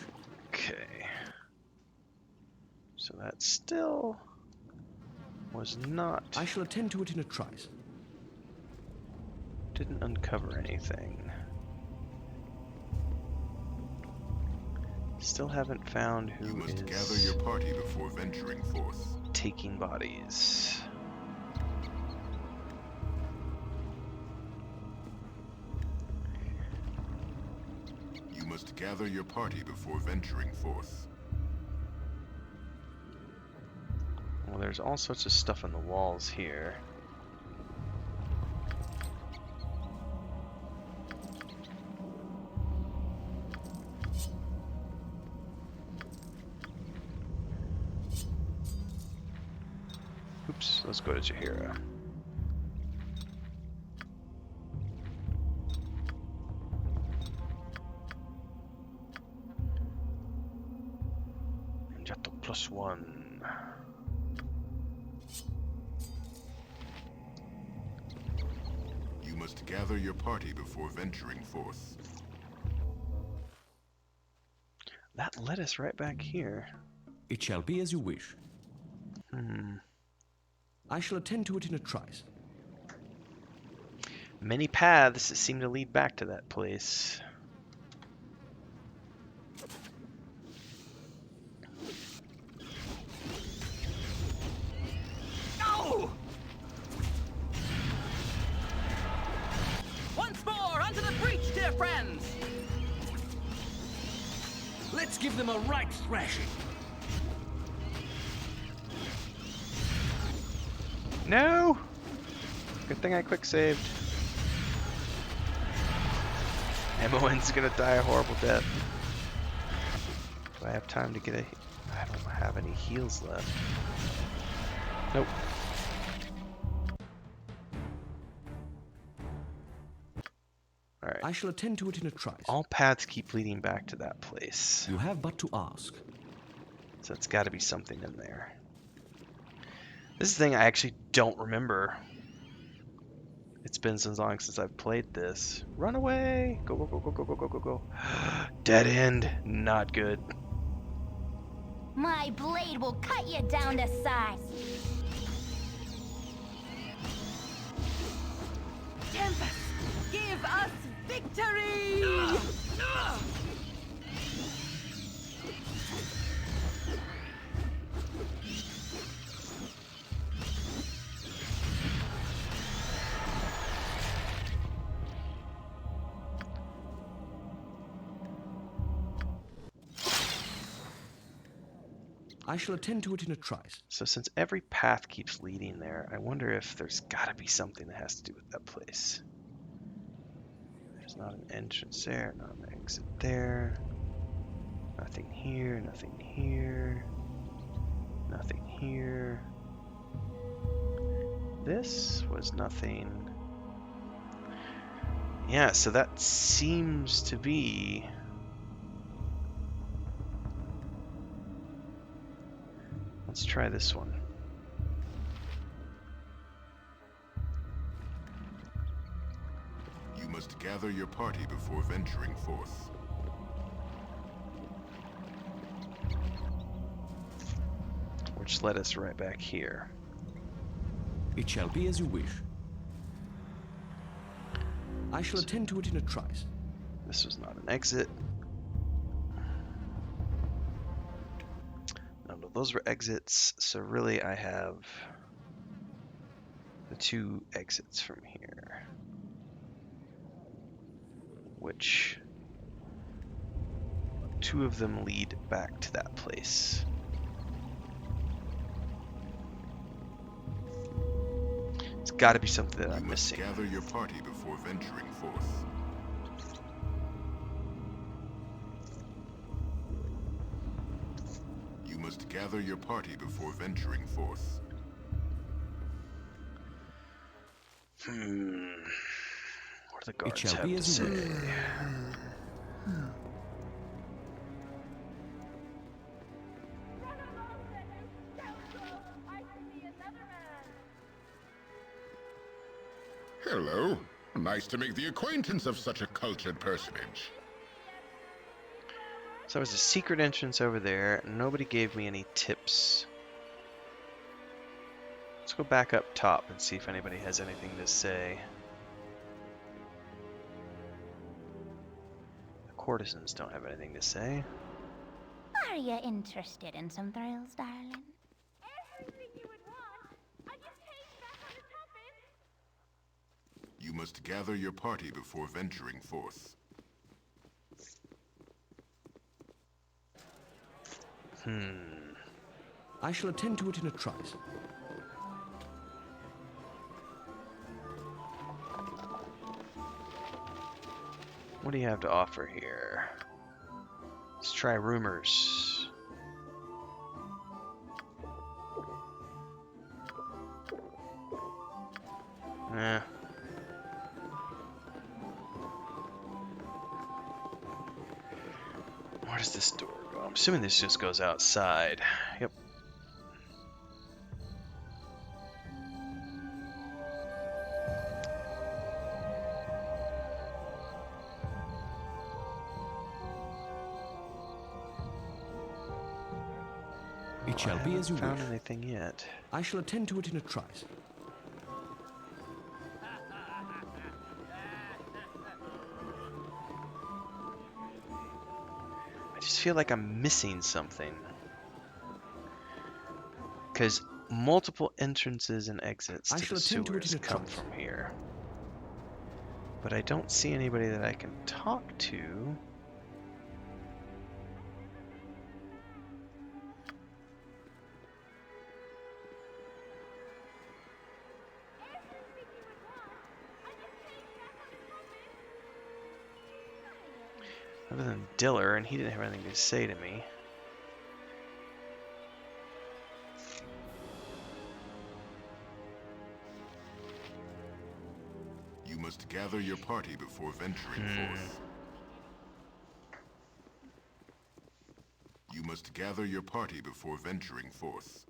Okay. So that still was not... I shall attend to it in a trice. Didn't uncover anything. Still haven't found who You must is gather your party before venturing forth. taking bodies. You must gather your party before venturing forth. Well, there's all sorts of stuff on the walls here. Oops, let's go to Jahira. Jato +1. You must gather your party before venturing forth. That led us right back here. It shall be as you wish. I shall attend to it in a trice. Many paths seem to lead back to that place. No! Once more, onto the breach, dear friends! Let's give them a right thrashing. No! Good thing I quick saved. Emoen's gonna die a horrible death. Do I have time to get a... I don't have any heals left. Nope. Alright. I shall attend to it in a trice. All paths keep leading back to that place. You have but to ask. So it's gotta be something in there. This is the thing I actually don't remember. It's been so long since I've played this. Run away! Go, go, go, go, go, go, go, go, go. Dead end. Not good. My blade will cut you down to size. Tempest, give us victory! I shall attend to it in a trice. So since every path keeps leading there, I wonder if there's gotta be something that has to do with that place. There's not an entrance there, not an exit there. Nothing here, nothing here. Nothing here. This was nothing. Yeah, so that seems to be... Let's try this one. You must gather your party before venturing forth. Which led us right back here. It shall be as you wish. I shall attend to it in a trice. This was not an exit. None of those were exits, so really I have the two exits from here. Which two of them lead back to that place. It's got to be something that I'm missing. Gather your party before venturing forth. You must gather your party before venturing forth. What do the guards shall have be to as you say? Hello. Nice to make the acquaintance of such a cultured personage. So there's a secret entrance over there. Nobody gave me any tips. Let's go back up top and see if anybody has anything to say. The courtesans don't have anything to say. Are you interested in some thrills, darling? You must gather your party before venturing forth. I shall attend to it in a trice. What do you have to offer here? Let's try rumors. Eh. Where does this door go? I'm assuming this just goes outside. Yep. It shall be as you Found wish. anything yet? I shall attend to it in a trice. I just feel like I'm missing something. Because multiple entrances and exits to the sewers come from here. But I don't see anybody that I can talk to. Other than Diller, and he didn't have anything to say to me. You must gather your party before venturing forth. You must gather your party before venturing forth.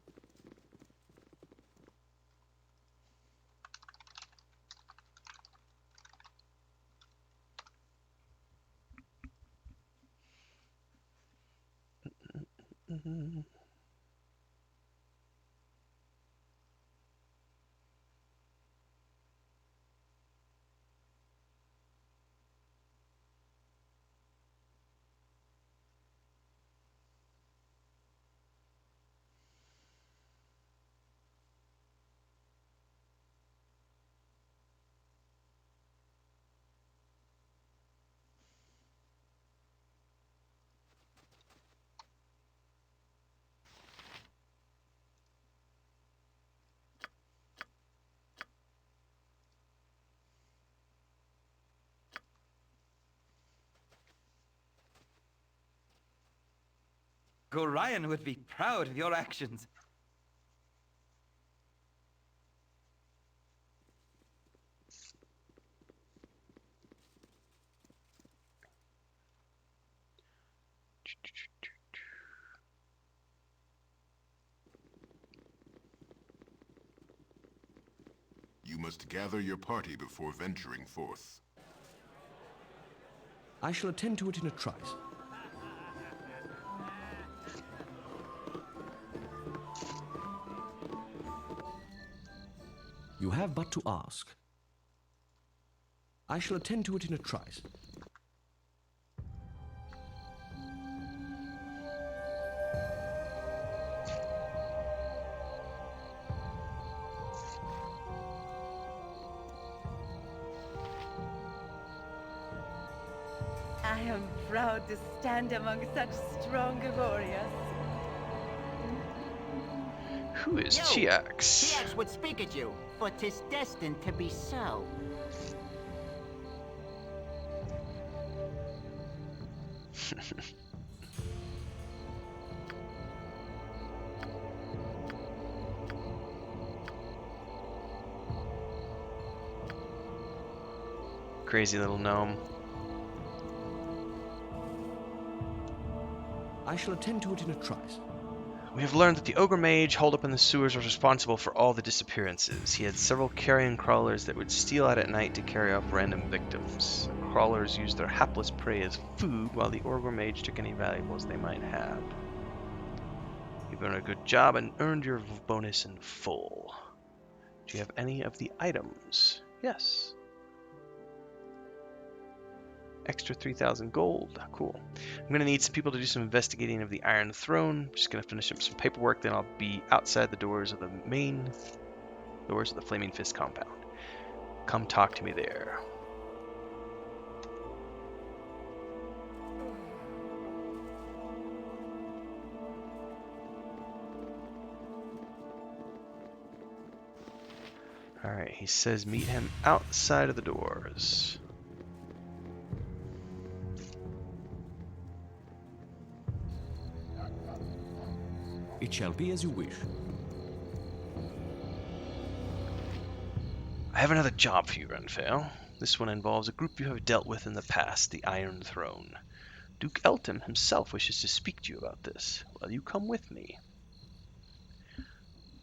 Gorion would be proud of your actions. You must gather your party before venturing forth. I shall attend to it in a trice. You have but to ask. I shall attend to it in a trice. I am proud to stand among such strong warriors. Who is Yo, Chiax? Chiax would speak at you, for 'tis destined to be so. Crazy little gnome. I shall attend to it in a trice. We have learned that the ogre mage holed up in the sewers was responsible for all the disappearances. He had several carrion crawlers that would steal out at night to carry off random victims. The crawlers used their hapless prey as food, while the ogre mage took any valuables they might have. You've done a good job and earned your bonus in full. Do you have any of the items? Yes. Extra 3,000 gold. Cool. I'm going to need some people to do some investigating of the Iron Throne. Just going to finish up some paperwork, then I'll be outside the doors of the main doors of the Flaming Fist compound. Come talk to me there. Alright, he says meet him outside of the doors. It shall be as you wish. I have another job for you, Renfail. This one involves a group you have dealt with in the past, the Iron Throne. Duke Elton himself wishes to speak to you about this. Will you come with me?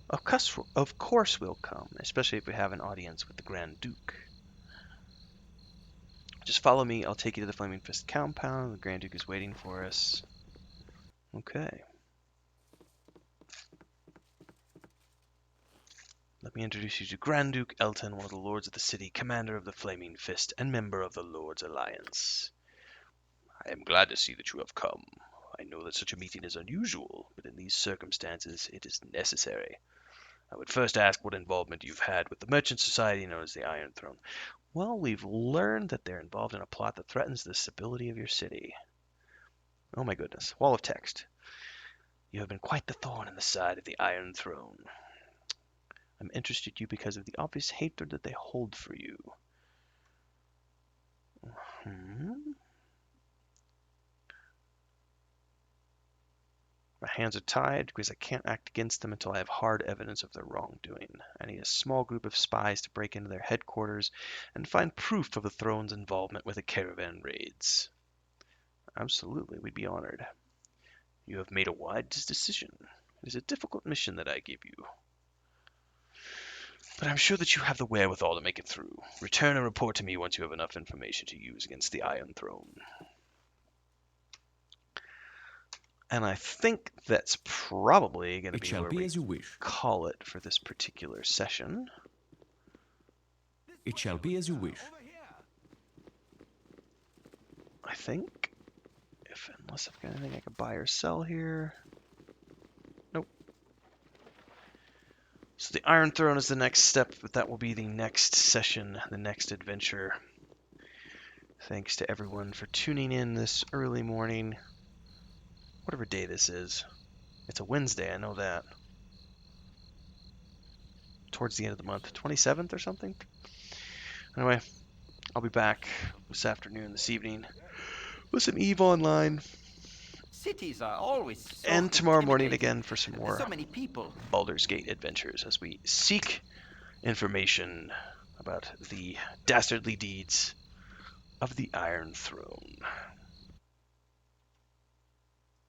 Of course we'll come, especially if we have an audience with the Grand Duke. Just follow me, I'll take you to the Flaming Fist compound. The Grand Duke is waiting for us. Okay. Let me introduce you to Grand Duke Elton, one of the Lords of the City, commander of the Flaming Fist, and member of the Lord's Alliance. I am glad to see that you have come. I know that such a meeting is unusual, but in these circumstances it is necessary. I would first ask what involvement you've had with the merchant society known as the Iron Throne. Well, we've learned that they're involved in a plot that threatens the stability of your city. Oh my goodness, wall of text. You have been quite the thorn in the side of the Iron Throne. I'm interested in you because of the obvious hatred that they hold for you. My hands are tied because I can't act against them until I have hard evidence of their wrongdoing. I need a small group of spies to break into their headquarters and find proof of the throne's involvement with the caravan raids. Absolutely, we'd be honored. You have made a wise decision. It is a difficult mission that I give you. But I'm sure that you have the wherewithal to make it through. Return and report to me once you have enough information to use against the Iron Throne. And I think that's probably going to be where we call it for this particular session. It shall be as you wish. I think. Unless I've got anything I can buy or sell here. Nope. So the Iron Throne is the next step, but that will be the next session, the next adventure. Thanks to everyone for tuning in this early morning. Whatever day this is. It's a Wednesday, I know that. Towards the end of the month. 27th or something? Anyway, I'll be back this afternoon, this evening, with some EVE Online. Cities are always so And tomorrow morning intimidating. again for some more So many people. Baldur's Gate adventures as we seek information about the dastardly deeds of the Iron Throne.